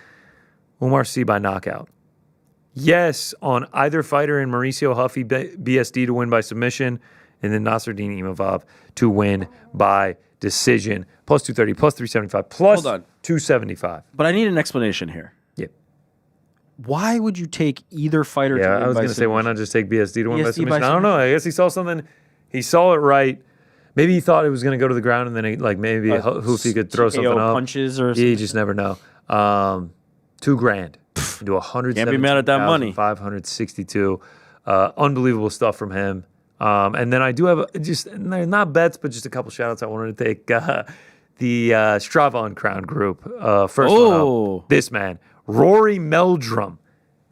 Umar C by knockout. Yes, on either fighter in Mauricio Huffy BSD to win by submission, and then Nasruddin Imavov to win by decision. Plus 230, plus 375, plus 275. But I need an explanation here. Yep. Why would you take either fighter to win by submission? Yeah, I was going to say, why not just take BSD to win by submission? I don't know. I guess he saw something. He saw it right. Maybe he thought it was going to go to the ground, and then maybe Huffy could throw something up. Punches or something. You just never know. $2,000. Into 100. Can't be mad at that money. 562. Unbelievable stuff from him. And then I do have not bets, but just a couple shout outs I wanted to take. The Strava on Crown group. First one up, this man, Rory Meldrum.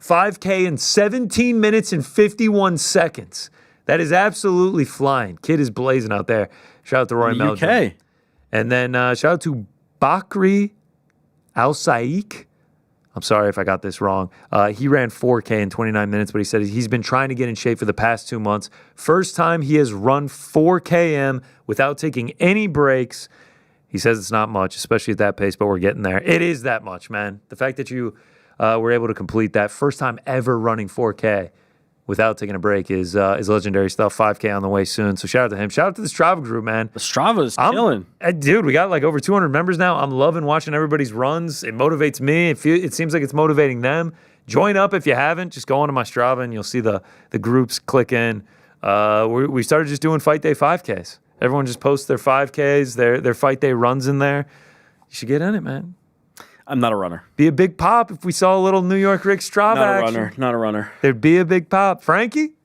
5K in 17 minutes and 51 seconds. That is absolutely flying. Kid is blazing out there. Shout out to Rory Meldrum. UK. And then shout out to Bakri Al-Saik. I'm sorry if I got this wrong. He ran 4K in 29 minutes, but he said he's been trying to get in shape for the past 2 months. First time he has run 4KM without taking any breaks. He says it's not much, especially at that pace, but we're getting there. It is that much, man. The fact that you were able to complete that first time ever running 4K without taking a break is legendary stuff. 5K on the way soon. So shout out to him. Shout out to the Strava group, man. The Strava's killing. Dude, we got like over 200 members now. I'm loving watching everybody's runs. It motivates me. It seems like it's motivating them. Join up if you haven't. Just go onto my Strava and you'll see the groups click in. We started just doing fight day 5Ks. Everyone just posts their 5Ks, their fight day runs in there. You should get in it, man. I'm not a runner. Be a big pop if we saw a little New York Rick Strava action. Not a runner. There'd be a big pop. Frankie?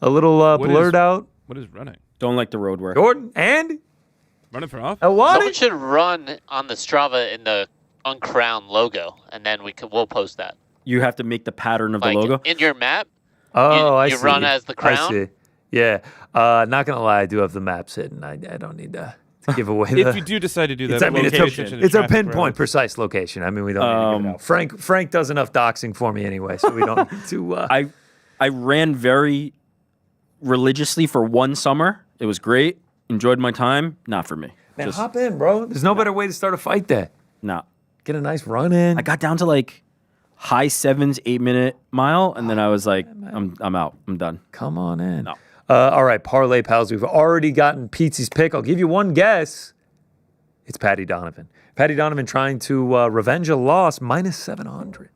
A little blurred out. What is running? Don't like the road work. Jordan? And? Running for off? Someone should run on the Strava in the uncrowned logo, and then we'll post that. You have to make the pattern of the logo? In your map, I see. You run as the crown? I see. Yeah. Not going to lie, I do have the maps hidden. I don't need to give away if you do decide to do that, it's a pinpoint precise location. I mean, we don't need to give it out. Frank does enough doxing for me anyway, so we don't need to. I ran very religiously for one summer. It was great. Enjoyed my time. Not for me. Man, hop in, bro. There's no better way to start a fight day. No. get a nice run in. I got down to like high 7s, 8-minute mile, and then I was like, I'm out. I'm done. Come on in. No. All right, Parlay Pals. We've already gotten Pete's pick. I'll give you one guess. It's Patty Donovan. Patty Donovan trying to revenge a loss, minus 700.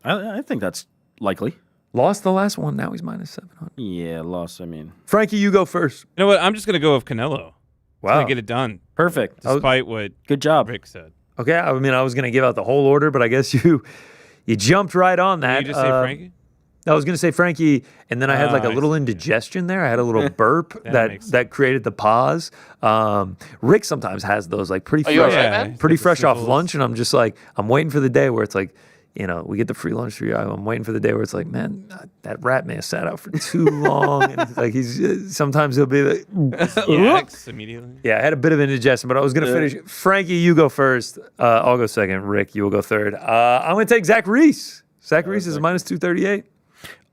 I think that's likely. Lost the last one. Now he's minus 700. Yeah, lost. I mean, Frankie, you go first. You know what? I'm just going to go with Canelo. Wow. To get it done. Perfect. Despite what good job Rick said. Okay, I mean, I was going to give out the whole order, but I guess you jumped right on that. Did you just say Frankie? I was going to say Frankie, and then I had like a little indigestion there. I had a little burp that created the pause. Rick sometimes has those like pretty fresh off lunch, and I'm just like, I'm waiting for the day where it's like, we get the free lunch for you. I'm waiting for the day where it's like, man, that rat may have sat out for too long. And it's like sometimes he'll be like, immediately. Yeah, I had a bit of indigestion, but I was going to finish. Frankie, you go first. I'll go second. Rick, you will go third. I'm going to take Zach Reese. Zach Reese is minus 238.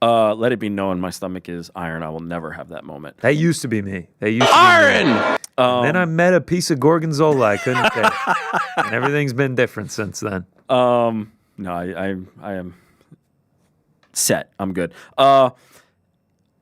Let it be known my stomach is iron. I will never have that moment. That used to be me. Iron! Then I met a piece of Gorgonzola I couldn't take. And everything's been different since then. No, I am set. I'm good. I'm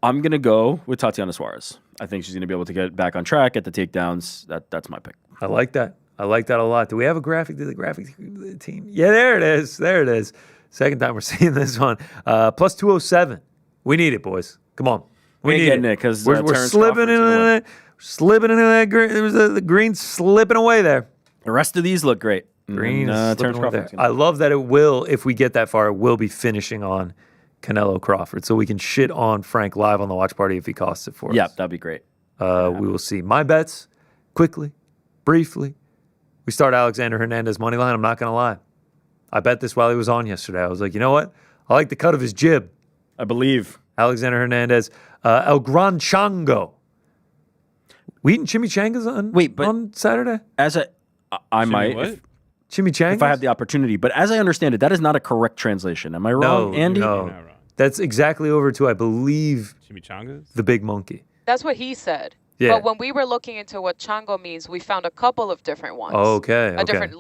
going to go with Tatiana Suarez. I think she's going to be able to get back on track, get the takedowns. That's my pick. I like that. I like that a lot. Do we have a graphic? Did the graphic team? Yeah, there it is. There it is. Second time we're seeing this one. Plus 207. We need it, boys. Come on. We need it because we're slipping into that. Slipping into that green. There was the green slipping away there. The rest of these look great. Green Terence Crawford. I love that it will, if we get that far, it will be finishing on Canelo Crawford. So we can shit on Frank live on the watch party if he costs it for us. Yeah, that'd be great. We will see. My bets, quickly, briefly. We start Alexander Hernandez money line. I'm not going to lie. I bet this while he was on yesterday. I was like, you know what? I like the cut of his jib. I believe. Alexander Hernandez. El Gran Chango. We eating chimichangas on Saturday? I might. Chimichangas? If I have the opportunity. But as I understand it, that is not a correct translation. Am I wrong, Andy? No. That's exactly over to, I believe, chimichangas? The big monkey. That's what he said. Yeah. But when we were looking into what chango means, we found a couple of different ones. Okay. Different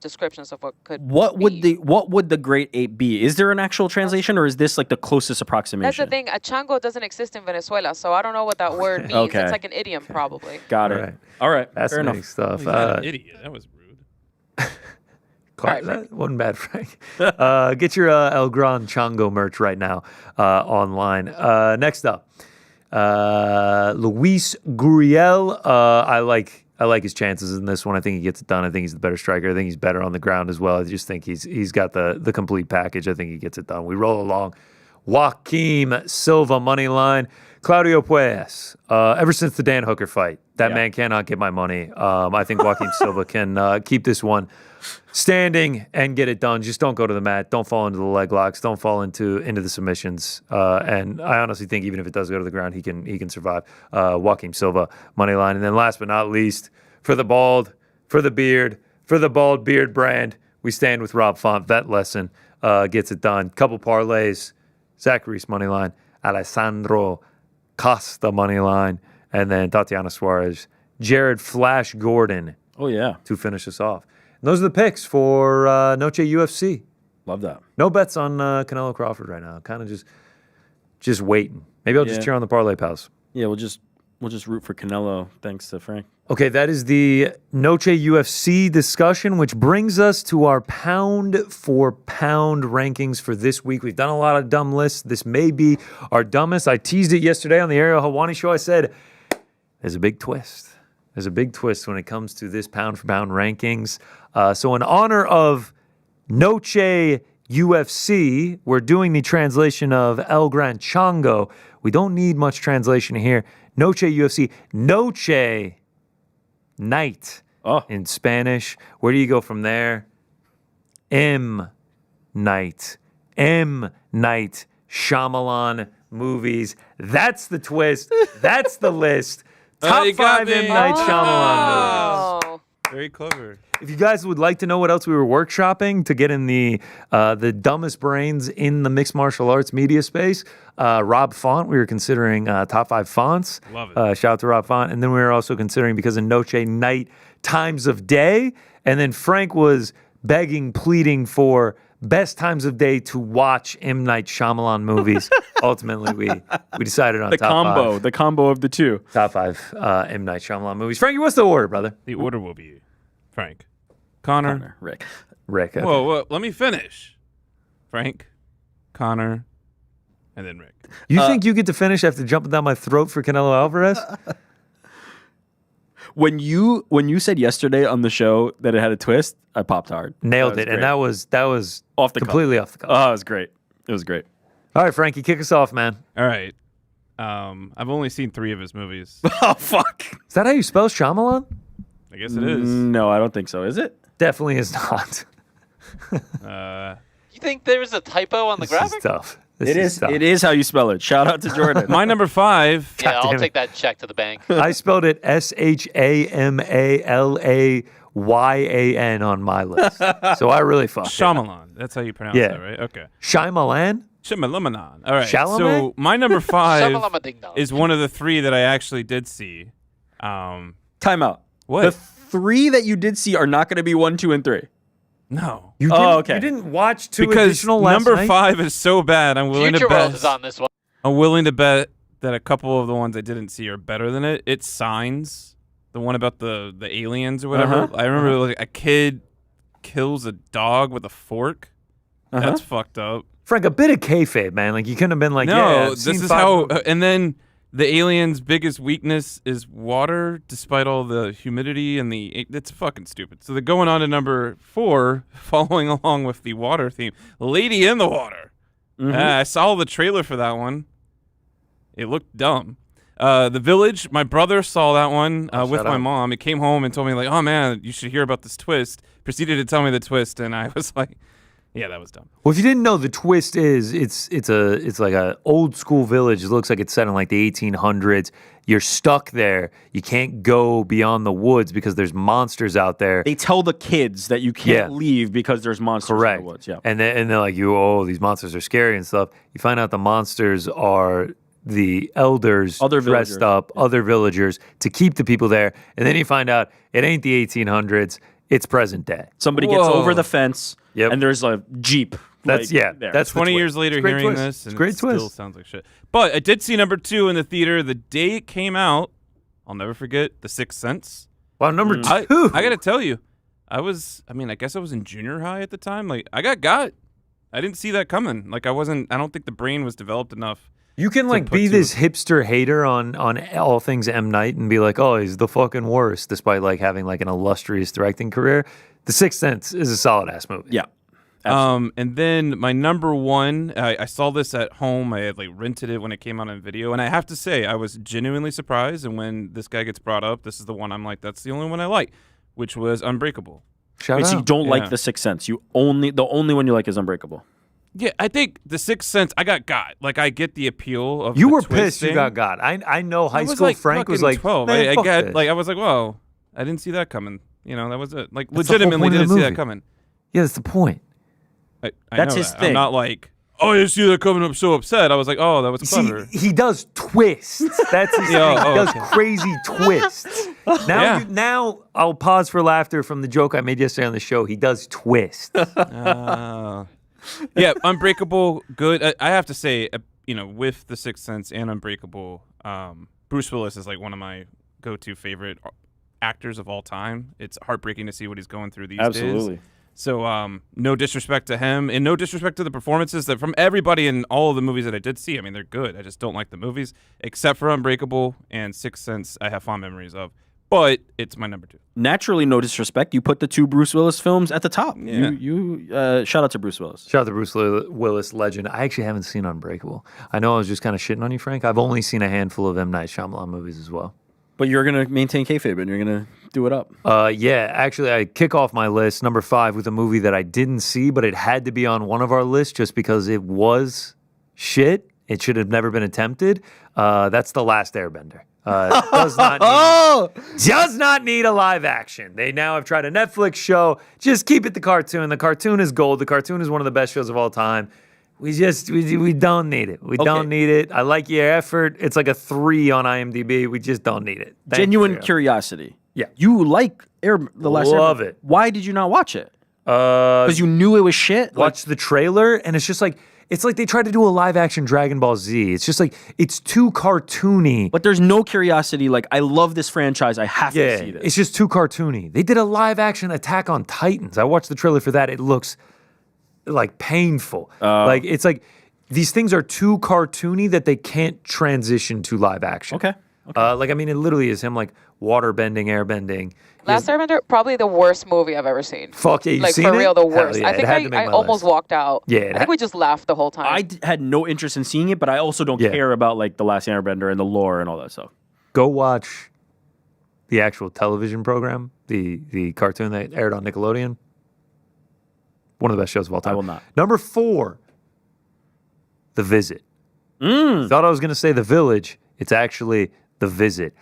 descriptions of what could What would the great ape be? Is there an actual translation, or is this like the closest approximation? That's the thing. A chango doesn't exist in Venezuela, so I don't know what that word means. Okay. It's like an idiom, probably. Got it. All right. Fascinating stuff. An idiot. That was rude. That wasn't bad, Frank. Get your El Gran Chango merch right now online. Next up, Luis Gurriel. I like his chances in this one. I think he gets it done. I think he's the better striker. I think he's better on the ground as well. I just think he's got the complete package. I think he gets it done. We roll along. Joaquim Silva money line. Claudio Puelles. Ever since the Dan Hooker fight, that man cannot get my money. I think Joaquim Silva can keep this one standing and get it done. Just don't go to the mat. Don't fall into the leg locks. Don't fall into the submissions. And I honestly think even if it does go to the ground, he can survive. Joaquim Silva money line. And then last but not least, for the bald beard brand, we stand with Rob Font. Vet lesson gets it done. Couple parlays. Zach Reese money line. Alessandro Costa money line. And then Tatiana Suarez. Jared Flash Gordon. Oh, yeah. To finish us off. And those are the picks for Noche UFC. Love that. No bets on Canelo Crawford right now. Kind of just waiting. Maybe I'll just cheer on the Parlay Pals. Yeah, we'll just root for Canelo. Thanks to Frank. Okay, that is the Noche UFC discussion, which brings us to our pound for pound rankings for this week. We've done a lot of dumb lists. This may be our dumbest. I teased it yesterday on the Ariel Helwani show. I said, there's a big twist. There's a big twist when it comes to this pound for pound rankings. So in honor of Noche UFC, we're doing the translation of El Gran Chango. We don't need much translation here. Noche UFC. Noche, night in Spanish. Where do you go from there? Night. Night. Shyamalan movies. That's the twist. That's the list. Top 5 M. Night Shyamalan movies. Very clever. If you guys would like to know what else we were workshopping to get in the dumbest brains in the mixed martial arts media space, Rob Font, we were considering top 5 fonts. Love it. Shout out to Rob Font. And then we were also considering, because of Noche, night times of day. And then Frank was begging, pleading for best times of day to watch M. Night Shyamalan movies. Ultimately, we decided on the top the combo of the two. Top 5 M. Night Shyamalan movies. Frankie, what's the order, brother? The order will be Frank, Connor, Rick. Okay. Whoa, let me finish. Frank, Connor, and then Rick. You think you get to finish after jumping down my throat for Canelo Alvarez? When you said yesterday on the show that it had a twist, I popped hard. Nailed it, and that was off the completely off the cuff. Oh, it was great. It was great. All right, Frankie, kick us off, man. All right. I've only seen 3 of his movies. Oh, fuck. Is that how you spell Shyamalan? I guess it is. No, I don't think so. Is it? Definitely is not. You think there was a typo on the graphic? Is tough. It is how you spell it. Shout out to Jordan. My number 5. Yeah, I'll take that check to the bank. I spelled it Shyamalan on my list. So I really fucked Shyamalan. That's how you pronounce that, right? Okay. Shyamalan? Shyamalan. All right. Chalamet? So my number 5 Shamalama-ding-dong. is one of the 3 that I actually did see. Time out. What? The 3 that you did see are not going to be 1, 2, and 3. No. You didn't, okay. You didn't watch 2 because additional last number night? 5 is so bad. I'm willing Future to bet. World is on this one. I'm willing to bet that a couple of the ones I didn't see are better than it. It's Signs, the one about the aliens or whatever. I remember like a kid kills a dog with a fork. That's fucked up. Frank, a bit of kayfabe, man. Like you couldn't have been like, No, I've this seen is 5 how. movies. And then the alien's biggest weakness is water, despite all the humidity and the. It's fucking stupid. So they're going on to number 4, following along with the water theme. Lady in the Water. I saw the trailer for that one. It looked dumb. The Village. My brother saw that one with my mom. It came home and told me like, "Oh man, you should hear about this twist." Proceeded to tell me the twist, and I was like, "Yeah, that was dumb." Well, if you didn't know, the twist is it's like a old school village. It looks like it's set in like the 1800s. You're stuck there. You can't go beyond the woods because there's monsters out there. They tell the kids that you can't leave because there's monsters in the woods. Yeah. And they're like, these monsters are scary and stuff. You find out the monsters are the elders dressed up, other villagers to keep the people there. And then you find out it ain't the 1800s. It's present day. Somebody gets over the fence, and there's a Jeep. That's there. That's 20 years later hearing this, and it still sounds like shit. But I did see number 2 in the theater the day it came out. I'll never forget The Sixth Sense. Wow, number 2. I got to tell you, I guess I was in junior high at the time. Like, I got. I didn't see that coming. Like, I don't think the brain was developed enough. You can like be this hipster hater on all things M. Night and be like, oh, he's the fucking worst, despite like having like an illustrious directing career. The Sixth Sense is a solid ass movie. Yeah. And then my number 1, I saw this at home. I had like rented it when it came out on video, and I have to say I was genuinely surprised. And when this guy gets brought up, this is the one I'm like, that's the only one I like, which was Unbreakable. Shout out. So you don't like The Sixth Sense. The only one you like is Unbreakable. Yeah, I think The Sixth Sense, I got. Like, I get the appeal of You the were twist pissed thing. you got. I know high school like Frank was like, 12. man, I fuck get, this. like, I was like, whoa, I didn't see that coming. You know, that was it. Like, That's the whole legitimately point of the didn't see that movie. coming. Yeah, that's the point. I That's know his that. thing. I'm not like, oh, I didn't see that coming. I'm so upset. I was like, oh, that was clever. See, he does twists. That's his thing. He does crazy twists. Now I'll pause for laughter from the joke I made yesterday on the show. He does twists. Yeah, Unbreakable, good. I have to say, with The Sixth Sense and Unbreakable, Bruce Willis is like one of my go-to favorite actors of all time. It's heartbreaking to see what he's going through these days. Absolutely. So, no disrespect to him, and no disrespect to the performances that from everybody in all of the movies that I did see. I mean, they're good. I just don't like the movies, except for Unbreakable and Sixth Sense. I have fond memories of, but it's my number 2. Naturally, no disrespect. You put the 2 Bruce Willis films at the top. Yeah. You shout out to Bruce Willis. Shout out to Bruce Willis, legend. I actually haven't seen Unbreakable. I know I was just kind of shitting on you, Frank. I've only seen a handful of M. Night Shyamalan movies as well. But you're going to maintain kayfabe and you're going to do it up. Yeah, actually, I kick off my list, number 5, with a movie that I didn't see, but it had to be on one of our lists just because it was shit. It should have never been attempted. That's The Last Airbender. Does not need a live action. They now have tried a Netflix show. Just keep it the cartoon. The cartoon is gold. The cartoon is one of the best shows of all time. We don't need it. We don't need it. I like your effort. It's like a 3 on IMDb. We just don't need it. Genuine curiosity. Yeah. You like The Last Airbender. Love it. Why did you not watch it? Because you knew it was shit? Watch the trailer, and it's just like, it's like they tried to do a live-action Dragon Ball Z. It's just like, it's too cartoony. But there's no curiosity. Like, I love this franchise. I have to see this. It's just too cartoony. They did a live-action Attack on Titans. I watched the trailer for that. It looks like painful. Like, it's like, these things are too cartoony that they can't transition to live action. Okay. Like, I mean, it literally is him, like, water bending, air bending. Last Airbender, probably the worst movie I've ever seen. Fuck yeah, you've like, seen for it? real, the Hell worst. yeah, I think I almost walked out. Yeah, I think we just laughed the whole time. I had no interest in seeing it, but I also don't care about, like, The Last Airbender and the lore and all that stuff. Go watch the actual television program, the cartoon that aired on Nickelodeon. One of the best shows of all time. I will not. Number 4, The Visit. Thought I was going to say The Village. It's actually The Visit.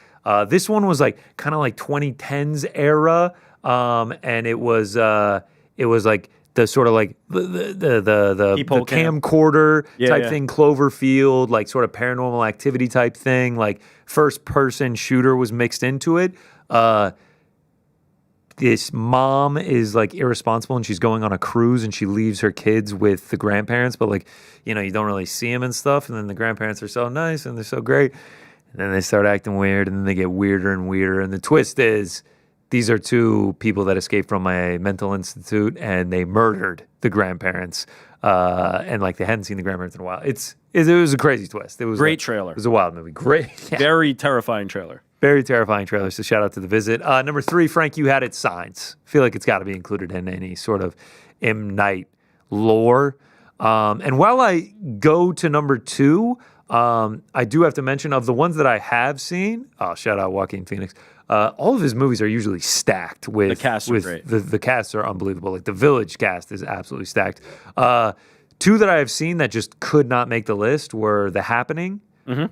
This one was like kind of like 2010s era, and it was like the sort of like the camcorder type thing, Cloverfield, like sort of Paranormal Activity type thing, like first person shooter was mixed into it. This mom is like irresponsible and she's going on a cruise and she leaves her kids with the grandparents, but like, you know, you don't really see them and stuff. And then the grandparents are so nice and they're so great. And then they start acting weird and then they get weirder and weirder. And the twist is these are 2 people that escaped from a mental institute and they murdered the grandparents. And like they hadn't seen the grandparents in a while. It was a crazy twist. It was Great trailer. It was a wild movie. Great. Yeah. Very terrifying trailer. Very terrifying trailer, so shout out to The Visit. Number 3, Frank, you had it, Signs. I feel like it's got to be included in any sort of M. Night lore. And while I go to number 2, I do have to mention of the ones that I have seen, shout out Joaquin Phoenix, all of his movies are usually stacked with... The casts are great. The casts are unbelievable. Like The Village cast is absolutely stacked. 2 that I have seen that just could not make the list were The Happening,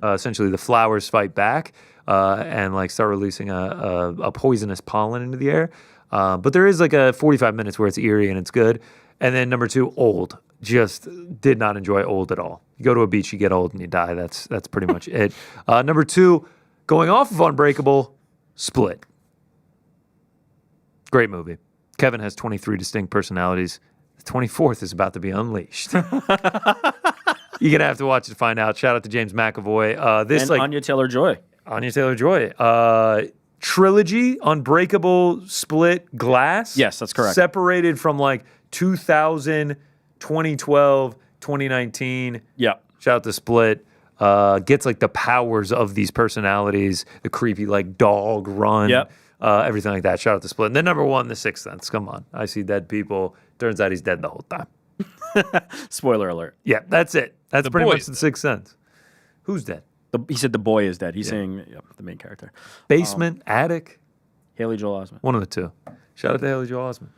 essentially the flowers fight back, and like start releasing a poisonous pollen into the air. But there is like a 45 minutes where it's eerie and it's good. And then number 2, Old. Just did not enjoy Old at all. You go to a beach, you get old and you die. That's pretty much it. Number 2, going off of Unbreakable, Split. Great movie. Kevin has 23 distinct personalities. The 24th is about to be unleashed. You're going to have to watch it to find out. Shout out to James McAvoy. And Anya Taylor-Joy. Anya Taylor-Joy. Trilogy, Unbreakable, Split, Glass. Yes, that's correct. Separated from like 2000, 2012, 2019. Yeah. Shout out to Split. Gets like the powers of these personalities, the creepy like dog run, everything like that. Shout out to Split. And then number 1, The Sixth Sense. Come on. I see dead people. Turns out he's dead the whole time. Spoiler alert. Yeah, that's it. That's The pretty boy much is The dead. Sixth Sense. Who's dead? He said the boy is dead. He's saying the main character. Basement, attic. Haley Joel Osment. One of the 2. Shout out to Haley Joel Osment.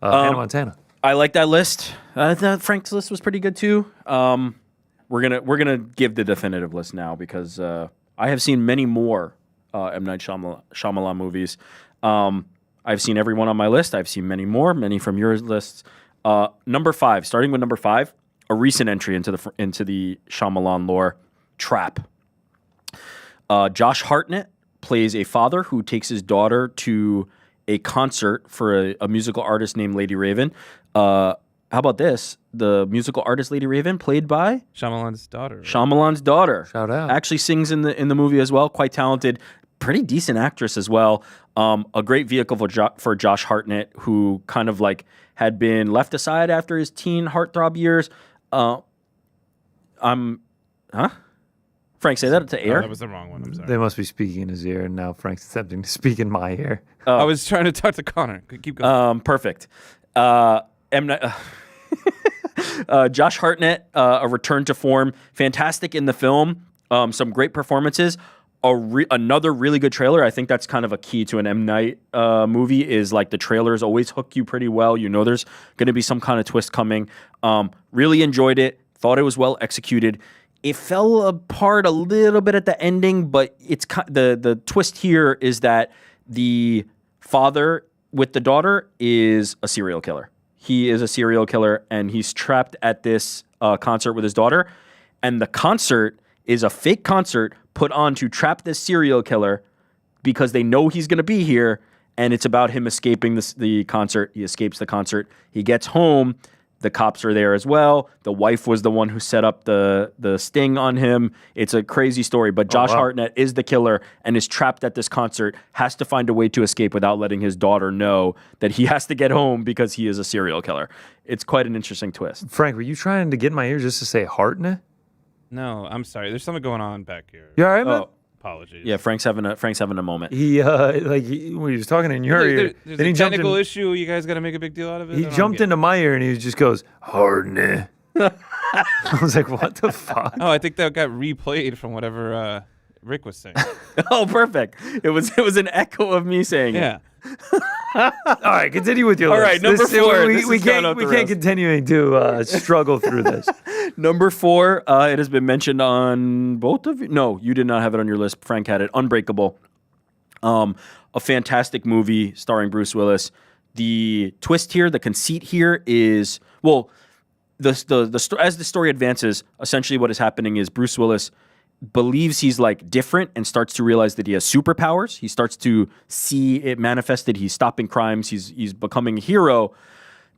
Hannah Montana. I like that list. Frank's list was pretty good too. We're gonna give the definitive list now because I have seen many more M. Night Shyamalan movies. I've seen everyone on my list. I've seen many more, many from your lists. Number 5, starting with number 5, a recent entry into the Shyamalan lore, Trap. Josh Hartnett plays a father who takes his daughter to a concert for a musical artist named Lady Raven. How about this? The musical artist Lady Raven, played by Shyamalan's daughter. Right? Shyamalan's daughter. Shout out. Actually sings in the movie as well. Quite talented. Pretty decent actress as well. A great vehicle for Josh Hartnett, who kind of like had been left aside after his teen heartthrob years. Frank, say that to air. That was the wrong one. I'm sorry. They must be speaking in his ear, and now Frank's attempting to speak in my ear. I was trying to talk to Connor. Keep going. Perfect. Josh Hartnett, a return to form. Fantastic in the film. Some great performances. Another really good trailer. I think that's kind of a key to an M. Night movie is like the trailers always hook you pretty well. You know there's going to be some kind of twist coming. Really enjoyed it. Thought it was well executed. It fell apart a little bit at the ending, but it's the twist here is that the father with the daughter is a serial killer. He is a serial killer, and he's trapped at this concert with his daughter, and the concert is a fake concert put on to trap this serial killer because they know he's going to be here, and it's about him escaping the concert. He escapes the concert. He gets home. The cops are there as well. The wife was the one who set up the sting on him. It's a crazy story, but Josh Hartnett is the killer and is trapped at this concert, has to find a way to escape without letting his daughter know that he has to get home because he is a serial killer. It's quite an interesting twist. Frank, were you trying to get in my ear just to say Hartnett? No, I'm sorry. There's something going on back here. You all right, man? Apologies. Yeah, Frank's having a moment. When he was talking in your ear, There's then a he jumped technical in. issue. You guys got to make a big deal out of it. He jumped into my ear and he just goes, Hartnett. I was like, what the fuck? Oh, I think that got replayed from whatever Rick was saying. Oh, perfect. It was an echo of me saying it. All right, continue with your All list. right, number 4. We can't continue to struggle through this. Number 4, it has been mentioned on both of you. No, you did not have it on your list. Frank had it. Unbreakable. A fantastic movie starring Bruce Willis. The twist here, the conceit here is, well, as the story advances, essentially what is happening is Bruce Willis believes he's like different and starts to realize that he has superpowers. He starts to see it manifested. He's stopping crimes. He's becoming a hero.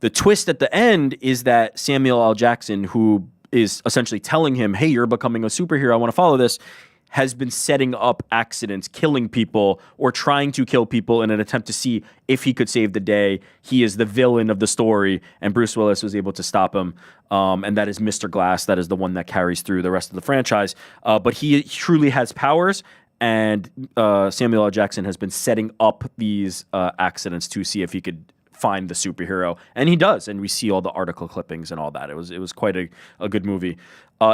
The twist at the end is that Samuel L. Jackson, who is essentially telling him, hey, you're becoming a superhero, I want to follow this, has been setting up accidents, killing people or trying to kill people in an attempt to see if he could save the day. He is the villain of the story, and Bruce Willis was able to stop him. And that is Mr. Glass. That is the one that carries through the rest of the franchise. But he truly has powers, and Samuel L. Jackson has been setting up these accidents to see if he could find the superhero, and he does, and we see all the article clippings and all that. It was quite a good movie.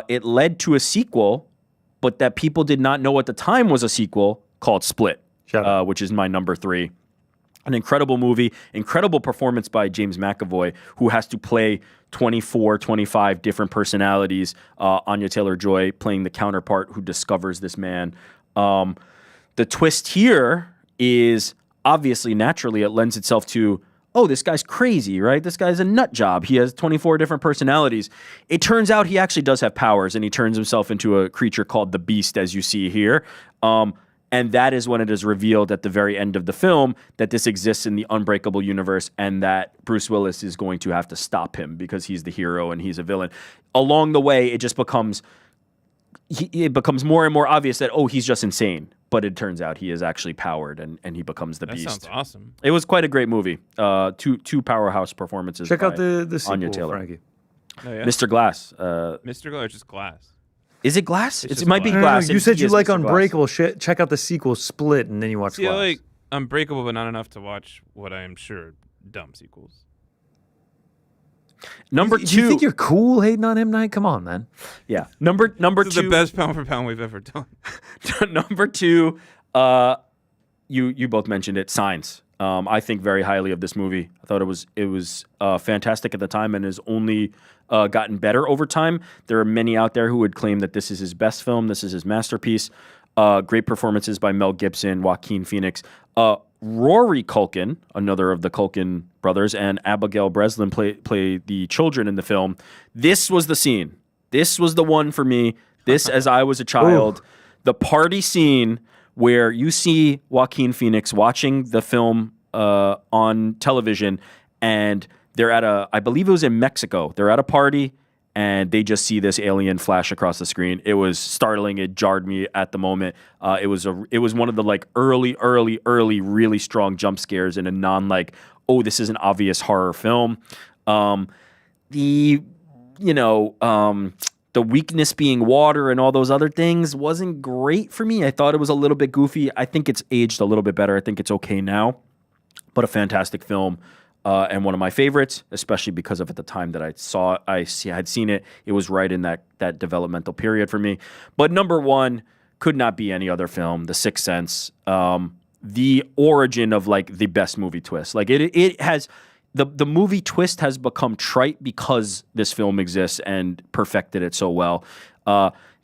It led to a sequel, but that people did not know at the time was a sequel, called Split, which is my number 3. An incredible movie, incredible performance by James McAvoy, who has to play 24, 25 different personalities. Anya Taylor-Joy playing the counterpart who discovers this man. The twist here is obviously, naturally, it lends itself to, oh, this guy's crazy, right? This guy's a nut job. He has 24 different personalities. It turns out he actually does have powers, and he turns himself into a creature called the Beast, as you see here. And that is when it is revealed at the very end of the film that this exists in the Unbreakable universe and that Bruce Willis is going to have to stop him because he's the hero and he's a villain. Along the way, it just becomes more and more obvious that, oh, he's just insane. But it turns out he is actually powered, and he becomes the Beast. That sounds awesome. It was quite a great movie. Two powerhouse performances. Check out the sequel, Anya Taylor. Frankie. Oh, yeah? Mr. Glass. Mr. Glass, just Glass. Is it Glass? It might be No, Glass. you said He you is like Mr. Unbreakable. Check out the sequel, Split, and then you watch See, Glass. I like Unbreakable, but not enough to watch what I am sure dumb sequels. Number Do 2. you think you're cool hating on him, Knight? Come on, man. Yeah. Number This 2. is the best pound for pound we've ever done. Number 2. You both mentioned it. Signs. I think very highly of this movie. I thought it was fantastic at the time and has only gotten better over time. There are many out there who would claim that this is his best film. This is his masterpiece. Great performances by Mel Gibson, Joaquin Phoenix. Rory Culkin, another of the Culkin brothers, and Abigail Breslin play the children in the film. This was the scene. This was the one for me. This, as I was a child, the party scene where you see Joaquin Phoenix watching the film on television, and they're at I believe it was in Mexico. They're at a party, and they just see this alien flash across the screen. It was startling. It jarred me at the moment. It was one of the like early, really strong jump scares in a oh, this is an obvious horror film. The weakness being water and all those other things wasn't great for me. I thought it was a little bit goofy. I think it's aged a little bit better. I think it's okay now, but a fantastic film. And one of my favorites, especially because of at the time that I had seen it. It was right in that developmental period for me. But number 1 could not be any other film, The Sixth Sense. The origin of like the best movie twist. Like it has the movie twist has become trite because this film exists and perfected it so well.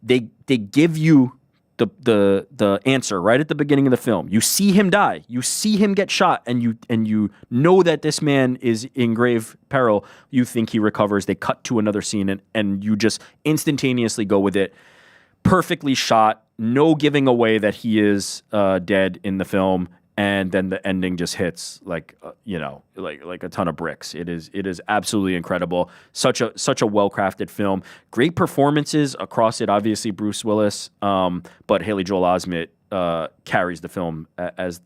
They give you the answer right at the beginning of the film. You see him die. You see him get shot, and you know that this man is in grave peril. You think he recovers. They cut to another scene, and you just instantaneously go with it. Perfectly shot. no giving away that he is dead in the film, and then the ending just hits like a ton of bricks. It is absolutely incredible. Such a well-crafted film. Great performances across it. Obviously Bruce Willis, but Haley Joel Osment carries the film as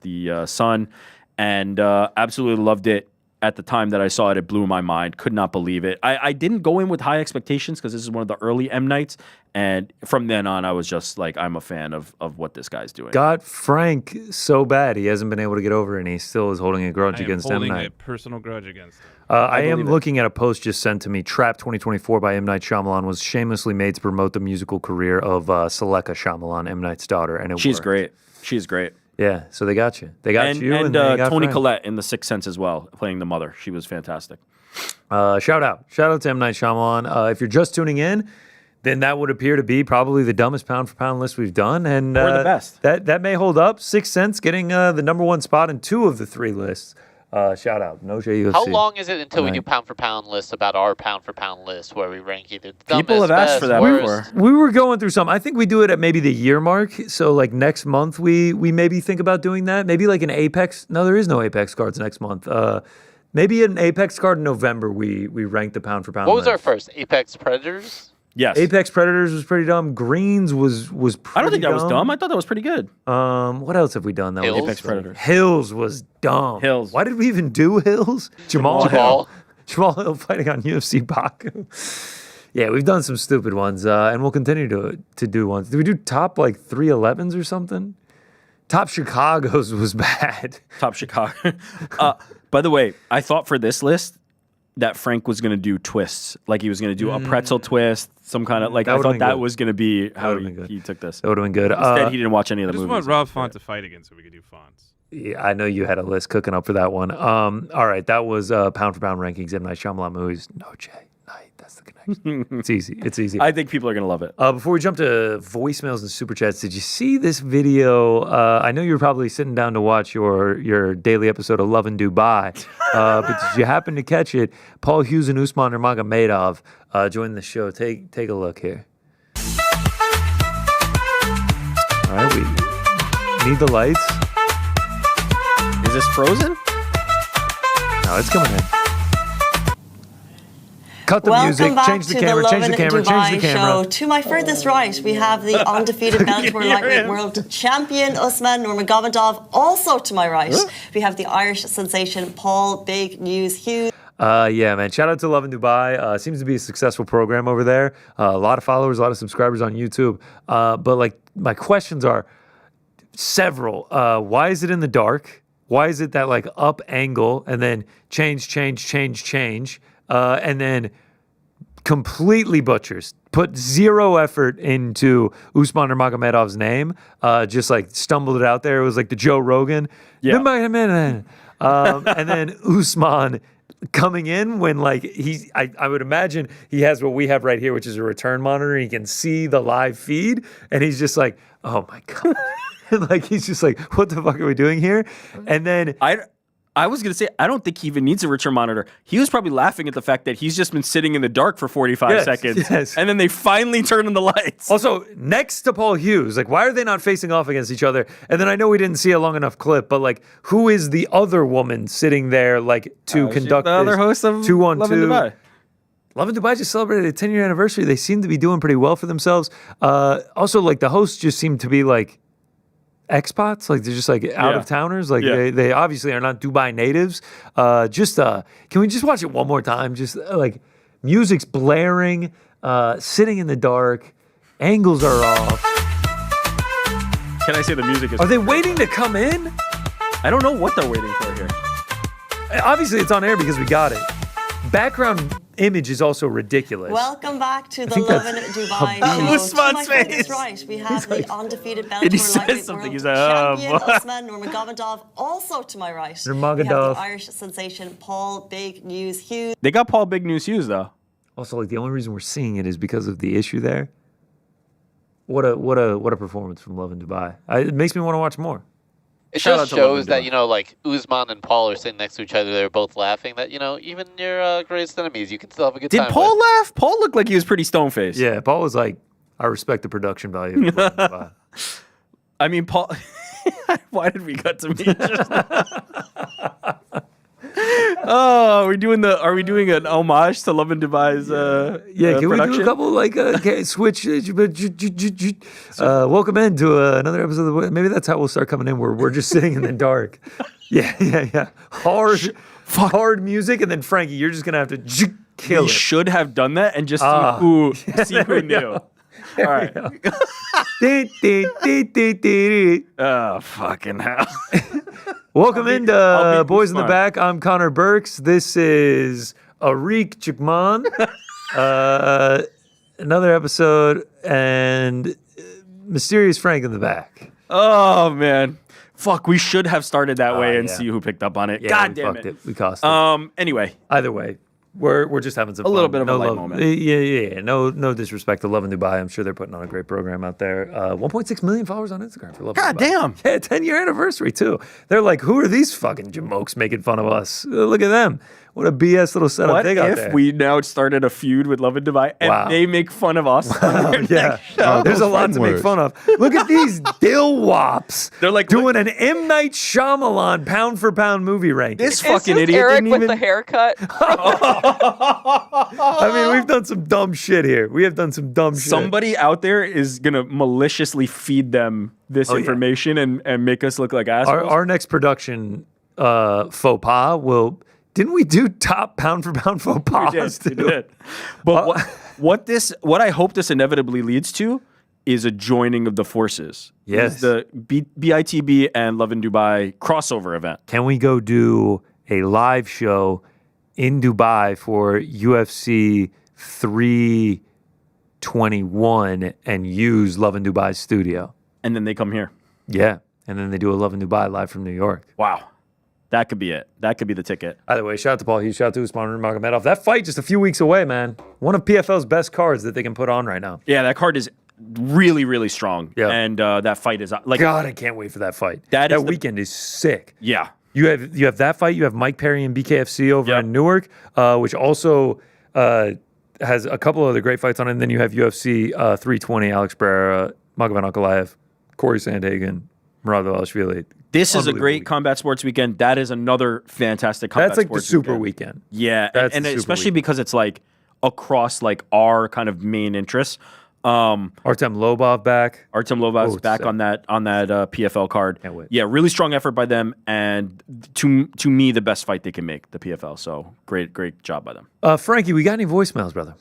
the son, and absolutely loved it. At the time that I saw it, it blew my mind. Could not believe it. I didn't go in with high expectations because this is one of the early M. Nights. And from then on, I was just like, I'm a fan of what this guy's doing. Got Frank so bad he hasn't been able to get over it, and he still is holding a grudge against M. Night. Holding a personal grudge against him. I am looking at a post just sent to me. Trap 2024 by M. Night Shyamalan was shamelessly made to promote the musical career of Seleka Shyamalan, M. Night's daughter. And She's worked. great. She's great. Yeah, so they got you. They got you, and they got Toni Frank. Collette in The Sixth Sense as well, playing the mother. She was fantastic. Shout out to M. Night Shyamalan. If you're just tuning in, then that would appear to be probably the dumbest pound for pound list we've done, and or the best. That may hold up. Sixth Sense getting the number one spot in 2 of the 3 lists. Shout out, Noche UFC. How long is it until we do pound for pound lists about our pound for pound list where we rank either the dumbest, People have asked for that worst? before. We were going through some. I think we do it at maybe the year mark. So like next month, we maybe think about doing that. Maybe like an Apex. No, there is no Apex cards next month. Maybe an Apex card in November. We rank the pound for pound. What was list. our first? Apex Predators? Yes. Apex Predators was pretty dumb. Greens was pretty I don't think that was dumb. I thought that was pretty good. What else have we done? That Hills? was Apex Predators. Hills was dumb. Hills. Why did we even do Hills? Jamal Hill fighting on UFC Baku. Yeah, we've done some stupid ones, and we'll continue to do ones. Did we do top like 311s or something? Top Chicago's was bad. Top Chicago. By the way, I thought for this list that Frank was going to do twists. Like he was going to do a pretzel twist, some kind of like, I thought that was going to be how he took this. That would have been good. Instead, he didn't watch any of the movies. I just want Rob Font to fight again so we could do Fonts. Yeah, I know you had a list cooking up for that one. All right, that was pound for pound rankings. M. Night Shyamalan movies. Noche Night. That's the connection. It's easy. It's easy. I think people are going to love it. Before we jump to voicemails and super chats, did you see this video? I know you were probably sitting down to watch your daily episode of Love in Dubai, but did you happen to catch it? Paul Hughes and Usman Nurmagomedov joined the show. Take a look here. All right, we need the lights. Is this frozen? No, it's coming in. Cut the music, change the camera, change the camera, change the camera. To my furthest right, we have the undefeated Bellator lightweight world champion Usman Nurmagomedov. Also to my right, we have the Irish sensation Paul Big News Hughes. Yeah, man. Shout out to Love in Dubai. Seems to be a successful program over there. A lot of followers, a lot of subscribers on YouTube. But like, my questions are several. Why is it in the dark? Why is it that like up angle and then change, and then completely butchers? Put zero effort into Usman Nurmagomedov's name. Just like stumbled it out there. It was like the Joe Rogan. Yeah. And then Usman coming in when like I would imagine he has what we have right here, which is a return monitor. He can see the live feed, and he's just like, oh my God. Like he's just like, what the fuck are we doing here? And then I was going to say, I don't think he even needs a return monitor. He was probably laughing at the fact that he's just been sitting in the dark for 45 seconds. Yes. And then they finally turn on the lights. Also, next to Paul Hughes, like, why are they not facing off against each other? And then I know we didn't see a long enough clip, but like, who is the other woman sitting there, like, to conduct the other host of 2-on-2? Love in Dubai. Love in Dubai just celebrated a 10-year anniversary. They seem to be doing pretty well for themselves. Also, like, the hosts just seem to be like expats, like they're just like out of towners, like they obviously are not Dubai natives. Can we just watch it one more time? Just like music's blaring, sitting in the dark, angles are off. Can I say the music is? Are they waiting to come in? I don't know what they're waiting for here. Obviously, it's on air because we got it. Background image is also ridiculous. Welcome back to the Love in Dubai show. Usman's face. Right, we have the undefeated And he Bellator says lightweight something. world He's like, champion Usman Nurmagomedov. Also to my right, we have the Irish sensation Paul Big News Hughes. They got Paul Big News Hughes though. Also, like the only reason we're seeing it is because of the issue there. What a performance from Love in Dubai. It makes me want to watch more. It just shows that, you know, like Usman and Paul are sitting next to each other. They're both laughing. That, you know, even your greatest enemies, you can still have a good time. Did Paul laugh? Paul looked like he was pretty stone-faced. Yeah, Paul was like, I respect the production value. Of Love and Dubai. I mean, Paul. Why did we cut to me? Just oh, are we doing an homage to Love and Dubai's? Can we production? do a couple switch? Welcome into another episode of maybe that's how we'll start coming in. Where we're just sitting in the dark. Yeah. Hard music, and then Frankie, you're just gonna have to kill we it. Should have done that and just see who knew. All right. Oh, fucking hell. Welcome into Boys in the Back. I'm Connor Burks. This is Arik Chikman. Another episode, and Mysterious Frank in the back. Oh, man. Fuck, we should have started that way and see who picked up on it. Yeah, God damn it. We cost it. Anyway. Either way. We're just having some a fun. little bit of a light moment. Yeah. No disrespect to Love in Dubai. I'm sure they're putting on a great program out there. 1.6 million followers on Instagram for Love in Dubai. God damn. Yeah, 10-year anniversary too. They're like, who are these fucking jamokes making fun of us? Look at them. What a BS little setup What they got if there. we now started a feud with Love and Dubai and they make fun of us? There's a lot to make fun of. Look at these dill wops. They're like doing an M. Night Shyamalan pound for pound movie ranking. This fucking idiot Eric didn't with even... the haircut. I mean, we've done some dumb shit here. We have done some dumb shit. Somebody out there is going to maliciously feed them this information and make us look like assholes. Our next production faux pas will... Didn't we do top pound for pound faux pas? We did. But what I hope this inevitably leads to is a joining of the forces. Yes. It's the BITB and Love in Dubai crossover event. Can we go do a live show in Dubai for UFC 321 and use Love in Dubai's studio? And then they come here. Yeah. And then they do a Love in Dubai live from New York. Wow. That could be it. That could be the ticket. Either way, shout out to Paul Hughes, shout out to Usman Nurmagomedov. That fight just a few weeks away, man. One of PFL's best cards that they can put on right now. Yeah, that card is really, really strong. Yeah. And that fight is like... God, I can't wait for that fight. That weekend is sick. Yeah. You have that fight. You have Mike Perry and BKFC over in Newark, which also has a couple other great fights on it. And then you have UFC 320, Alex Barrera, Magomed Ankalaev, Corey Sandhagen, Murad Velashvili. This is a great combat sports weekend. That is another fantastic combat sports weekend. That's like the super weekend. Yeah, That's and the especially super because it's like across like our kind of main interests. Artem Lobov back. Artem Lobov's back on that PFL card. Can't wait. Yeah, really strong effort by them, and to me the best fight they can make, the PFL. So great job by them. Frankie, we got any voicemails, brother?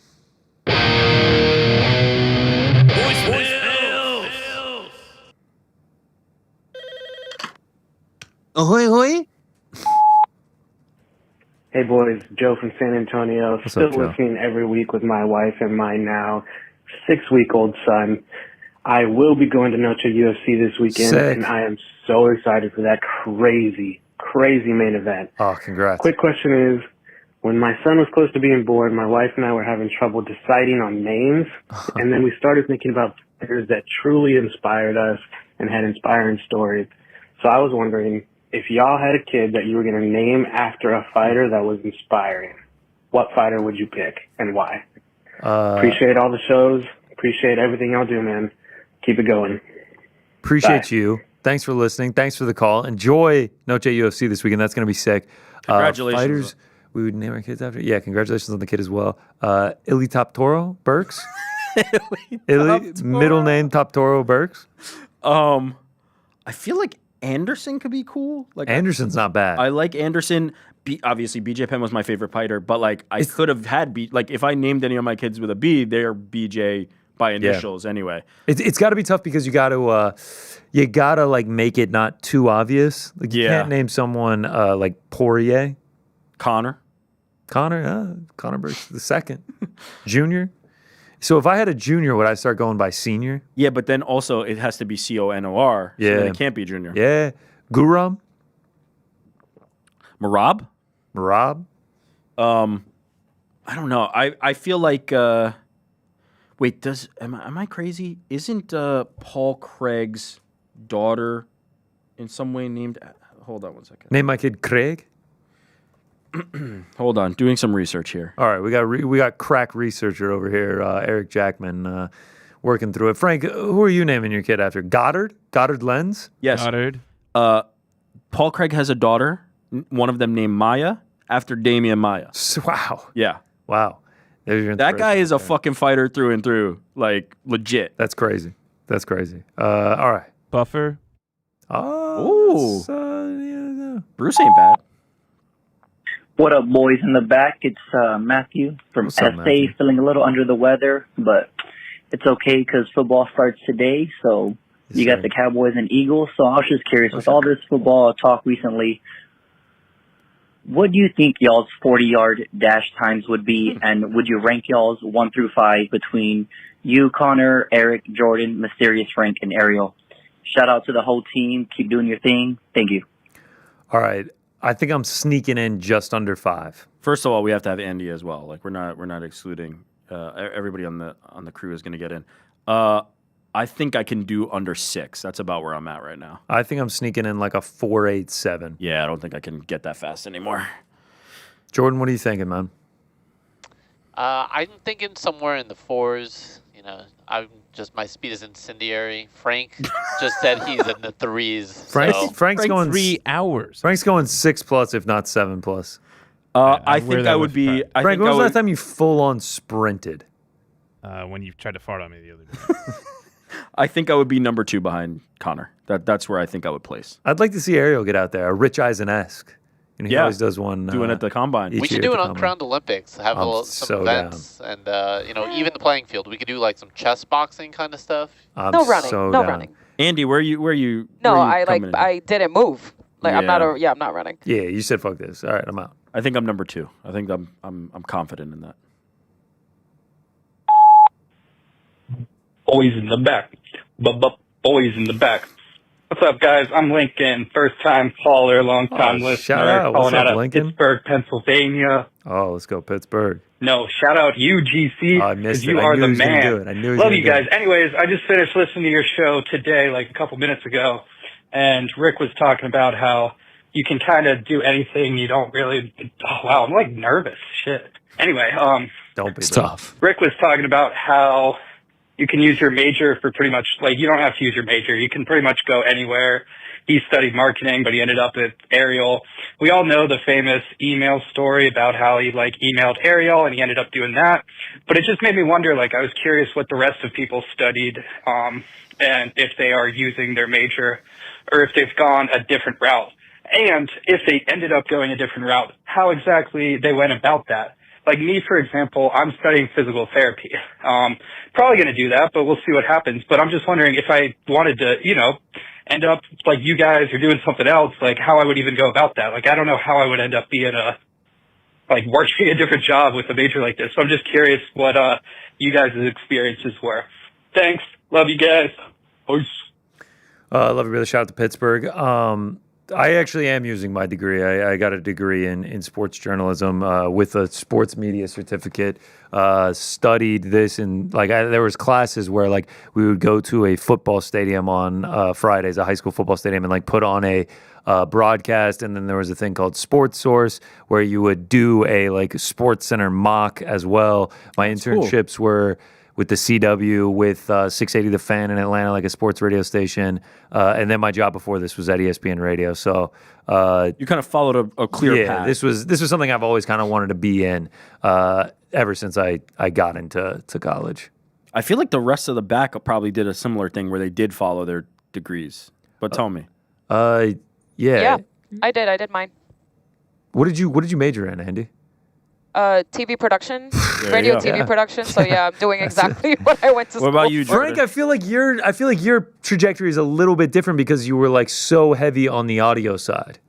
Ahoy, hoy. Hey, boys. Joe from San Antonio. What's Still up, Joe? listening every week with my wife and my now 6-week-old son. I will be going to Noche UFC this weekend, Sick. and I am so excited for that crazy main event. Oh, congrats. Quick question is, when my son was close to being born, my wife and I were having trouble deciding on names, and then we started thinking about figures that truly inspired us and had inspiring stories. So I was wondering, if y'all had a kid that you were going to name after a fighter that was inspiring, what fighter would you pick and why? Appreciate all the shows. Appreciate everything y'all do, man. Keep it going. Appreciate you. Thanks for listening. Thanks for the call. Enjoy Noche UFC this weekend. That's going to be sick. Congratulations. Fighters we would name our kids after. Yeah, congratulations on the kid as well. Ilia Topuria Burks. Ilia, middle name Topuria Burks. I feel like Anderson could be cool. Like Anderson's not bad. I like Anderson. Obviously, BJ Penn was my favorite fighter, but like I could have had like if I named any of my kids with a B, they're BJ by initials anyway. It's got to be tough because you got to like make it not too obvious. Like you can't name someone like Poirier, Connor Burks the second, Junior. So if I had a junior, would I start going by senior? Yeah, but then also it has to be CONOR. Yeah. So then it can't be junior. Yeah. Guram? Marab? I don't know. I feel like wait, am I crazy? Isn't Paul Craig's daughter in some way named hold on one second. Name my kid Craig? Hold on, doing some research here. All right, we got crack researcher over here, Eric Jackman. working through it. Frank, who are you naming your kid after? Goddard? Goddard Lenz? Yes. Goddard. Paul Craig has a daughter, one of them named Maya, after Damian Maya. Wow. Yeah. Wow. There's your That guy is a there. fucking fighter through and through. Like, legit. That's crazy. That's crazy. All right. Buffer. Oh. Yeah. Bruce ain't bad. What up, boys in the back? It's Matthew from What's up, SA, Matthew? feeling a little under the weather, but it's okay because football starts today. So you got the Cowboys and Eagles. So I was just curious, with all this football talk recently, what do you think y'all's 40-yard dash times would be, and would you rank y'all's 1 through 5 between you, Connor, Eric, Jordan, Mysterious Frank, and Ariel? Shout out to the whole team. Keep doing your thing. Thank you. All right. I think I'm sneaking in just under 5. First of all, we have to have Andy as well. Like, we're not excluding everybody on the crew is going to get in. I think I can do under 6. That's about where I'm at right now. I think I'm sneaking in like a 4.87. Yeah, I don't think I can get that fast anymore. Jordan, what are you thinking, man? I'm thinking somewhere in the 4s. You know, my speed is incendiary. Frank just said he's in the 3s. Frank's going 3 hours. Frank's going 6+, if not 7+. I think I would be. Frank, when was the last time you full on sprinted? When you tried to fart on me the other day. I think I would be number 2 behind Connor. That's where I think I would place. I'd like to see Ariel get out there, a Rich Eisen-esque. And he always does one. Doing at the combine. We should do an Uncrowned Olympics. Have some events, down. and even the playing field. We could do like some chess boxing kind of stuff. No running. Andy, where you? No, coming in? I didn't move. Like I'm not running. Yeah, you said fuck this. All right, I'm out. I think I'm number 2. I think I'm confident in that. Boys in the back. Boys in the back. What's up, guys? I'm Lincoln, first-time caller, long-time listener. Shout out. Calling What's up, out of Lincoln? Pittsburgh, Pennsylvania. Oh, let's go Pittsburgh. No, shout out you, GC, I missed because you it. I are knew the he was gonna man. do it. I knew he was Love gonna you do guys. it. Anyways, I just finished listening to your show today, like a couple minutes ago, and Rick was talking about how you can kind of do anything. You don't really. Oh wow, I'm like nervous. Shit. Anyway, don't be tough. Rick was talking about how you can use your major for pretty much, like, you don't have to use your major. You can pretty much go anywhere. He studied marketing, but he ended up at Ariel. We all know the famous email story about how he, like, emailed Ariel, and he ended up doing that. But it just made me wonder, like, I was curious what the rest of people studied, and if they are using their major, or if they've gone a different route. And if they ended up going a different route, how exactly they went about that. Like me, for example, I'm studying physical therapy. Probably going to do that, but we'll see what happens. But I'm just wondering if I wanted to, end up like you guys or doing something else, like how I would even go about that. Like, I don't know how I would end up being working a different job with a major like this. So I'm just curious what you guys' experiences were. Thanks. Love you guys. Peace. Love you, brother. Shout out to Pittsburgh. I actually am using my degree. I got a degree in sports journalism with a sports media certificate. Studied this, and there was classes where we would go to a football stadium on Fridays, a high school football stadium, and put on a broadcast. And then there was a thing called Sports Source where you would do a Sports Center mock as well. My internships were with the CW, with 680 The Fan in Atlanta, like a sports radio station. And then my job before this was at ESPN Radio. So you kind of followed a clear path. This was something I've always kind of wanted to be in ever since I got into college. I feel like the rest of the back probably did a similar thing where they did follow their degrees. But tell me. Yeah, I did mine. What did you major in, Andy? TV production, radio TV production. So yeah, I'm doing exactly what I went to school. What about you, Frank? I feel like your trajectory is a little bit different because you were so heavy on the audio side.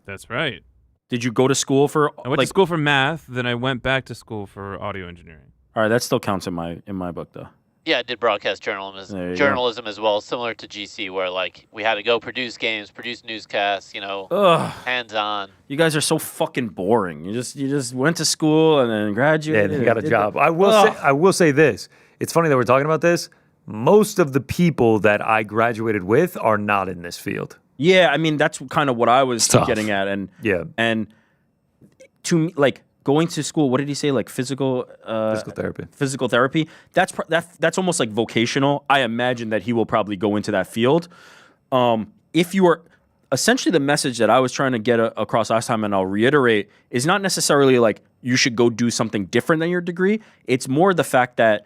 That's right. Did you go to school for? I went to school for math, then I went back to school for audio engineering. All right, that still counts in my book, though. Yeah, I did broadcast journalism as well, similar to GC, where we had to go produce games, produce newscasts, hands-on. You guys are so fucking boring. You just went to school and then graduated. Yeah, you got a job. I will say this. It's funny that we're talking about this. Most of the people that I graduated with are not in this field. Yeah, I mean that's kind of what I was getting at, and to me, going to school, what did he say? Like physical therapy. Physical therapy. That's almost like vocational. I imagine that he will probably go into that field. If you are essentially the message that I was trying to get across last time, and I'll reiterate, is not necessarily like you should go do something different than your degree. It's more the fact that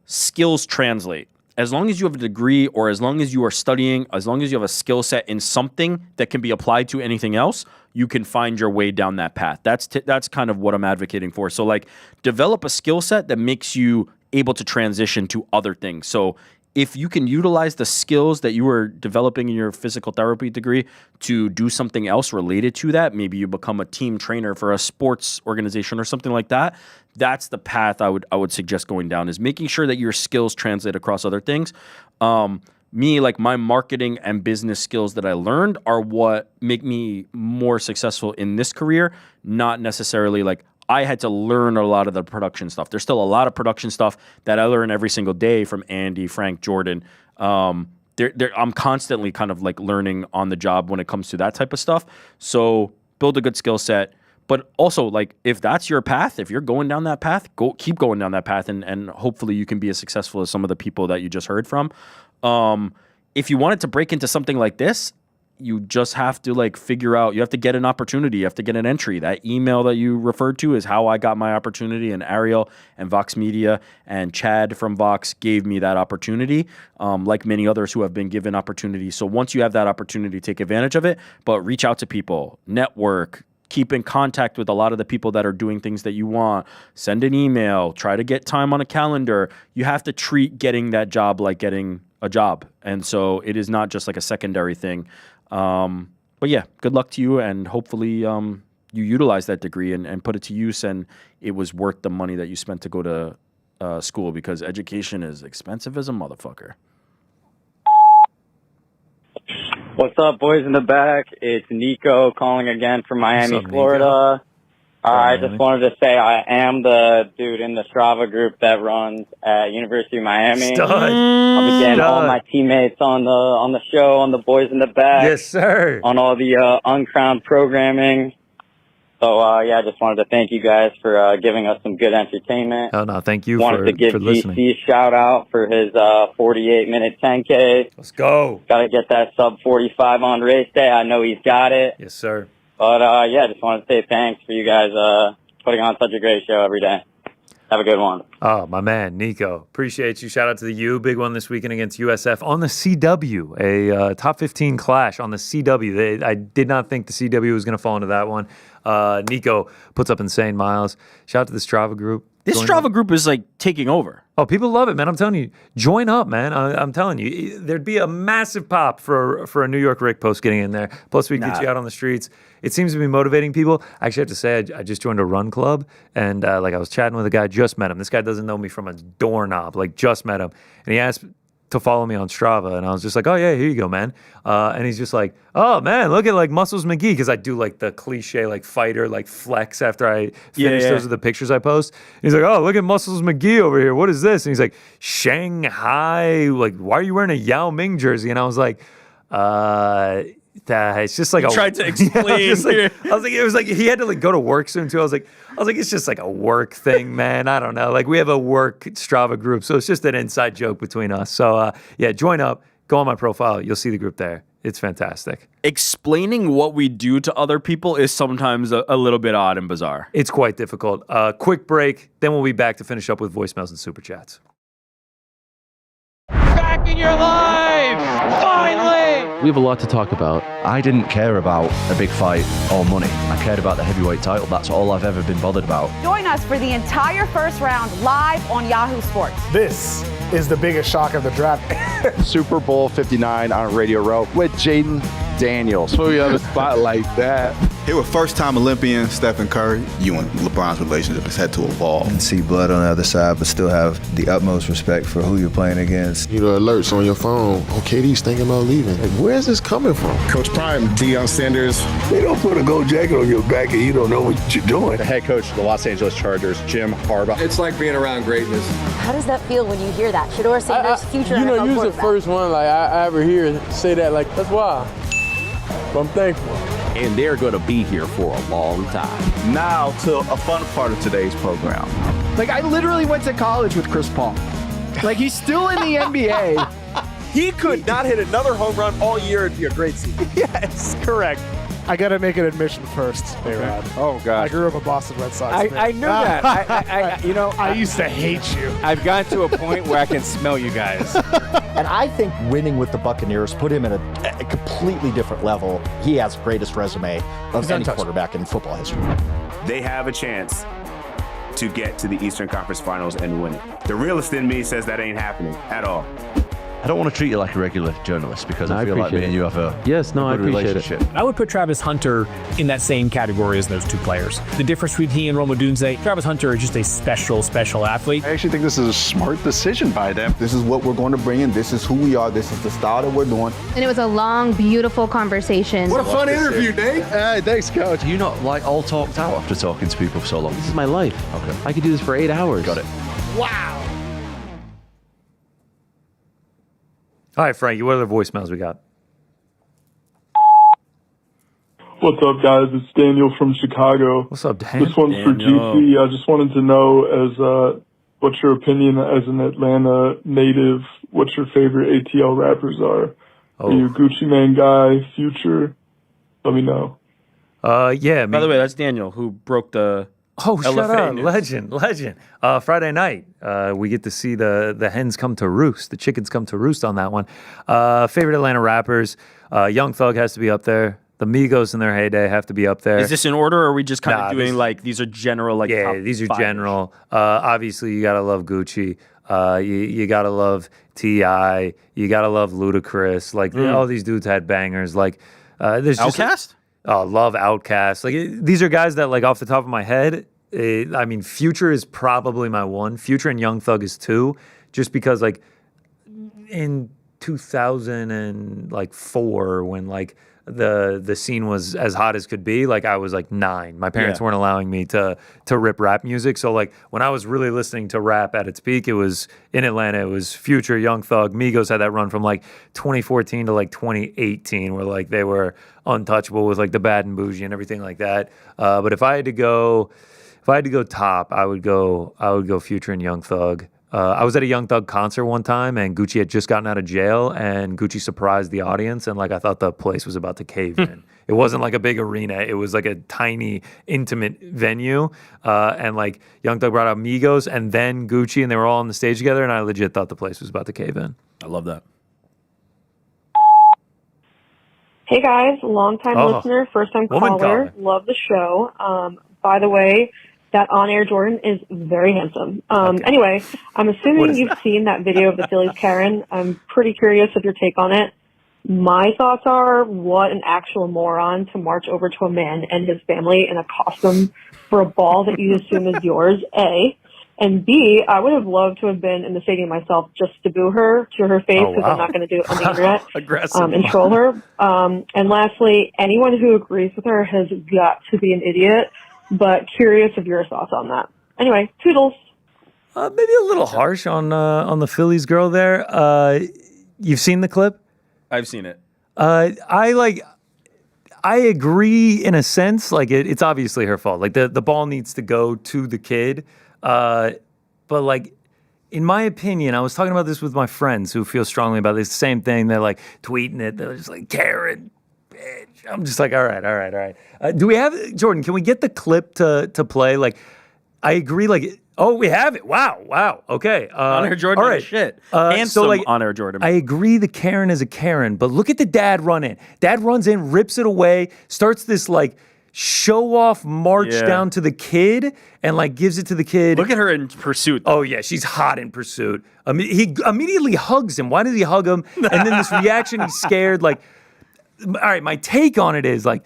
skills translate. As long as you have a degree, or as long as you are studying, as long as you have a skill set in something that can be applied to anything else, you can find your way down that path. That's kind of what I'm advocating for. So like develop a skill set that makes you able to transition to other things. So if you can utilize the skills that you were developing in your physical therapy degree to do something else related to that, maybe you become a team trainer for a sports organization or something like that, that's the path I would suggest going down, is making sure that your skills translate across other things. Like my marketing and business skills that I learned are what make me more successful in this career, not necessarily like I had to learn a lot of the production stuff. There's still a lot of production stuff that I learn every single day from Andy, Frank, Jordan. I'm constantly kind of like learning on the job when it comes to that type of stuff. So build a good skill set. But also, like, if that's your path, if you're going down that path, keep going down that path, and hopefully you can be as successful as some of the people that you just heard from. If you wanted to break into something like this, you just have to like figure out, you have to get an opportunity, you have to get an entry. That email that you referred to is how I got my opportunity, and Ariel and Vox Media and Chad from Vox gave me that opportunity, like many others who have been given opportunities. So once you have that opportunity, take advantage of it, but reach out to people, network, keep in contact with a lot of the people that are doing things that you want, send an email, try to get time on a calendar. You have to treat getting that job like getting a job. And so it is not just like a secondary thing. But yeah, good luck to you, and hopefully you utilize that degree and put it to use, and it was worth the money that you spent to go to school, because education is expensive as a motherfucker. What's up, boys in the back? It's Nico calling again from Miami, up, Florida. I just wanted to say I am the dude in the Strava group that runs at University of Miami. Stud. I'll be getting all Stud. my teammates on the show, on the boys in the back. Yes, sir. On all the uncrowned programming. So I just wanted to thank you guys for giving us some good entertainment. Oh no, thank you Wanted to give for listening. GC a shout out for his 48-minute 10K. Let's go. Got to get that sub 45 on race day. I know he's got it. Yes, sir. But just wanted to say thanks for you guys putting on such a great show every day. Have a good one. Oh, my man, Nico. Appreciate you. Shout out to the U. Big one this weekend against USF on the CW. A top 15 clash on the CW. I did not think the CW was going to fall into that one. Nico puts up insane miles. Shout out to the Strava group. This Strava group is like taking over. Oh, people love it, man. I'm telling you. Join up, man. I'm telling you. There'd be a massive pop for a New York Rick post getting in there. Plus, we get you out on the streets. It seems to be motivating people. I actually have to say, I just joined a run club, and I was chatting with a guy, just met him. This guy doesn't know me from a doorknob, just met him. And he asked to follow me on Strava, and I was just like, oh, yeah, here you go, man. And he's just like, oh, man, look at Muscles McGee, because I do the cliche fighter flex after I finish. Those are the pictures I post. And he's like, oh, look at Muscles McGee over here. What is this? And he's like, Shanghai. Why are you wearing a Yao Ming jersey? And I was like, it's just like tried to explain. I was like, it was like he had to go to work soon too. I was like, it's just a work thing, man. I don't know. We have a work Strava group, so it's just an inside joke between us. So join up, go on my profile, you'll see the group there. It's fantastic. Explaining what we do to other people is sometimes a little bit odd and bizarre. It's quite difficult. Quick break, then we'll be back to finish up with voicemails and super chats. Back in your life! Finally! We have a lot to talk about. I didn't care about a big fight or money. I cared about the heavyweight title. That's all I've ever been bothered about. Join us for the entire first round live on Yahoo Sports. This is the biggest shock of the draft. Super Bowl 59 on Radio Row with Jaden Daniels. Put me on the spot like that. Here with first-time Olympian Stephen Curry. You and LeBron's relationship has had to evolve. And see blood on the other side, but still have the utmost respect for who you're playing against. You know, alerts on your phone. Oh, KD's thinking about leaving. Where's this coming from? Coach Prime, Deion Sanders. They don't put a gold jacket on your back and you don't know what you're doing. The head coach of the Los Angeles Chargers, Jim Harbaugh. It's like being around greatness. How does that feel when you hear that? Shedeur Sanders, future NFL quarterback. You're the first one I ever hear say that. That's wild. But I'm thankful. and they're going to be here for a long time. Now to a fun part of today's program. Like, I literally went to college with Chris Paul. Like, he's still in the NBA. He could not hit another home run all year. It'd be a great season. Yes, correct. I got to make an admission first, A-Rod. Oh, God. I grew up a Boston Red Sox fan. I knew that. I used to hate you. I've gotten to a point where I can smell you guys. And I think winning with the Buccaneers put him at a completely different level. He has the greatest resume of any quarterback in football history. They have a chance to get to the Eastern Conference Finals and win it. The realist in me says that ain't happening at all. I don't want to treat you like a regular journalist because I feel like me and you have a Yes, no, I good appreciate relationship. I would put Travis Hunter in that same category as those two players. The difference between he and Rome Odunze, Travis Hunter is just a special athlete. I actually think this is a smart decision by them. This is what we're going to bring in. This is who we are. This is the style that we're doing. And it was a long, beautiful conversation. What a fun interview, Nate. Hey, thanks, Coach. You not like all talked out after talking to people for so long? This is my life. Okay. I could do this for 8 hours. Got it. Wow. All right, Frankie, what other voicemails we got? What's up, guys? It's Daniel from Chicago. What's up, Dan? This one's for GC. I just wanted to know, as what's your opinion as an Atlanta native? What's your favorite ATL rappers are? Are you a Gucci Mane guy? Future? Let me know. Yeah. By the way, that's Daniel who broke the. Oh, shut LFA up. news. Legend. Friday night, we get to see the hens come to roost, the chickens come to roost on that one. Favorite Atlanta rappers, Young Thug has to be up there. The Migos in their heyday have to be up there. Is this in order, or are we just kind of doing like these are general? Like yeah, top these are 5-ish? general. Obviously, you got to love Gucci. You got to love T.I. You got to love Ludacris. Like, all these dudes had bangers. Like, there's just... Outkast? Love Outkast. Like these are guys that, like, off the top of my head, I mean, Future is probably my one. Future and Young Thug is 2, just because, like, in 2004, when, like, the scene was as hot as could be, like, I was like 9. My parents weren't allowing me to rip rap music. So, like, when I was really listening to rap at its peak, it was in Atlanta. It was Future, Young Thug. Migos had that run from like 2014 to like 2018 where, like, they were untouchable with, like, the Bad and Bougie and everything like that. But if I had to go top, I would go Future and Young Thug. I was at a Young Thug concert one time, and Gucci had just gotten out of jail, and Gucci surprised the audience, and, like, I thought the place was about to cave in. It wasn't like a big arena. It was like a tiny, intimate venue, and, like, Young Thug brought out Migos and then Gucci, and they were all on the stage together, and I legit thought the place was about to cave in. I love that. Hey, guys. Long-time listener, first-time caller. Love the show. By the way, that on-air Jordan is very handsome. Anyway, I'm assuming you've seen that video of the Phillies Karen. I'm pretty curious of your take on it. My thoughts are, what an actual moron to march over to a man and his family in a costume for a ball that you assume is yours, A. And B, I would have loved to have been in the stadium myself just to boo her to her face, because I'm not going to do it on the internet and troll her. And lastly, anyone who agrees with her has got to be an idiot. But curious of your thoughts on that. Anyway, toodles. Maybe a little harsh on the Phillies girl there. You've seen the clip? I've seen it. I agree in a sense. Like, it's obviously her fault. Like, the ball needs to go to the kid. But, like, in my opinion, I was talking about this with my friends who feel strongly about this same thing. They're, like, tweeting it. They're just like, Karen, bitch. I'm just like, all right. Do we have Jordan? Can we get the clip to play? Like, I agree. Like, we have it. Wow. Okay. On-air Jordan, all right. Shit. So, like, on-air Jordan. I agree. The Karen is a Karen, but look at the dad run in. Dad runs in, rips it away, starts this, like, show-off march down to the kid, and, like, gives it to the kid. Look at her in pursuit. Oh, yeah, she's hot in pursuit. He immediately hugs him. Why did he hug him? And then this reaction, he's scared. Like, all right, my take on it is, like,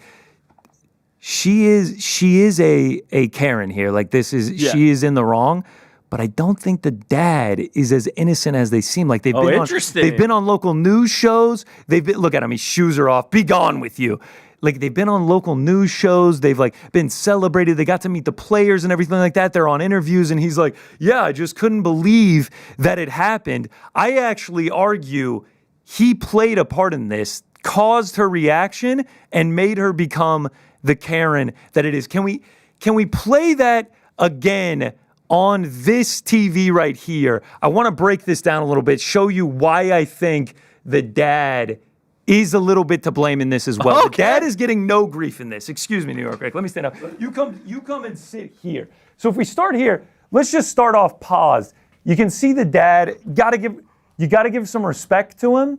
she is a Karen here. Like, she is in the wrong, but I don't think the dad is as innocent as they seem. Like, they've been on local news shows. Look at him, his shoes are off. Be gone with you. Like, they've been on local news shows. They've, like, been celebrated. They got to meet the players and everything like that. They're on interviews, and he's like, yeah, I just couldn't believe that it happened. I actually argue he played a part in this caused her reaction and made her become the Karen that it is. Can we play that again on this TV right here? I want to break this down a little bit, show you why I think the dad is a little bit to blame in this as well. Okay. The dad is getting no grief in this. Excuse me, New York Rick. Let me stand up. You come and sit here. So if we start here, let's just start off paused. You can see the dad. You got to give some respect to him.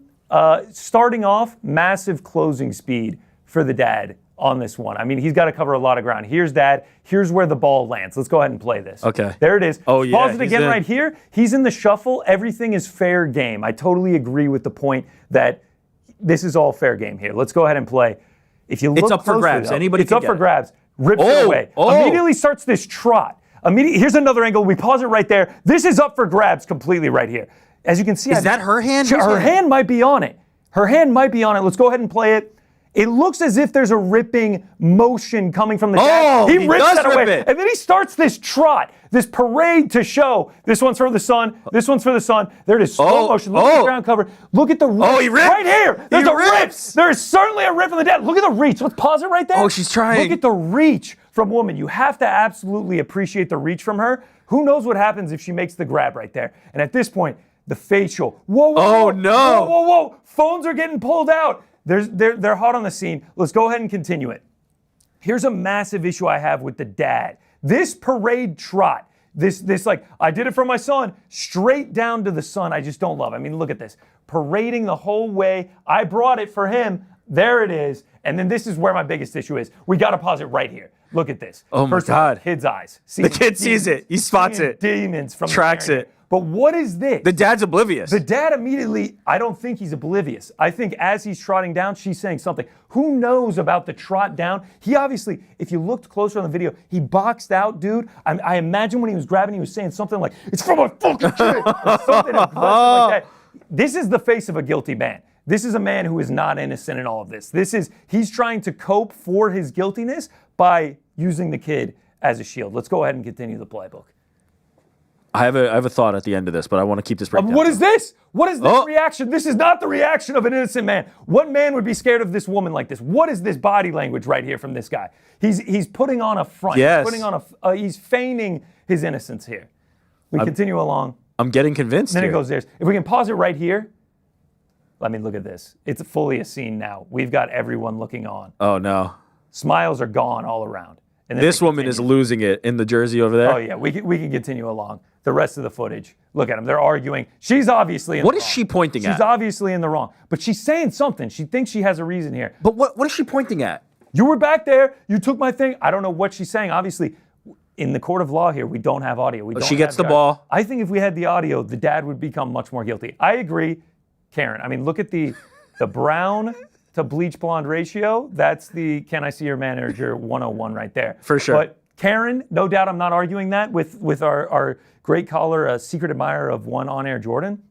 Starting off, massive closing speed for the dad on this one. I mean, he's got to cover a lot of ground. Here's dad. Here's where the ball lands. Let's go ahead and play this. Okay. There it is. Oh, yeah. Pause it again right here. He's in the shuffle. Everything is fair game. I totally agree with the point that this is all fair game here. Let's go ahead and play. If you look it's up for grabs. Though, Anybody it's up for it. grabs. Rips it away. Oh. Immediately starts this trot. Here's another angle. We pause it right there. This is up for grabs completely right here. As you can see, is that her hand? Her hand might be on it. Her hand might be on it. Let's go ahead and play it. It looks as if there's a ripping motion coming from the dad. He rips that away. And then he starts this trot, this parade to show this one's for the son, this one's for the son. There it is, slow motion. Look at the ground cover. Look at the rip. He ripped. Right here. There's a rip. There is certainly a rip from the dad. Look at the reach. Let's pause it right there. Oh, she's trying. Look at the reach from woman. You have to absolutely appreciate the reach from her. Who knows what happens if she makes the grab right there. And at this point, the facial. Whoa, no. Whoa. Phones are getting pulled out. They're hot on the scene. Let's go ahead and continue it. Here's a massive issue I have with the dad. This parade trot, this like, I did it for my son, straight down to the son, I just don't love. I mean, look at this. Parading the whole way. I brought it for him. There it is. And then this is where my biggest issue is. We got to pause it right here. Look at this. Oh, my God. All, kid's eyes. The kid sees it. He spots it. Demons from tracks it. But what is this? The dad's oblivious. The dad immediately, I don't think he's oblivious. I think as he's trotting down, she's saying something. Who knows about the trot down? He obviously, if you looked closer on the video, he boxed out, dude. I imagine when he was grabbing, he was saying something like, it's from my fucking kid, or something aggressive like that. This is the face of a guilty man. This is a man who is not innocent in all of this. He's trying to cope for his guiltiness by using the kid as a shield. Let's go ahead and continue the playbook. I have a thought at the end of this, but I want to keep this breakdown. What is this? What is this reaction? This is not the reaction of an innocent man. What man would be scared of this woman like this? What is this body language right here from this guy? He's putting on a front. Yes. He's putting on he's feigning his innocence here. We continue along. I'm getting convinced. Then here. it goes there. If we can pause it right here. I mean, look at this. It's fully a scene now. We've got everyone looking on. Oh no. Smiles are gone all around. And this woman is losing it in the jersey over there. Oh yeah, we can continue along. The rest of the footage. Look at them. They're arguing. She's obviously in What the is wrong. she pointing at? She's obviously in the wrong. But she's saying something. She thinks she has a reason here. But what is she pointing at? You were back there. You took my thing. I don't know what she's saying. Obviously, in the court of law here, we don't have audio. She gets the ball. I think if we had the audio, the dad would become much more guilty. I agree, Karen. I mean, look at the brown to bleach blonde ratio. That's the can I see your manager 101 right there. For sure. But Karen, no doubt I'm not arguing that with our great caller, a secret admirer of one on-air Jordan,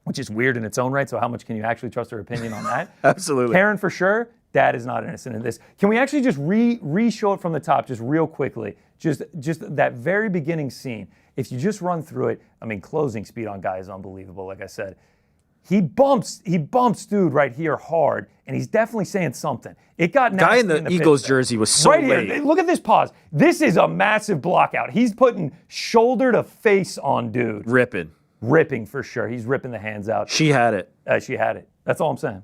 which is weird in its own right. So how much can you actually trust her opinion on that? Absolutely. Karen, for sure, dad is not innocent in this. Can we actually just re-show it from the top just real quickly? Just that very beginning scene. If you just run through it, I mean, closing speed on guy is unbelievable, like I said. He bumps dude right here hard, and he's definitely saying something. It got nasty. Guy in the Eagles jersey was so right late. here. Look at this pause. This is a massive block out. He's putting shoulder to face on dude. Ripping for sure. He's ripping the hands out. She had it. She had it. That's all I'm saying.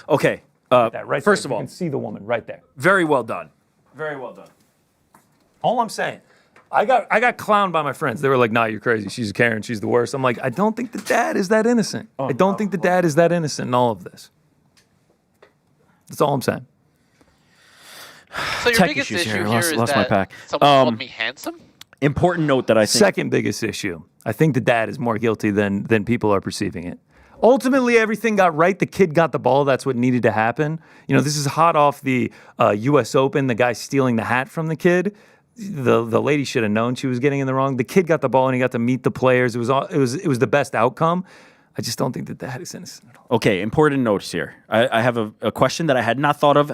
Okay. That right first there. of all, you can see the woman right there. Very well done. Very well done. All I'm saying, I got clowned by my friends. They were like, "Nah, you're crazy. She's a Karen. She's the worst." I'm like, I don't think the dad is that innocent. I don't think the dad is that innocent in all of this. That's all I'm saying. So your biggest issue here is lost my pack. Someone called me handsome? Important note that I think... Second biggest issue. I think the dad is more guilty than people are perceiving it. Ultimately, everything got right. The kid got the ball. That's what needed to happen. You know, this is hot off the U.S. Open, the guy stealing the hat from the kid. The lady should have known she was getting in the wrong. The kid got the ball and he got to meet the players. It was the best outcome. I just don't think that dad is innocent at all. Okay, important notes here. I have a question that I had not thought of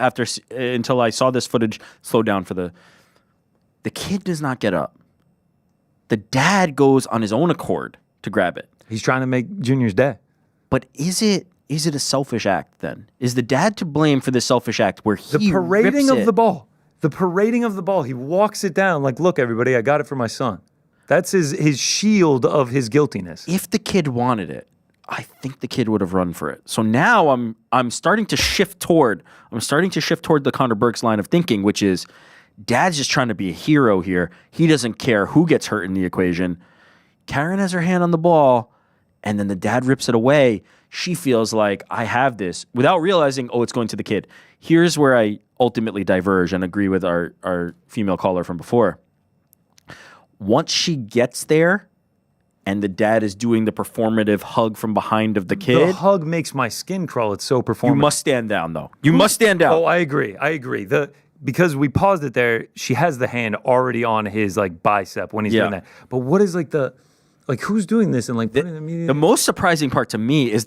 until I saw this footage slow down for the kid does not get up. The dad goes on his own accord to grab it. He's trying to make Junior's day. But is it is it a selfish act then? Is the dad to blame for this selfish act where he The parading rips of it? the ball. The parading of the ball. He walks it down like, look, everybody, I got it for my son. That's his shield of his guiltiness. If the kid wanted it, I think the kid would have run for it. So now I'm starting to shift toward the Connor Burks line of thinking, which is dad's just trying to be a hero here. He doesn't care who gets hurt in the equation. Karen has her hand on the ball, and then the dad rips it away. She feels like I have this without realizing, oh, it's going to the kid. Here's where I ultimately diverge and agree with our female caller from before. Once she gets there and the dad is doing the performative hug from behind of the kid. The hug makes my skin crawl. It's so performative. You must stand down, though. You must stand down. Oh, I agree. Because we paused it there, she has the hand already on his like bicep when he's doing that. But what is who's doing this and like putting the most surprising part to me is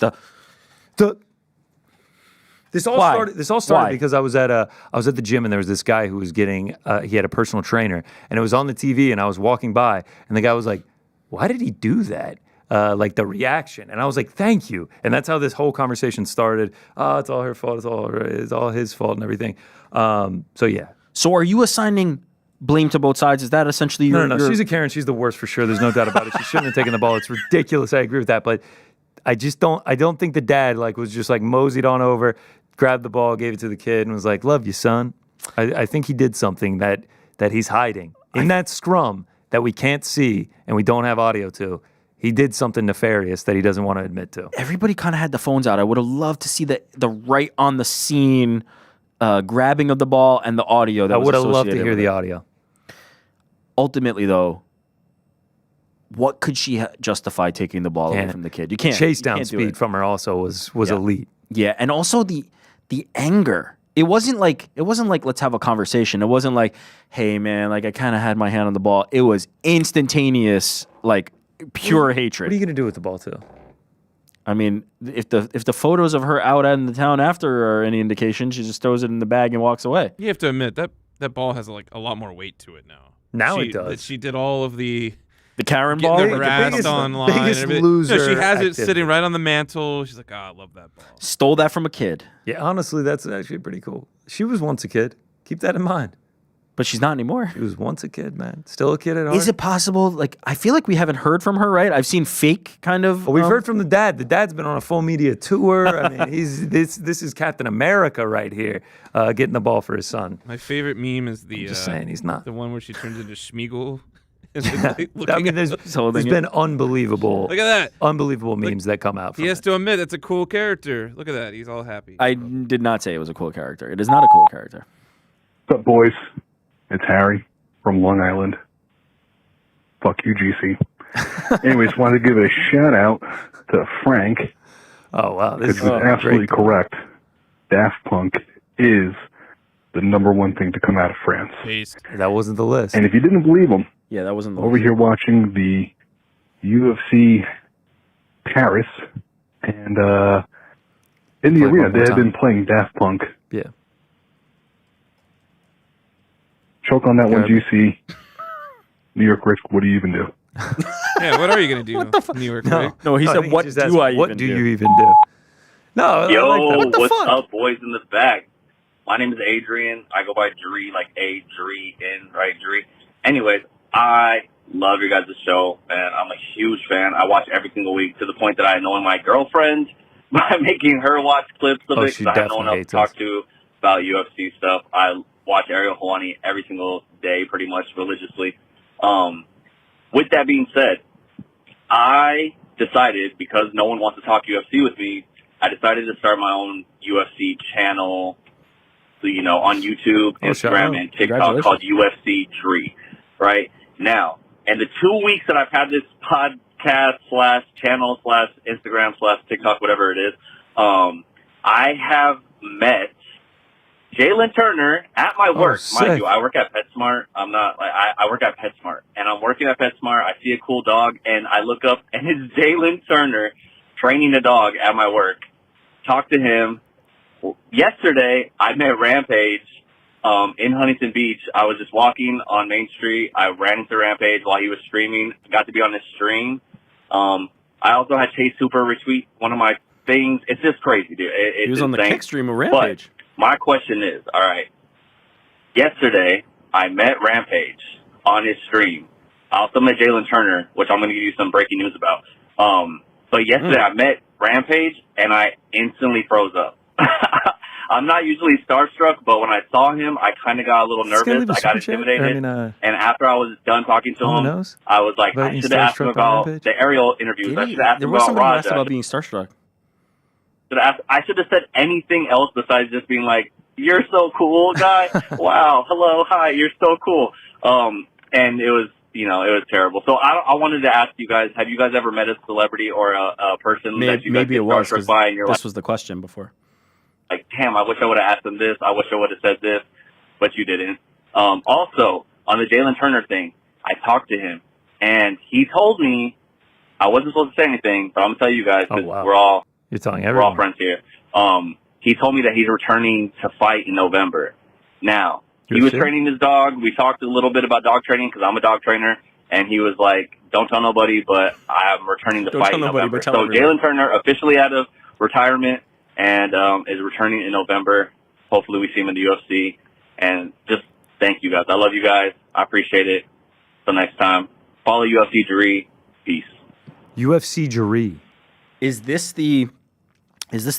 This all started because I was at the gym and there was this guy who was getting he had a personal trainer and it was on the TV and I was walking by and the guy was like, why did he do that? Like the reaction. And I was like, thank you. And that's how this whole conversation started. Oh, it's all her fault. It's all his fault and everything. So yeah. So are you assigning blame to both sides? Is that essentially your... No. She's a Karen. She's the worst for sure. There's no doubt about it. She shouldn't have taken the ball. It's ridiculous. I agree with that. But I don't think the dad was just moseyed on over, grabbed the ball, gave it to the kid, and was like, love you, son. I think he did something that he's hiding. In that scrum that we can't see and we don't have audio to, he did something nefarious that he doesn't want to admit to. Everybody kind of had the phones out. I would have loved to see the right on the scene grabbing of the ball and the audio. I would have loved to hear the audio. Ultimately, though, what could she justify taking the ball away from the kid? You can't. Chase down speed from her also was elite. Yeah, and also the anger. It wasn't like let's have a conversation. It wasn't like, hey man, I kind of had my hand on the ball. It was instantaneous, pure hatred. What are you gonna do with the ball too? I mean, if the photos of her out in the town after are any indication, she just throws it in the bag and walks away. You have to admit that ball has a lot more weight to it now. Now it does. She did all of the Karen ball, harassed online. Biggest loser. No, she has activity. it sitting right on the mantle. She's like, I love that ball. Stole that from a kid. Yeah, honestly, that's actually pretty cool. She was once a kid. Keep that in mind. But she's not anymore. She was once a kid, man. Still a kid at heart. Is it possible? I feel like we haven't heard from her, right? I've seen fake kind of. Well, we've heard from the dad. The dad's been on a full media tour. I mean, this is Captain America right here, getting the ball for his son. My favorite meme is the. I'm just saying he's not the one where she turns into Schmeagol. There's been unbelievable. Look at that. Unbelievable memes that come out. He has to admit it's a cool character. Look at that. He's all happy. I did not say it was a cool character. It is not a cool character. What's up, boys? It's Harry from Long Island. Fuck you, GC. Anyways, wanted to give a shout out to Frank. Oh wow, this is absolutely correct. Daft Punk is the #1 thing to come out of France. Based. That wasn't the list. And if you didn't believe him, that wasn't the over here watching the UFC Paris, and in the arena they had been playing Daft Punk. Yeah. Choke on that one, GC. New York Rick, what do you even do? Yeah, what are you going to do? What the fuck? New York Rick? No, he said, what do I even do? What do you even do? No, yo, I like that. What the what's fuck? up, boys in the back? My name is Adrian. I go by Dree, like A-Dree-N, right, Dree. Anyways, I love your guys' show, and I'm a huge fan. I watch every single week to the point that I annoy my girlfriend by making her watch clips of it because I have no one else to talk to about UFC stuff. I watch Ariel Helwani every single day, pretty much religiously. With that being said, I decided, because no one wants to talk UFC with me, I decided to start my own UFC channel, on YouTube, Instagram, and TikTok called UFC Dree, right? Now, in the 2 weeks that I've had this podcast / channel / Instagram / TikTok, whatever it is, I have met Jalen Turner at my work. Mind you, I work at PetSmart. I work at PetSmart, and I'm working at PetSmart. I see a cool dog, and I look up, and it's Jalen Turner training a dog at my work. Talk to him. Yesterday, I met Rampage in Huntington Beach. I was just walking on Main Street. I ran into Rampage while he was streaming. Got to be on his stream. I also had Chase Super retweet one of my things. It's just crazy, dude. It's he was on the insane. kick stream of Rampage. But my question is, all right, yesterday I met Rampage on his stream. I also met Jalen Turner, which I'm going to give you some breaking news about. But yesterday I met Rampage, and I instantly froze up. I'm not usually starstruck, but when I saw him, I kind of got a little nervous. I got intimidated. And after I was done talking to him, I was like, I should have asked him about the Ariel interviews. I should have asked him about somebody who asked Raja. about being starstruck. I should have said anything else besides just being like, "You're so cool, guy. Wow, hello, hi, you're so cool." And it was, it was terrible. So I wanted to ask you guys: have you guys ever met a celebrity or a person that you guys maybe it was starstruck by? And you're this was the question before. Like, damn, I wish I would have asked him this. I wish I would have said this, but you didn't. Also, on the Jalen Turner thing, I talked to him, and he told me I wasn't supposed to say anything, but I'm gonna tell you guys because You're telling we're everyone. all friends here. He told me that he's returning to fight in November. Now, he was training his dog. We talked a little bit about dog training because I'm a dog trainer, and he was like, "Don't tell nobody, but I'm returning to fight in November." So Jalen Turner officially out of retirement and is returning in November. Hopefully we see him in the UFC. And just thank you guys. I love you guys. I appreciate it. Till next time. Follow UFC Jaree. Peace. UFC Jaree. Is this the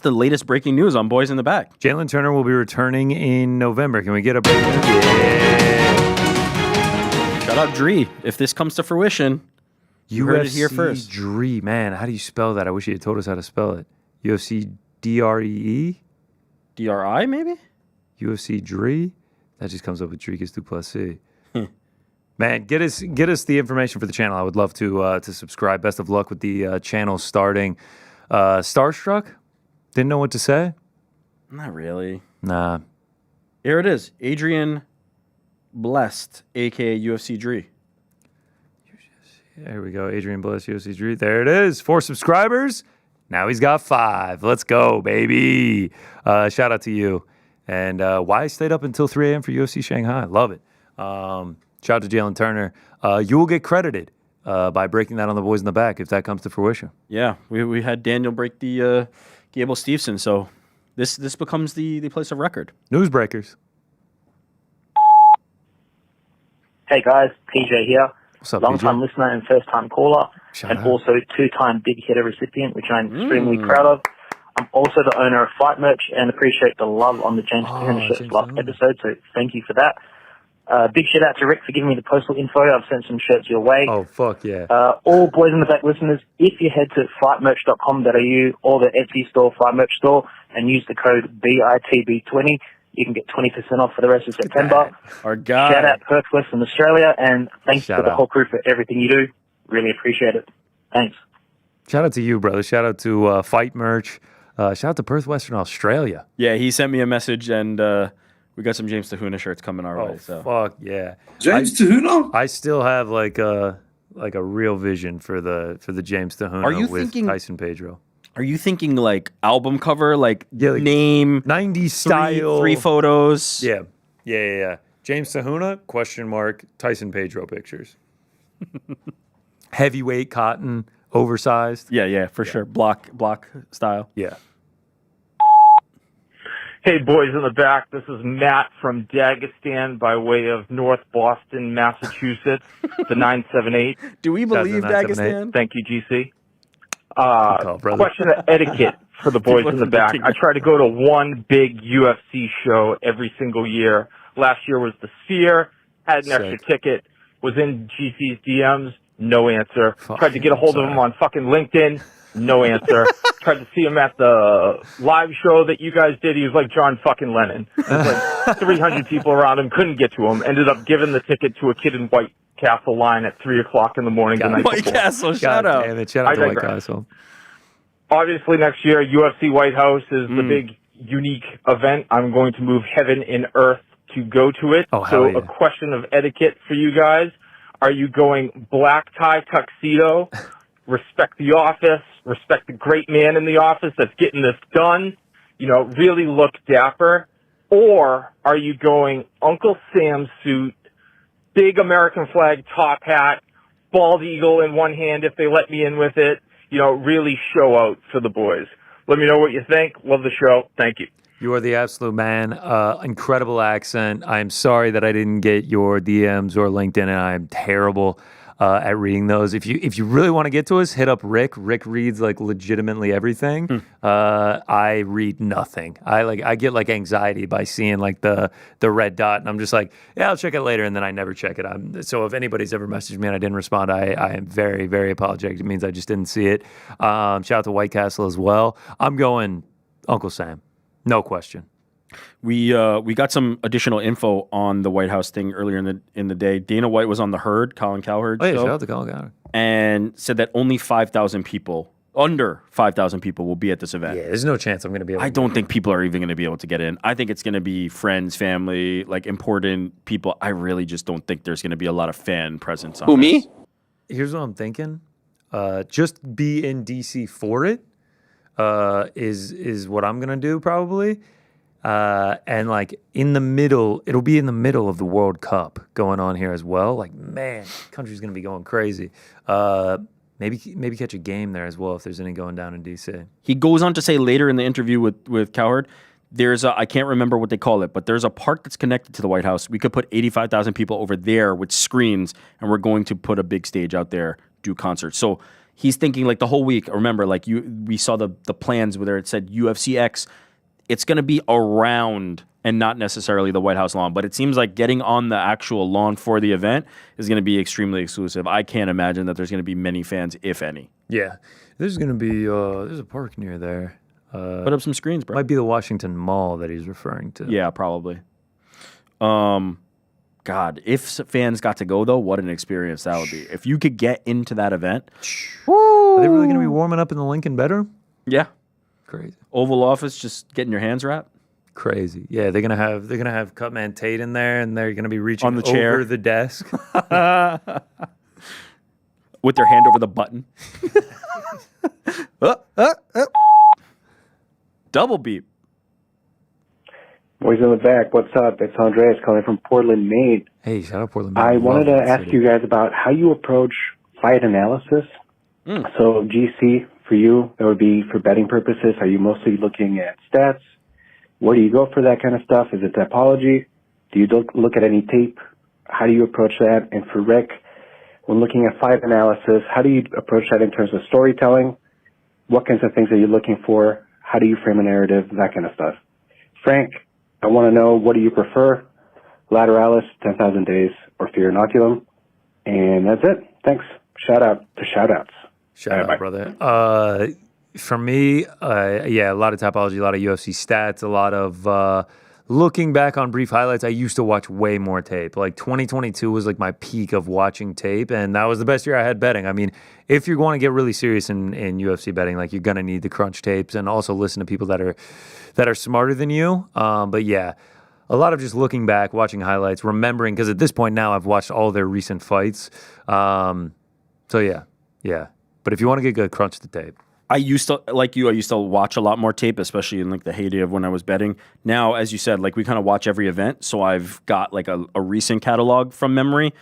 latest breaking news on Boys in the Back? Jalen Turner will be returning in November. Can we get a break? Shout out Dree. If this comes to fruition, you heard it here first. Dree. Man, how do you spell that? I wish you had told us how to spell it. UFC DREE? DRI, maybe? UFC Dree? That just comes up with Dricus Duplessis. Man, get us the information for the channel. I would love to subscribe. Best of luck with the channel starting. Starstruck? Didn't know what to say? Not really. Nah. Here it is. Adrian Blessed, a.k.a. UFC Dree. There we go. Adrian Blessed, UFC Dree. There it is. 4 subscribers. Now he's got 5. Let's go, baby. Shout out to you. And why I stayed up until 3 a.m. for UFC Shanghai. Love it. Shout out to Jalen Turner. You will get credited by breaking that on the Boys in the Back if that comes to fruition. Yeah, we had Daniel break the Gable Steveson, so this becomes the place of record. Newsbreakers. Hey guys, PJ here. What's up, Long-time PJ? listener and first-time caller, and out. also 2-time big hitter recipient, which I'm extremely proud of. I'm also the owner of Fight Merch and appreciate the love on the James Tahuna shirts last episode, so thank you for that. Big shout out to Rick for giving me the postal info. I've sent some shirts your way. Oh, fuck yeah. All Boys in the Back listeners, if you head to fightmerch.com.au or the Etsy store, Fight Merch store, and use the code BITB20, you can get 20% off for the rest of September. Our guy. Shout out Perth, Western Australia, and thanks Shout to the out. whole crew for everything you do. Really appreciate it. Thanks. Shout out to you, brother. Shout out to Fight Merch. Shout out to Perth, Western Australia. Yeah, he sent me a message, and we got some James Tahuna shirts coming our way. So Fuck yeah. James Tahuna? I still have like a real vision for the James Tahuna Are you with thinking- Tyson Pedro. Are you thinking like album cover, like name, 90s style, 3 photos? Yeah. James Tahuna, ? Tyson Pedro pictures. Heavyweight cotton, oversized. Yeah, for sure. Block style. Yeah. Hey, boys in the back. This is Matt from Dagestan by way of North Boston, Massachusetts, the 978. Do we believe Dagestan? Thank you, GC. brother. Question of etiquette for the boys in the back. I try to go to one big UFC show every single year. Last year was the Sphere. Had an extra ticket. Was in GC's DMs. No answer. Tried to get a hold of him on fucking LinkedIn. No answer. Tried to see him at the live show that you guys did. He was like John fucking Lennon. There was like 300 people around him. Couldn't get to him. Ended up giving the ticket to a kid in White Castle line at 3 o'clock in the morning the night White before. Castle, shout out. Damn it, shout out to I White digress. Castle. Obviously, next year, UFC White House is the big, unique event. I'm going to move heaven and earth to go to it. Oh, so hell yeah. a question of etiquette for you guys. Are you going black tie tuxedo, respect the office, respect the great man in the office that's getting this done, really look dapper? Or are you going Uncle Sam suit, big American flag top hat, bald eagle in one hand if they let me in with it, really show out for the boys? Let me know what you think. Love the show. Thank you. You are the absolute man. Incredible accent. I'm sorry that I didn't get your DMs or LinkedIn, and I'm terrible at reading those. If you really want to get to us, hit up Rick. Rick reads like legitimately everything. I read nothing. I get like anxiety by seeing like the red dot, and I'm just like, yeah, I'll check it later, and then I never check it. So if anybody's ever messaged me and I didn't respond, I am very, very apologetic. It means I just didn't see it. Shout out to White Castle as well. I'm going Uncle Sam. No question. We got some additional info on the White House thing earlier in the day. Dana White was on the Herd, Colin Cowherd. Oh yeah, shout out to Colin Cowherd. And said that only 5,000 people, under 5,000 people, will be at this event. Yeah, there's no chance I'm going to be able to. I don't think people are even going to be able to get in. I think it's going to be friends, family, like important people. I really just don't think there's going to be a lot of fan presence on this. Here's what I'm thinking. Just be in DC for it. Is what I'm gonna do probably, and like in the middle, it'll be in the middle of the World Cup going on here as well. Like, man, country's gonna be going crazy. Maybe catch a game there as well if there's any going down in DC. He goes on to say later in the interview with Cowherd, I can't remember what they call it, but there's a park that's connected to the White House. We could put 85,000 people over there with screens, and we're going to put a big stage out there, do concerts. So he's thinking like the whole week. Remember, like we saw the plans where it said UFC X. It's going to be around and not necessarily the White House lawn, but it seems like getting on the actual lawn for the event is going to be extremely exclusive. I can't imagine that there's going to be many fans, if any. Yeah, there's going to be there's a park near there. Put up some screens, bro. Might be the Washington Mall that he's referring to. Yeah, probably. God, if fans got to go, though, what an experience that would be. If you could get into that event. Are they really going to be warming up in the Lincoln bedroom? Yeah. Crazy. Oval Office, just getting your hands wrapped. Crazy. Yeah, they're gonna have Cutman Tate in there, and they're gonna be reaching on the chair, over the desk with their hand over the button. Double beep. Boys in the back, what's up? It's Andreas calling from Portland, Maine. Hey, shout out Portland, Maine. I wanted to ask you guys about how you approach fight analysis. So GC, for you, that would be for betting purposes. Are you mostly looking at stats? Where do you go for that kind of stuff? Is it typology? Do you look at any tape? How do you approach that? And for Rick, when looking at fight analysis, how do you approach that in terms of storytelling? What kinds of things are you looking for? How do you frame a narrative? That kind of stuff. Frank, I want to know, what do you prefer? Lateralis, 10,000 Days, or Fear Inoculum? And that's it. Thanks. Shout out to shout outs. Shout out, brother. For me, yeah, a lot of typology, a lot of UFC stats, a lot of looking back on brief highlights. I used to watch way more tape. Like 2022 was like my peak of watching tape, and that was the best year I had betting. I mean, if you're going to get really serious in UFC betting, like you're gonna need to crunch tapes and also listen to people that are smarter than you. But yeah, a lot of just looking back, watching highlights, remembering, because at this point now I've watched all their recent fights. So yeah. But if you want to get good, crunch the tape. I used to, like you, I used to watch a lot more tape, especially in like the heyday of when I was betting. Now, as you said, like we kind of watch every event, so I've got like a recent catalog from memory.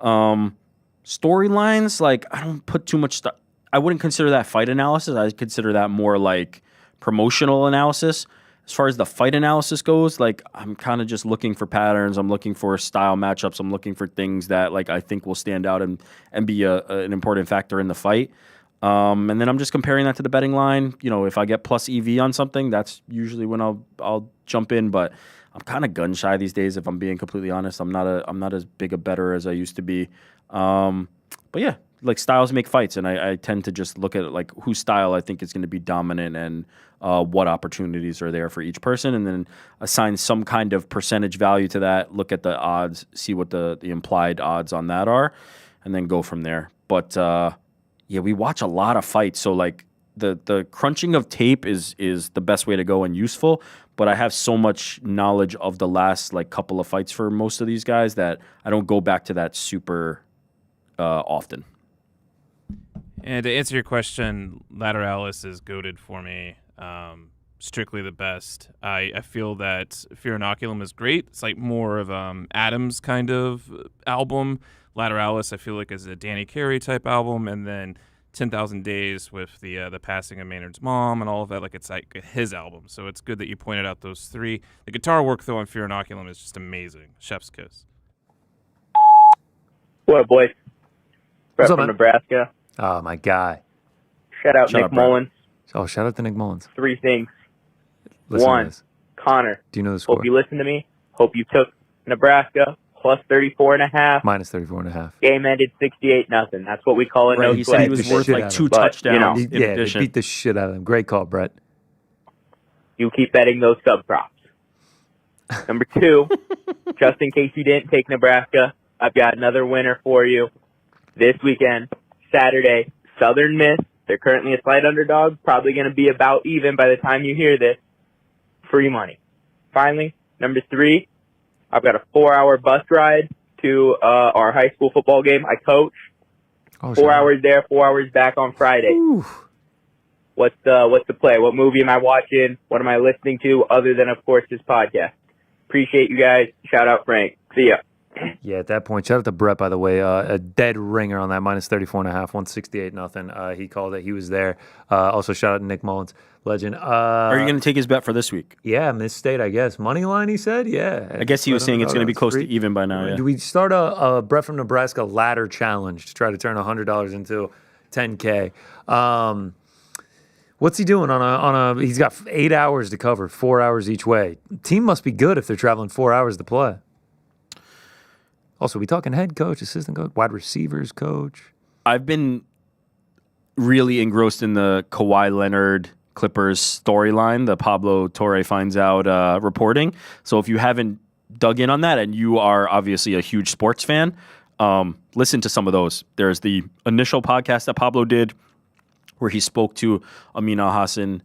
Storylines, like I don't put too much stuff. I wouldn't consider that fight analysis. I consider that more like promotional analysis. As far as the fight analysis goes, like I'm kind of just looking for patterns. I'm looking for style matchups. I'm looking for things that like I think will stand out and be an important factor in the fight. And then I'm just comparing that to the betting line. You know, if I get plus EV on something, that's usually when I'll jump in. But I'm kind of gun shy these days, if I'm being completely honest. I'm not as big a bettor as I used to be. But yeah, like styles make fights, and I tend to just look at like whose style I think is going to be dominant and what opportunities are there for each person, and then assign some kind of percentage value to that. Look at the odds, see what the implied odds on that are, and then go from there. But yeah, we watch a lot of fights, so like the crunching of tape is the best way to go and useful. But I have so much knowledge of the last like couple of fights for most of these guys that I don't go back to that super often. And to answer your question, Lateralis is goated for me. Strictly the best. I feel that Fear Inoculum is great. It's like more of Adams kind of album. Lateralis I feel like is a Danny Carey type album, and then 10,000 Days with the passing of Maynard's mom and all of that. Like, it's like his album. So it's good that you pointed out those three. The guitar work, though, on Fear Inoculum is just amazing. Chef's kiss. What up, boys? Brett up, from man? Nebraska. Oh, my guy. Shout out Nick Mullins. Oh, shout out to Nick Mullins. 3 things. Listen to One, this. Connor. Do you know the score? Hope you listen to me. Hope you took Nebraska plus 34.5. Minus 34.5. Game ended 68-0. That's what we call it. Right, No he sweat. said he was worth like 2 But, touchdowns. you know, in Yeah, addition. they beat the shit out of them. Great call, Brett. You keep betting those sub props. Number 2, just in case you didn't take Nebraska, I've got another winner for you this weekend, Saturday. Southern Miss. They're currently a slight underdog. Probably going to be about even by the time you hear this. Free money. Finally, number 3, I've got a 4-hour bus ride to our high school football game. I coach. 4 hours there, 4 hours back on Friday. What's the play? What movie am I watching? What am I listening to other than, of course, this podcast? Appreciate you guys. Shout out Frank. See ya. Yeah, at that point, shout out to Brett, by the way. A dead ringer on that, minus 34.5, 168-0. He called it. He was there. Also, shout out to Nick Mullins, legend. Are you going to take his bet for this week? Yeah, Miss State, I guess. Money line, he said? Yeah. I guess he was saying it's going to be close to even by now. Yeah. Do we start a Brett from Nebraska ladder challenge to try to turn $100 into $10K? What's he doing on a? He's got 8 hours to cover, 4 hours each way. Team must be good if they're traveling 4 hours to play. Also, we talking head coach, assistant coach, wide receivers coach. I've been really engrossed in the Kawhi Leonard Clippers storyline, the Pablo Torre finds out reporting. So if you haven't dug in on that, and you are obviously a huge sports fan, listen to some of those. There's the initial podcast that Pablo did where he spoke to Amin Al-Hassan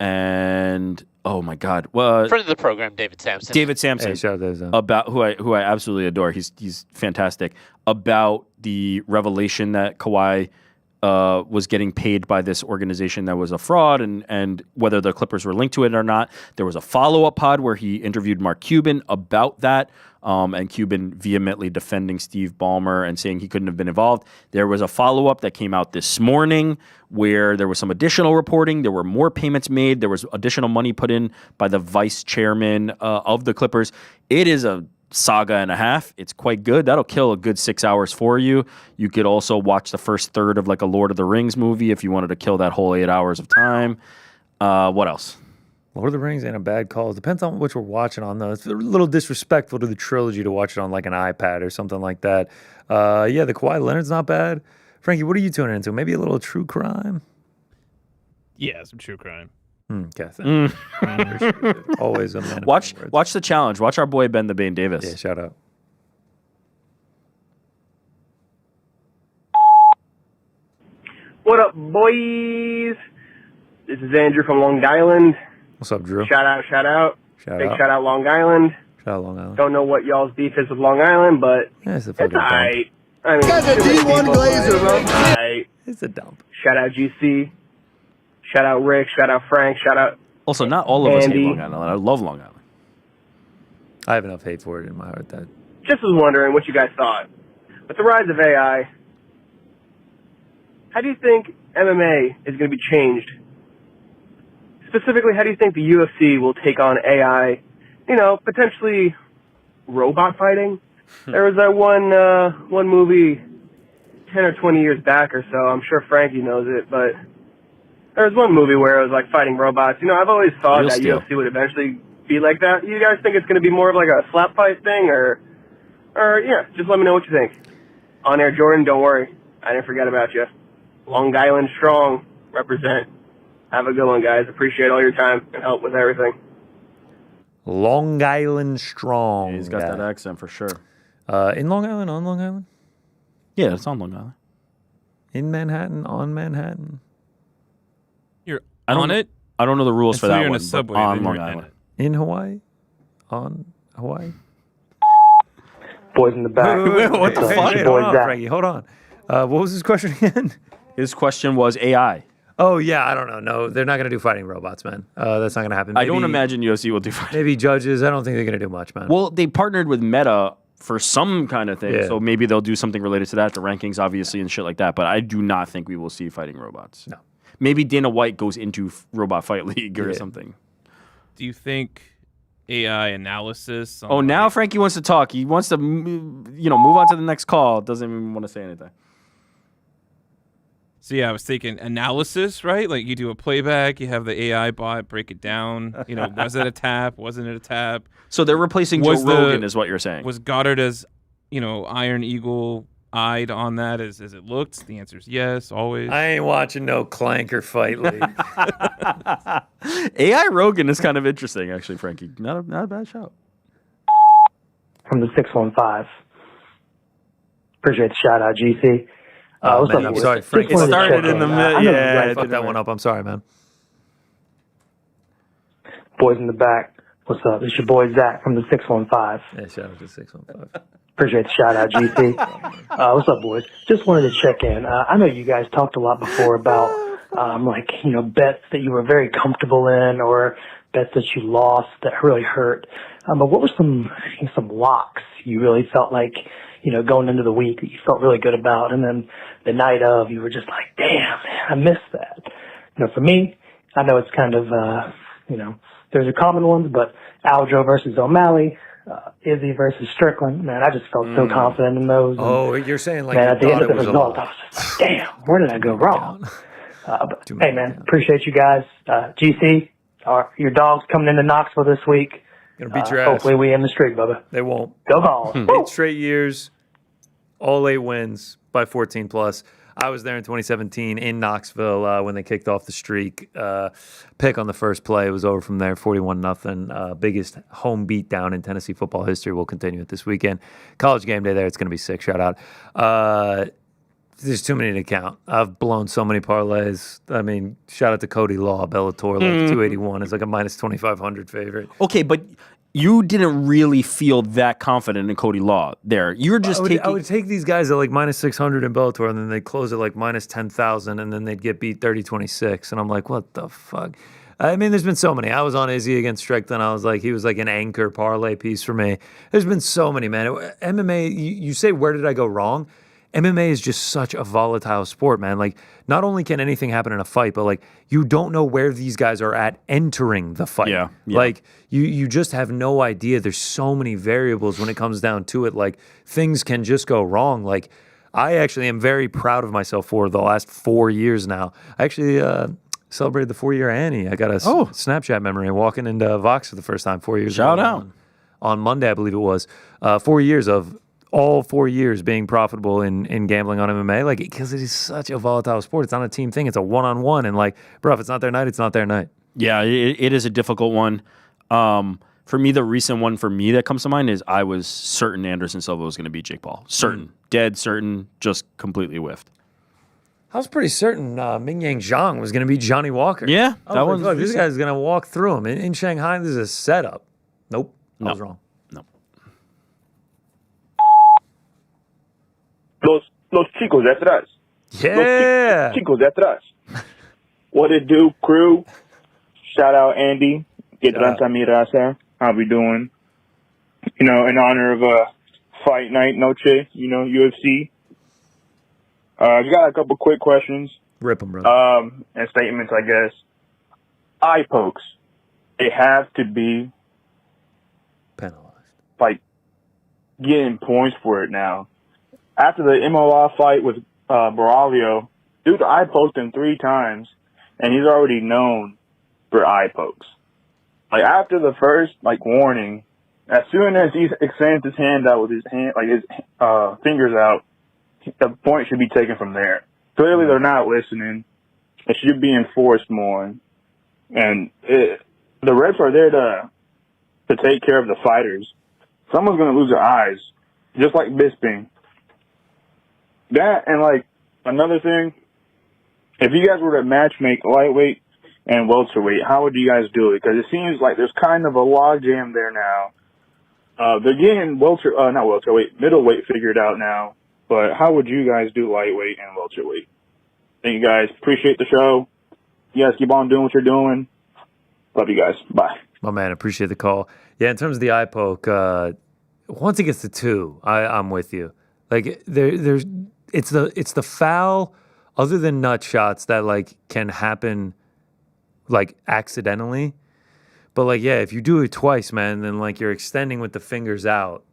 and... Oh my God! Friend of the program, David Sampson. David Sampson, Hey, shout out to him. about who I absolutely adore. He's fantastic. About the revelation that Kawhi was getting paid by this organization that was a fraud, and whether the Clippers were linked to it or not. There was a follow-up pod where he interviewed Mark Cuban about that, and Cuban vehemently defending Steve Ballmer and saying he couldn't have been involved. There was a follow-up that came out this morning where there was some additional reporting. There were more payments made. There was additional money put in by the vice chairman of the Clippers. It is a saga and a half. It's quite good. That'll kill a good 6 hours for you. You could also watch the first third of like a Lord of the Rings movie if you wanted to kill that whole 8 hours of time. What else? Lord of the Rings ain't a bad call. It depends on which we're watching on, though. It's a little disrespectful to the trilogy to watch it on like an iPad or something like that. Yeah, the Kawhi Leonard's not bad. Frankie, what are you tuning into? Maybe a little true crime? Yeah, some true crime. Okay. Always a man. Watch the challenge. Watch our boy Ben the Bane Davis. Yeah, shout out. What up, boys? This is Andrew from Long Island. What's up, Drew? Shout out. Big shout out Long Island. Shout out Long Island. Don't know what y'all's beef is with Long Island, but Yeah, it's a it's fucking dump. alright. I mean, Guy's a two D1 people, Glazer, bro. It's alright. It's a dump. Shout out GC. Shout out Rick. Shout out Frank. Shout out Also, not all of us hate Andy. Long Island. I love Long Island. I have enough hate for it in my heart that Just was wondering what you guys thought. With the rise of AI, how do you think MMA is going to be changed? Specifically, how do you think the UFC will take on AI, potentially robot fighting? There was that one movie 10 or 20 years back or so. I'm sure Frankie knows it, but there was one movie where it was like fighting robots. I've always thought Real that Steel. UFC would eventually be like that. You guys think it's going to be more of like a slap fight thing, or yeah, just let me know what you think. On air, Jordan, don't worry. I didn't forget about you. Long Island strong, represent. Have a good one, guys. Appreciate all your time and help with everything. Long Island strong. Yeah, he's got that accent for sure. In Long Island, on Long Island? Yeah, it's on Long Island. In Manhattan, on Manhattan. You're I don't on know- it? I don't know the rules for Until that you're in one. a subway, but on then Long you're in Island. it. In Hawaii? On Hawaii? Boys in the back. What the What's up? fuck? Wait, Boys hold on, back. Frankie. Hold on. What was his question again? His question was AI. Oh, yeah, I don't know. No, they're not going to do fighting robots, man. That's not going to happen. I don't Maybe- imagine UFC will do fighting. Maybe judges. I don't think they're going to do much, man. Well, they partnered with Meta for some kind of thing. Yeah. So maybe they'll do something related to that, the rankings, obviously, and shit like that. But I do not think we will see fighting robots. No. Maybe Dana White goes into Robot Fight League or something. Do you think AI analysis? Oh, now Frankie wants to talk. He wants to, move on to the next call. Doesn't even want to say anything. So yeah, I was thinking analysis, right? Like you do a playback, you have the AI bot break it down. Was it a tap? Wasn't it a tap? So they're replacing Joe Rogan, is what you're saying. Was Goddard as, Iron Eagle eyed on that as it looked? The answer is yes, always. I ain't watching no clanker fight league. AI Rogan is kind of interesting, actually, Frankie. Not a bad shout. From the 615. Appreciate the shout out, GC. What's up, I'm boys? sorry, Just Frank. It wanted to started check in the in. middle. I know you Yeah, guys I fucked that didn't one up. I'm sorry, man. Boys in the back. What's up? It's your boy Zach from the 615. Yeah, shout out to 615. Appreciate the shout out, GC. What's up, boys? Just wanted to check in. I know you guys talked a lot before about bets that you were very comfortable in or bets that you lost that really hurt. But what were some locks you really felt like, going into the week that you felt really good about, and then the night of you were just like, damn, man, I missed that. For me, I know it's kind of there's a common ones, but Aljo versus O'Malley, Izzy versus Strickland, man, I just felt so confident in those. Oh, you're saying like man, you at the end thought of the it was a result, lock. I was just like, damn, where did I go wrong? But, hey, man, appreciate you guys. GC, your dog's coming into Knoxville this week. Gonna beat your ass. Hopefully we end the streak, Bubba. They won't. Go Vols. 8 straight years, all 8 wins by 14 plus. I was there in 2017 in Knoxville when they kicked off the streak. Pick on the first play. It was over from there, 41-0. Biggest home beatdown in Tennessee football history. We'll continue it this weekend. College game day there. It's going to be sick. Shout out. There's too many to count. I've blown so many parlays. I mean, shout out to Cody Law, Bellator, 281 is like a minus 2,500 favorite. Okay, but you didn't really feel that confident in Cody Law there. You were just I would take these guys at like minus 600 in Bellator, and then they'd close at like minus 10,000, and then they'd get beat 30-26. And I'm like, what the fuck? I mean, there's been so many. I was on Izzy against Strickland. I was like, he was like an anchor parlay piece for me. There's been so many, man. MMA, you say, where did I go wrong? MMA is just such a volatile sport, man. Like, not only can anything happen in a fight, but like, you don't know where these guys are at entering the fight. Yeah. Like, you just have no idea. There's so many variables when it comes down to it. Like, things can just go wrong. Like, I actually am very proud of myself for the last 4 years now. I actually celebrated the 4-year Annie. I got a Snapchat memory walking into Vox for the first time 4 years ago. Shout out. On Monday, I believe it was. 4 years of all 4 years being profitable in gambling on MMA, like, because it is such a volatile sport. It's not a team thing. It's a one-on-one. And like, bro, if it's not their night, it's not their night. Yeah, it is a difficult one. For me, the recent one for me that comes to mind is I was certain Anderson Silva was going to beat Jake Paul. Certain. Dead certain. Just completely whiffed. I was pretty certain Ming Yang Zhang was going to beat Johnny Walker. Yeah, that was like, this guy's going to walk through him. In Shanghai, this is a setup. Nope. I was wrong. Los chicos de atrás. Yeah. Los chicos de atrás. What it do, crew? Shout out Andy. Que tranza mi raza. How we doing? In honor of fight night, Noche, UFC. I got a couple quick questions. Rip them, brother. And statements, I guess. Eye pokes. They have to be penalized. Like, getting points for it now. After the MLR fight with Baraglio, dude eye poked him 3 times, and he's already known for eye pokes. Like, after the first, warning, as soon as he extends his hand out with his hand, his fingers out, the point should be taken from there. Clearly, they're not listening. It should be enforced more. And the refs are there to take care of the fighters. Someone's going to lose their eyes, just like Bisping. That, and another thing, if you guys were to match make lightweight and welterweight, how would you guys do it? Because it seems like there's kind of a logjam there now. They're getting middleweight figured out now. But how would you guys do lightweight and welterweight? Thank you guys. Appreciate the show. You guys keep on doing what you're doing. Love you guys. Bye. My man, appreciate the call. Yeah, in terms of the eye poke, once it gets to 2, I'm with you. Like it's the foul other than nut shots that like can happen like accidentally. But like, yeah, if you do it twice, man, then like you're extending with the fingers out.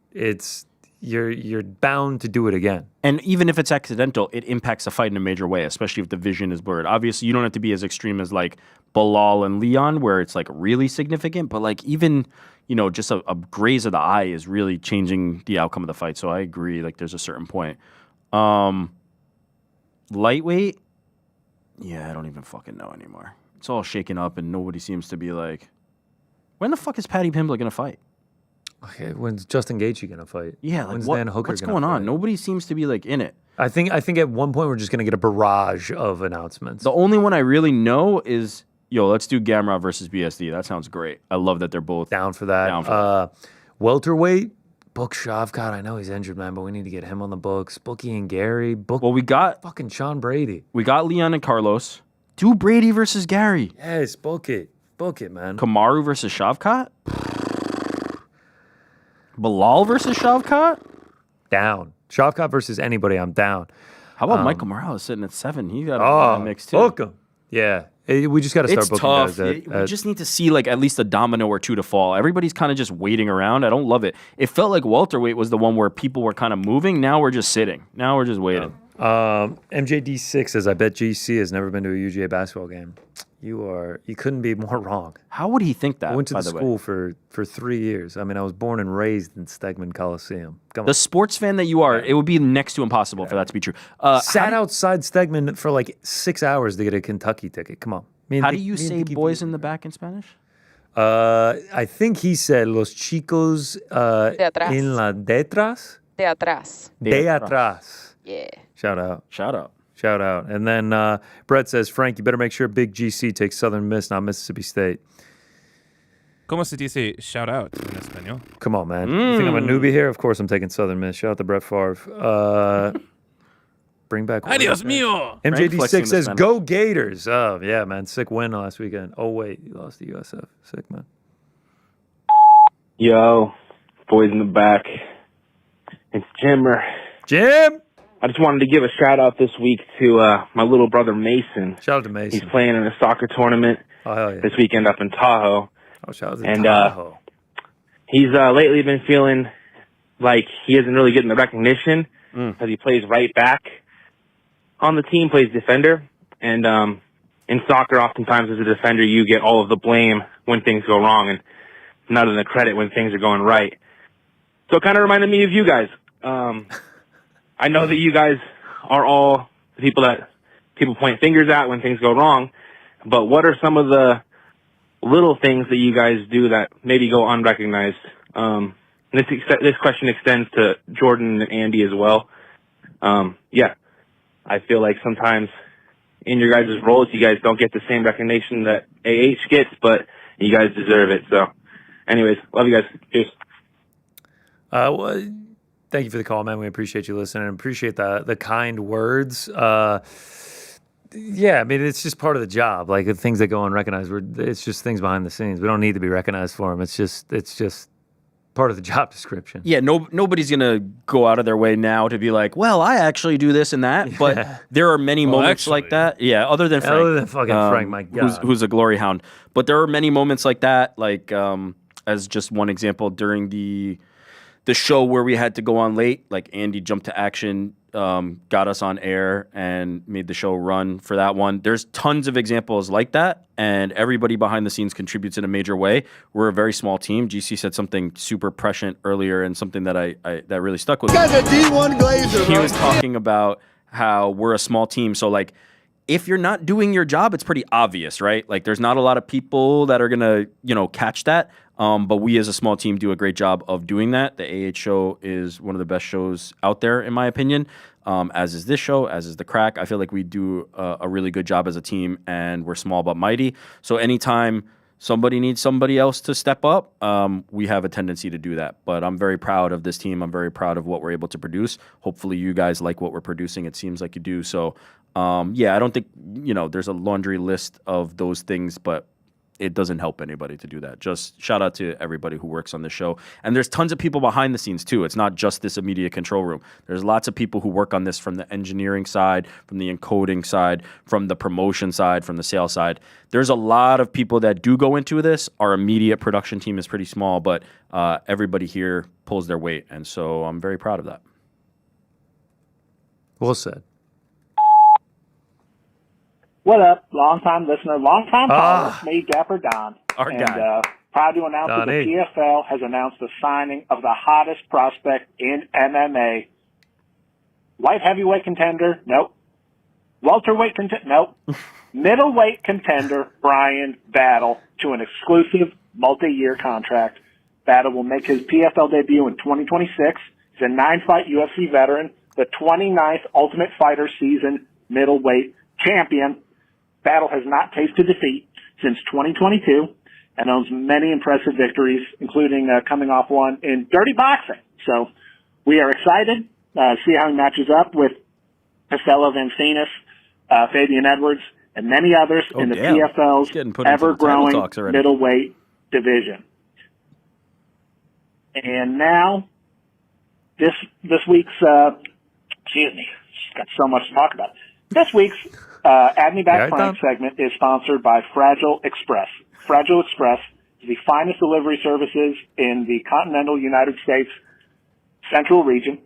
You're bound to do it again. And even if it's accidental, it impacts the fight in a major way, especially if the vision is blurred. Obviously, you don't have to be as extreme as like Bilal and Leon, where it's like really significant. But like even, just a graze of the eye is really changing the outcome of the fight. So I agree. Like there's a certain point. Lightweight, yeah, I don't even fucking know anymore. It's all shaken up, and nobody seems to be like, when the fuck is Paddy Pimblett gonna fight? Okay, when's Justin Gaethje gonna fight? Yeah, when's like Dan Hooker what's gonna going on? fight? Nobody seems to be like in it. I think at one point we're just gonna get a barrage of announcements. The only one I really know is, let's do Gamrot versus BSD. That sounds great. I love that they're both down for that. Welterweight, book Shavkat. I know he's injured, man, but we need to get him on the books. Bookie and Gary. We got fucking Sean Brady. We got Leon and Carlos. Do Brady versus Gary. Yes, book it, man. Kamaru versus Shavkat. Bilal versus Shavkat? Down. Shavkat versus anybody, I'm down. How about Michael Morales sitting at 7? He got a mix too. Book him. Yeah. We just got to start booking tough. guys. We just need to see like at least a domino or 2 to fall. Everybody's kind of just waiting around. I don't love it. It felt like welterweight was the one where people were kind of moving. Now we're just sitting. Now we're just waiting. MJD6 says, I bet GC has never been to a UGA basketball game. You couldn't be more wrong. How would he think that? I went to the school for 3 years. I mean, I was born and raised in Stegman Coliseum. Come on. The sports fan that you are, it would be next to impossible for that to be true. Sat outside Stegman for like 6 hours to get a Kentucky ticket. Come on. How do you say boys in the back in Spanish? I think he said los chicos en la detrás. De atrás. De atrás. Yeah. Shout out. And then Brett says, Frank, you better make sure Big GC takes Southern Miss, not Mississippi State. ¿Cómo se dice shout out in español? Come on, man. You think I'm a newbie here? Of course I'm taking Southern Miss. Shout out to Brett Favre. Bring back. Ay, Dios mío. MJD6 says, go Gators. Oh, yeah, man. Sick win last weekend. Oh, wait. You lost to USF. Sick, man. Yo, boys in the back. It's Jimmer. Jim! I just wanted to give a shout out this week to my little brother Mason. Shout out to Mason. He's playing in a soccer tournament this weekend up in Tahoe. Oh, shout out to Tahoe. He's lately been feeling like he isn't really getting the recognition because he plays right back on the team, plays defender. And in soccer, oftentimes as a defender, you get all of the blame when things go wrong and none of the credit when things are going right. So it kind of reminded me of you guys. I know that you guys are all the people that people point fingers at when things go wrong, but what are some of the little things that you guys do that maybe go unrecognized? This question extends to Jordan and Andy as well. I feel like sometimes in your guys' roles, you guys don't get the same recognition that AH gets, but you guys deserve it. So anyways, love you guys. Cheers. Thank you for the call, man. We appreciate you listening and appreciate the kind words. Yeah, I mean, it's just part of the job. Like the things that go unrecognized, it's just things behind the scenes. We don't need to be recognized for them. It's just part of the job description. Yeah, nobody's going to go out of their way now to be like, well, I actually do this and that. But there are many moments like that. Yeah, other than Frank. Other than fucking Frank, my God. Who's a glory hound. But there are many moments like that, like as just one example, during the show where we had to go on late, like Andy jumped to action, got us on air and made the show run for that one. There's tons of examples like that, and everybody behind the scenes contributes in a major way. We're a very small team. GC said something super prescient earlier and something that I that really stuck with me. This guy's a D1 Glazer, He bro. was talking about how we're a small team, so like if you're not doing your job, it's pretty obvious, right? Like there's not a lot of people that are gonna, catch that. But we as a small team do a great job of doing that. The AH show is one of the best shows out there, in my opinion, as is this show, as is The Crack. I feel like we do a really good job as a team, and we're small but mighty. So anytime somebody needs somebody else to step up, we have a tendency to do that. But I'm very proud of this team. I'm very proud of what we're able to produce. Hopefully you guys like what we're producing. It seems like you do. So, I don't think, there's a laundry list of those things, but it doesn't help anybody to do that. Just shout out to everybody who works on the show. And there's tons of people behind the scenes too. It's not just this immediate control room. There's lots of people who work on this from the engineering side, from the encoding side, from the promotion side, from the sales side. There's a lot of people that do go into this. Our immediate production team is pretty small, but everybody here pulls their weight. And so I'm very proud of that. Well said. What up? Long-time listener, long-time caller. It's me, Dapper Don. Our guy. Proud to announce that Donnie. the PFL has announced the signing of the hottest prospect in MMA. Light heavyweight contender? Nope. Welterweight contender? Nope. Middleweight contender Brian Battle to an exclusive multi-year contract. Battle will make his PFL debut in 2026. He's a 9-fight UFC veteran, the 29th Ultimate Fighter season middleweight champion. Battle has not tasted defeat since 2022 and owns many impressive victories, including coming off one in dirty boxing. So we are excited to see how he matches up with Pacella Vancinas, Fabian Edwards, and many others in the PFL's ever-growing middleweight division. And now, this week's, excuse me, got so much to talk about. This week's Add Me Back Frank segment is sponsored by Fragile Express. Fragile Express is the finest delivery services in the continental United States central region.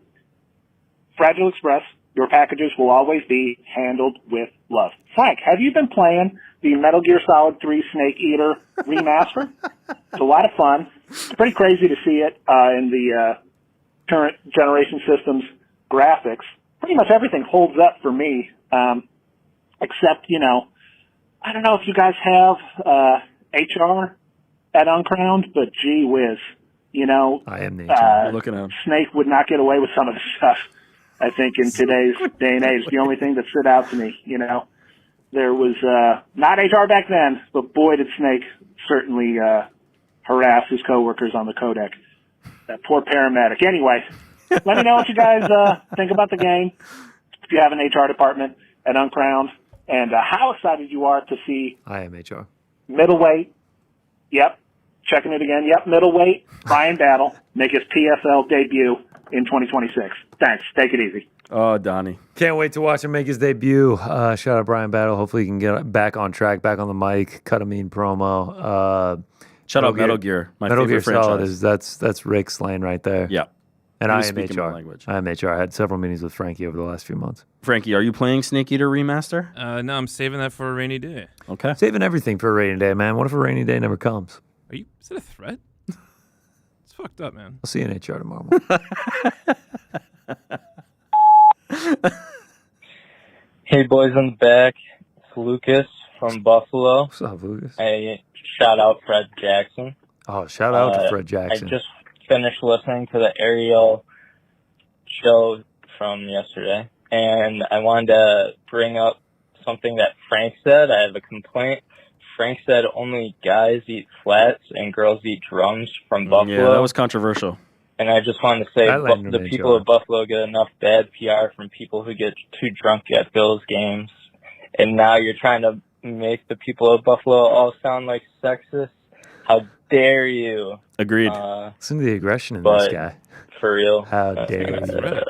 Fragile Express, your packages will always be handled with love. Frank, have you been playing the Metal Gear Solid 3 Snake Eater remaster? It's a lot of fun. It's pretty crazy to see it in the current generation systems graphics. Pretty much everything holds up for me, except, I don't know if you guys have HR at Uncrowned, but gee whiz, I am the HR. Looking at him. Snake would not get away with some of the stuff, I think, in today's day and age. The only thing that stood out to me, there was not HR back then, but boy did Snake certainly harass his coworkers on the codec. That poor paramedic. Anyway, let me know what you guys think about the game, if you have an HR department at Uncrowned, and how excited you are to see I am HR. middleweight, checking it again, middleweight, Brian Battle, make his PFL debut in 2026. Thanks. Take it easy. Oh, Donnie. Can't wait to watch him make his debut. Shout out Brian Battle. Hopefully he can get back on track, back on the mic, cut a mean promo. Shout out Metal Gear. My Metal favorite Gear Solid franchise. that's Rick's lane right there. Yeah. And He I was am speaking my HR. language. I am HR. I had several meetings with Frankie over the last few months. Frankie, are you playing Snake Eater Remaster? No, I'm saving that for a rainy day. Okay. Saving everything for a rainy day, man. What if a rainy day never comes? Is it a threat? It's fucked up, man. I'll see you in HR tomorrow. Hey, boys in the back. It's Lucas from Buffalo. What's up, Lucas? Hey, shout out Fred Jackson. Oh, shout out to Fred Jackson. I just finished listening to the Ariel show from yesterday, and I wanted to bring up something that Frank said. I have a complaint. Frank said only guys eat flats and girls eat drums from Buffalo. Yeah, that was controversial. And I just wanted to say the people of Buffalo get enough bad PR from people who get too drunk at Bills games. And now you're trying to make the people of Buffalo all sound like sexist. How dare you? Agreed. Listen to the aggression in this guy. For real. How dare you?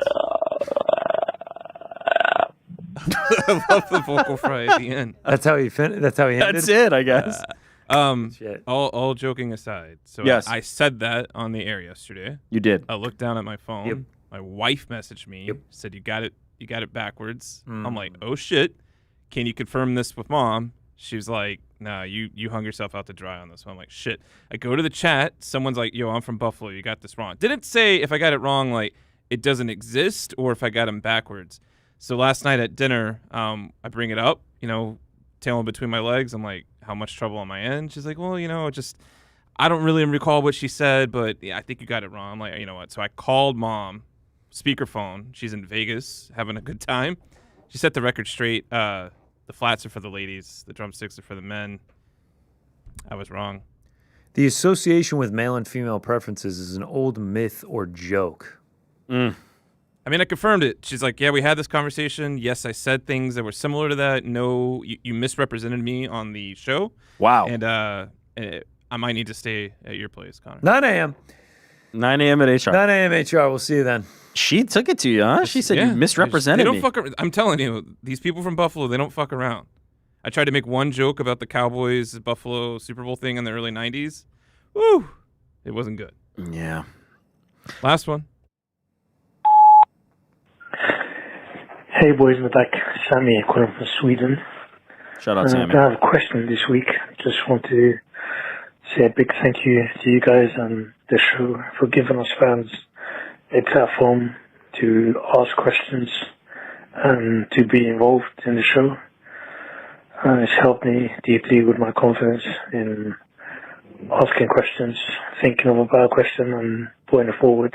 I love the vocal fry at the end. That's how he ended? That's it, I guess. All joking aside, so Yes. I said that on the air yesterday. You did. I looked down at my phone. Yep. My wife messaged me, said you got it backwards. Mm. I'm like, oh shit. Can you confirm this with mom? She was like, nah, you hung yourself out to dry on this one. I'm like, shit. I go to the chat. Someone's like, yo, I'm from Buffalo. You got this wrong. Didn't say if I got it wrong, like it doesn't exist, or if I got them backwards. So last night at dinner, I bring it up, tail in between my legs. I'm like, how much trouble on my end? She's like, well, I don't really recall what she said, but yeah, I think you got it wrong. I'm like, you know what? So I called mom, speakerphone. She's in Vegas having a good time. She set the record straight. The flats are for the ladies. The drumsticks are for the men. I was wrong. The association with male and female preferences is an old myth or joke. I mean, I confirmed it. She's like, yeah, we had this conversation. Yes, I said things that were similar to that. No, you misrepresented me on the show. Wow. And I might need to stay at your place, Connor. 9 a.m. 9 a.m. at HR. 9 a.m. HR. We'll see you then. She took it to you, huh? She said you misrepresented They don't me. fuck around. I'm telling you, these people from Buffalo, they don't fuck around. I tried to make one joke about the Cowboys Buffalo Super Bowl thing in the early 90s. Woo! It wasn't good. Yeah. Last one. Hey boys in the back, Sammy calling from Sweden. Shout out, Sammy. I have a question this week. Just want to say a big thank you to you guys and the show for giving us fans a platform to ask questions and to be involved in the show. It's helped me deeply with my confidence in asking questions, thinking of a better question and putting it forward,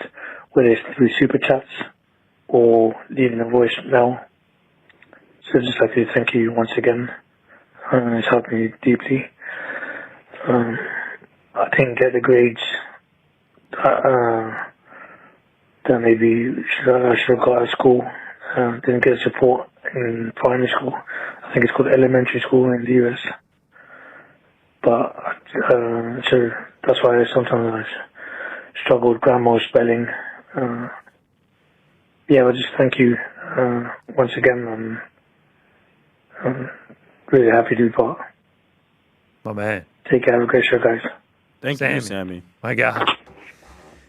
whether it's through super chats or leaving a voicemail. So I'd just like to thank you once again. It's helped me deeply. I didn't get the grades that maybe I should have got at school. Didn't get support in primary school. I think it's called elementary school in the US. But so that's why sometimes I struggle with grammar or spelling. Yeah, but just thank you once again. I'm really happy to be part. My man. Take care. Have a great show, guys. Thank you, Sammy. My God.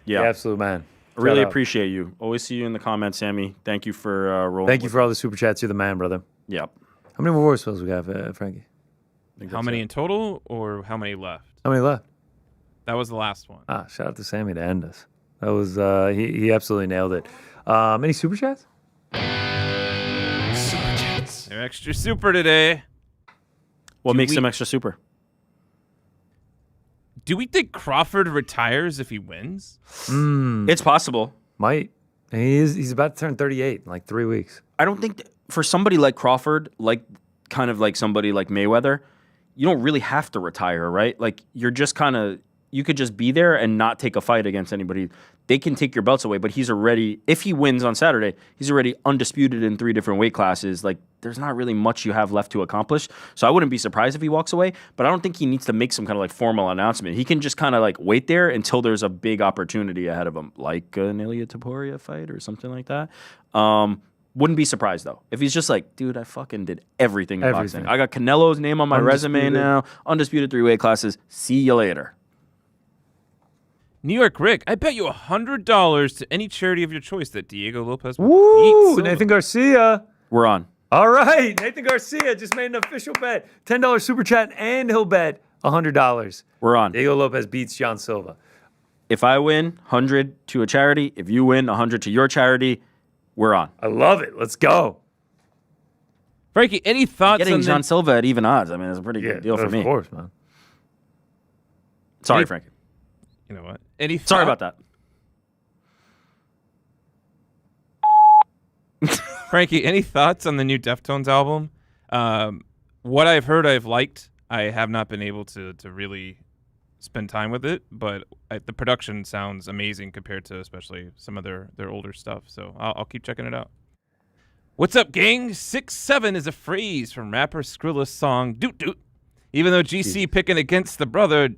Yeah. The absolute man. I really Shout out. appreciate you. Always see you in the comments, Sammy. Thank you for rolling. Thank you for all the super chats. You're the man, brother. Yep. How many more voicemails we have, Frankie? How many in total, or how many left? How many left? That was the last one. Shout out to Sammy to end us. That was he absolutely nailed it. Any super chats? Super chats. They're extra super today. What makes them extra super? Do we think Crawford retires if he wins? It's possible. Might. He's about to turn 38 in like 3 weeks. I don't think for somebody like Crawford, like kind of like somebody like Mayweather, you don't really have to retire, right? Like you're just kind of, you could just be there and not take a fight against anybody. They can take your belts away, but he's already, if he wins on Saturday, he's already undisputed in 3 different weight classes. Like there's not really much you have left to accomplish. So I wouldn't be surprised if he walks away, but I don't think he needs to make some kind of like formal announcement. He can just kind of like wait there until there's a big opportunity ahead of him, like an Ilia Topuria fight or something like that. Wouldn't be surprised though. If he's just like, dude, I fucking did everything in boxing. I got Canelo's name on my resume now. Undisputed 3 weight classes. See you later. New York Rick, I bet you $100 to any charity of your choice that Diego Lopez will Woo! beat Silva. Nathan Garcia. We're on. All right. Nathan Garcia just made an official bet. $10 super chat, and he'll bet $100. We're on. Diego Lopez beats John Silva. If I win, 100 to a charity. If you win, 100 to your charity. We're on. I love it. Let's go. Frankie, any thoughts Getting on John Silva at even odds? I mean, it's a pretty good deal for me. Of course, man. Sorry, Frankie. You know what? Any Sorry about that. Frankie, any thoughts on the new Deftones album? What I've heard, I've liked. I have not been able to really spend time with it, but the production sounds amazing compared to especially some of their older stuff. So I'll keep checking it out. What's up, gang? 6'7" is a phrase from rapper Skrilla's song Doot Doot. Even though GC picking against the brother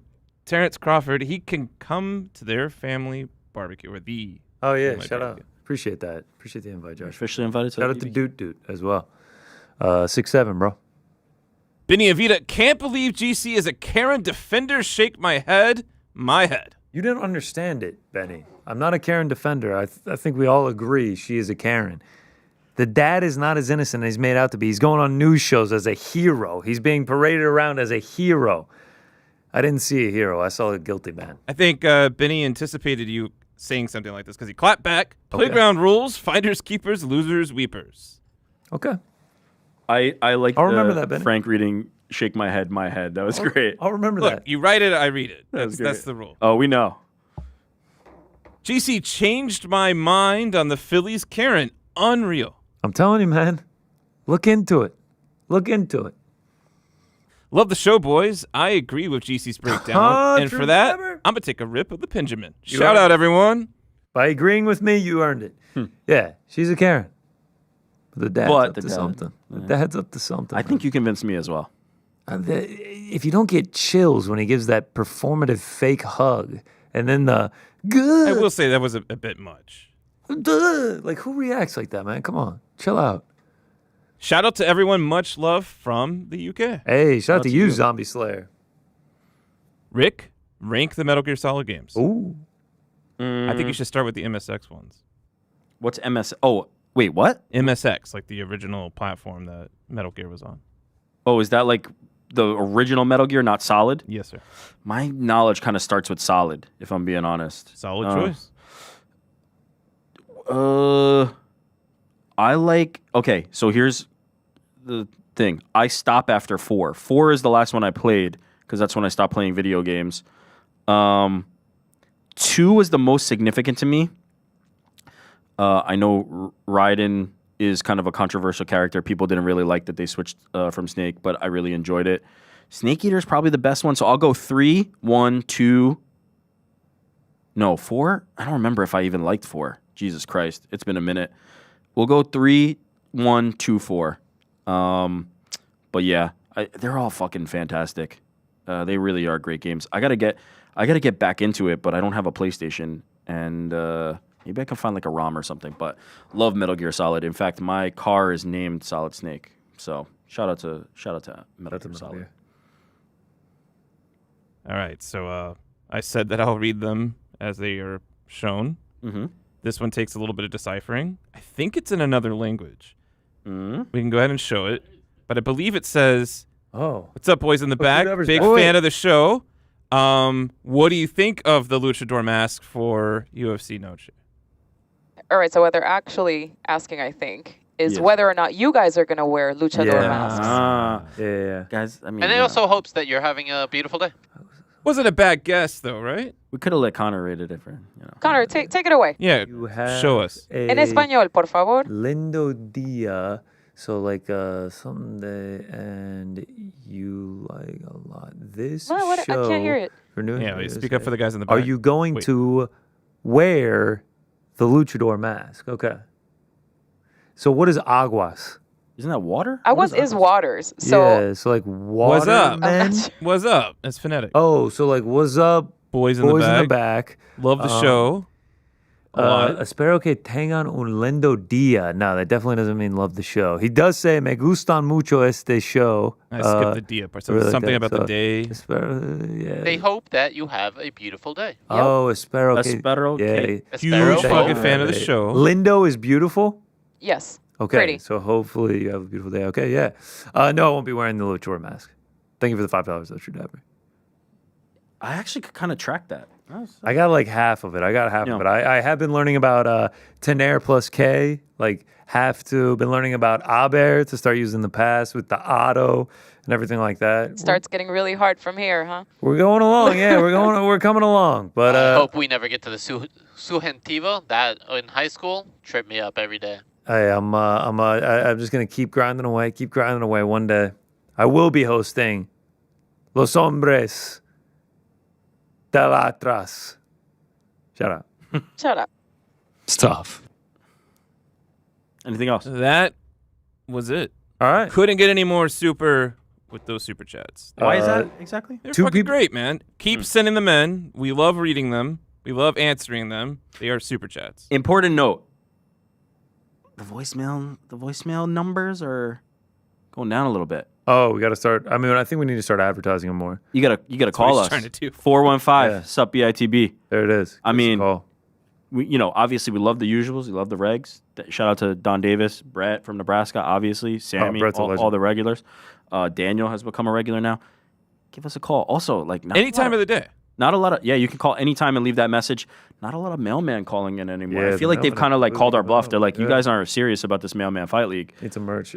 Terence Crawford, he can come to their family barbecue or the. Oh yeah, family shout barbecue. out. Appreciate that. Appreciate the invite, Josh. Officially invited to shout out to Doot Doot as well. 6'7", bro. Benny Avita, can't believe GC is a Karen defender. Shake my head. My head. You didn't understand it, Benny. I'm not a Karen defender. I think we all agree she is a Karen. The dad is not as innocent as he's made out to be. He's going on news shows as a hero. He's being paraded around as a hero. I didn't see a hero. I saw a guilty man. I think Benny anticipated you saying something like this because he clapped back. Playground rules, finders, keepers, losers, weepers. Okay. I like I'll remember that, Benny. Frank reading Shake My Head, My Head. That was great. I'll remember Look, that. You write it, I read it. That was That's great. the rule. Oh, we know. GC changed my mind on the Phillies Karen. Unreal. I'm telling you, man. Look into it. Look into it. Love the show, boys. I agree with GC's breakdown. And for that, 107. I'm going to take a rip of the Benjamin. Shout out, everyone. By agreeing with me, you earned it. Yeah, she's a Karen. But the dad's up to something. The dad's up to something. I think you convinced me as well. If you don't get chills when he gives that performative fake hug, and then the good, I will say that was a bit much. Like, who reacts like that, man? Come on, chill out. Shout out to everyone. Much love from the UK. Hey, shout out to you, Zombie Slayer. Rick, rank the Metal Gear Solid games. Ooh. I think you should start with the MSX ones. What's MS? Oh, wait, what? MSX, like the original platform that Metal Gear was on. Oh, is that like the original Metal Gear, not Solid? Yes, sir. My knowledge kind of starts with Solid, if I'm being honest. Solid choice. I like... Okay, so here's the thing. I stop after 4. 4 is the last one I played, because that's when I stopped playing video games. 2 is the most significant to me. I know Raiden is kind of a controversial character. People didn't really like that they switched from Snake, but I really enjoyed it. Snake Eater is probably the best one, so I'll go 3, 1, 2. No, 4? I don't remember if I even liked 4. Jesus Christ, it's been a minute. We'll go 3, 1, 2, 4. But yeah, they're all fucking fantastic. They really are great games. I gotta get back into it, but I don't have a PlayStation, and maybe I can find like a ROM or something. But love Metal Gear Solid. In fact, my car is named Solid Snake. So shout out to Metal Gear Solid. All right, so I said that I'll read them as they are shown. Mm-hmm. This one takes a little bit of deciphering. I think it's in another language. Mm-hmm. We can go ahead and show it, but I believe it says, "Oh, what's up, boys in the back? Big fan of the show. What do you think of the luchador mask for UFC Noche?" All right, so what they're actually asking, I think, is whether or not you guys are going to wear luchador masks. Yeah. Guys, I mean... And it also hopes that you're having a beautiful day. Wasn't a bad guess, though, right? We could have let Connor rate it different. Connor, take it away. Yeah, show us. En español, por favor. Lindo dia. So like someday, and you like a lot. This No, what? show. I can't hear it. Yeah, wait, speak up for the guys in the back. Are you going to wear the luchador mask? Okay. So what is aguas? Isn't that water? Aguas is waters. So yeah, so like water. What's up? Men? What's up? It's phonetic. Oh, so like what's up? Boys in the back. Love the show. Espero que tengan un lindo día. No, that definitely doesn't mean love the show. He does say, me gustan mucho este show. I skipped the dia part. So really something like about the day. Yeah. They hope that you have a beautiful day. Oh, espero que... Espero que... Huge fucking fan of the show. Lindo is beautiful? yes. Okay, Pretty. so hopefully you have a beautiful day. Okay, yeah. No, I won't be wearing the luchador mask. Thank you for the $5, though, True Dapper. I actually could kind of track that. I got like half of it. of it. I have been learning about tener plus K, like been learning about aber to start using the past with the auto and everything like that. Starts getting really hard from here, huh? We're going along, yeah. We're coming along. But I hope we never get to the suhentivo. That in high school tripped me up every day. I'm just gonna keep grinding away. One day, I will be hosting Los Hombres de la Atrás. Shut up. Shut up. It's tough. Anything else? That was it. All right. Couldn't get any more super with those super chats. Why is that exactly? They're Two fucking people- great, man. Keep sending them in. We love reading them. We love answering them. They are super chats. Important note. The voicemail numbers are going down a little bit. Oh, we got to start. I mean, I think we need to start advertising them more. You gotta call us. trying to do. 415 sup BITB. There it is. I mean, call. we obviously we love the usuals. We love the regs. Shout out to Don Davis, Brett from Nebraska, obviously, Sammy, Brett's a legend. all the regulars. Daniel has become a regular now. Give us a call. Also, like Any time of the day. Not a lot of you can call anytime and leave that message. Not a lot of mailman calling in anymore. Yeah, I feel the like they've mailman kind of like is called our really bluff. low. They're like, you Yeah. guys aren't serious about this mailman fight league. Need some merch.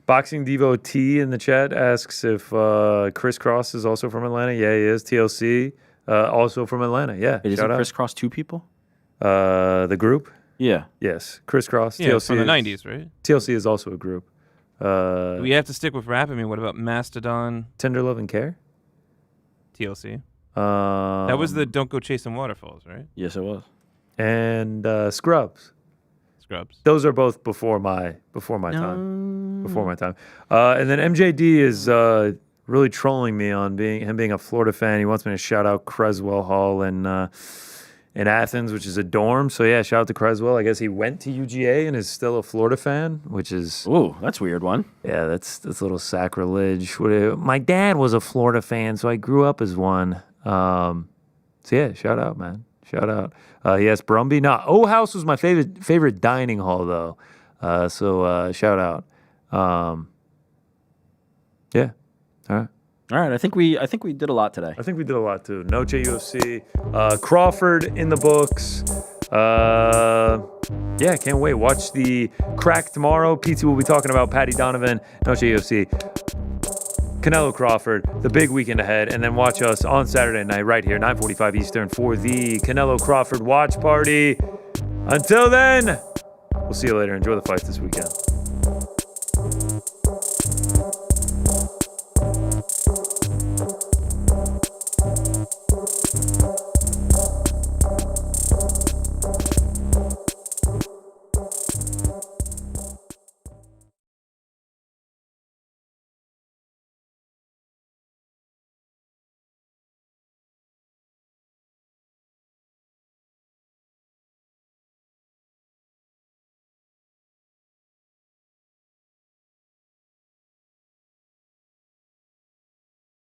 Boxing Devo T in the chat asks if Chris Cross is also from Atlanta. Yeah, he is. TLC also from Atlanta. Yeah. Isn't shout out. Chris Cross two people? The group? Yeah. Yes. Chris Cross. Yeah, TLC from the is- 90s, right? TLC is also a group. Do we have to stick with rap? I mean, what about Mastodon? Tender Love and Care? TLC. That was the Don't Go Chasing Waterfalls, right? Yes, it was. and Scrubs. Scrubs. Those are both before my time. Before my time. And then MJD is really trolling me on being a Florida fan. He wants me to shout out Creswell Hall in Athens, which is a dorm. So yeah, shout out to Creswell. I guess he went to UGA and is still a Florida fan, which is that's a weird one. Yeah, that's a little sacrilege. My dad was a Florida fan, so I grew up as one. So yeah, shout out, man. Shout out. Yes, Brumby. No, O House was my favorite dining hall though. So shout out. Yeah. All right. I think we did a lot today. I think we did a lot too. Noche UFC. Crawford in the books. Yeah, can't wait. Watch the Crack tomorrow. PT will be talking about Patty Donovan, Noche UFC. Canelo Crawford, the big weekend ahead, and then watch us on Saturday night right here, 9:45 Eastern, for the Canelo Crawford watch party. Until then, we'll see you later. Enjoy the fights this weekend.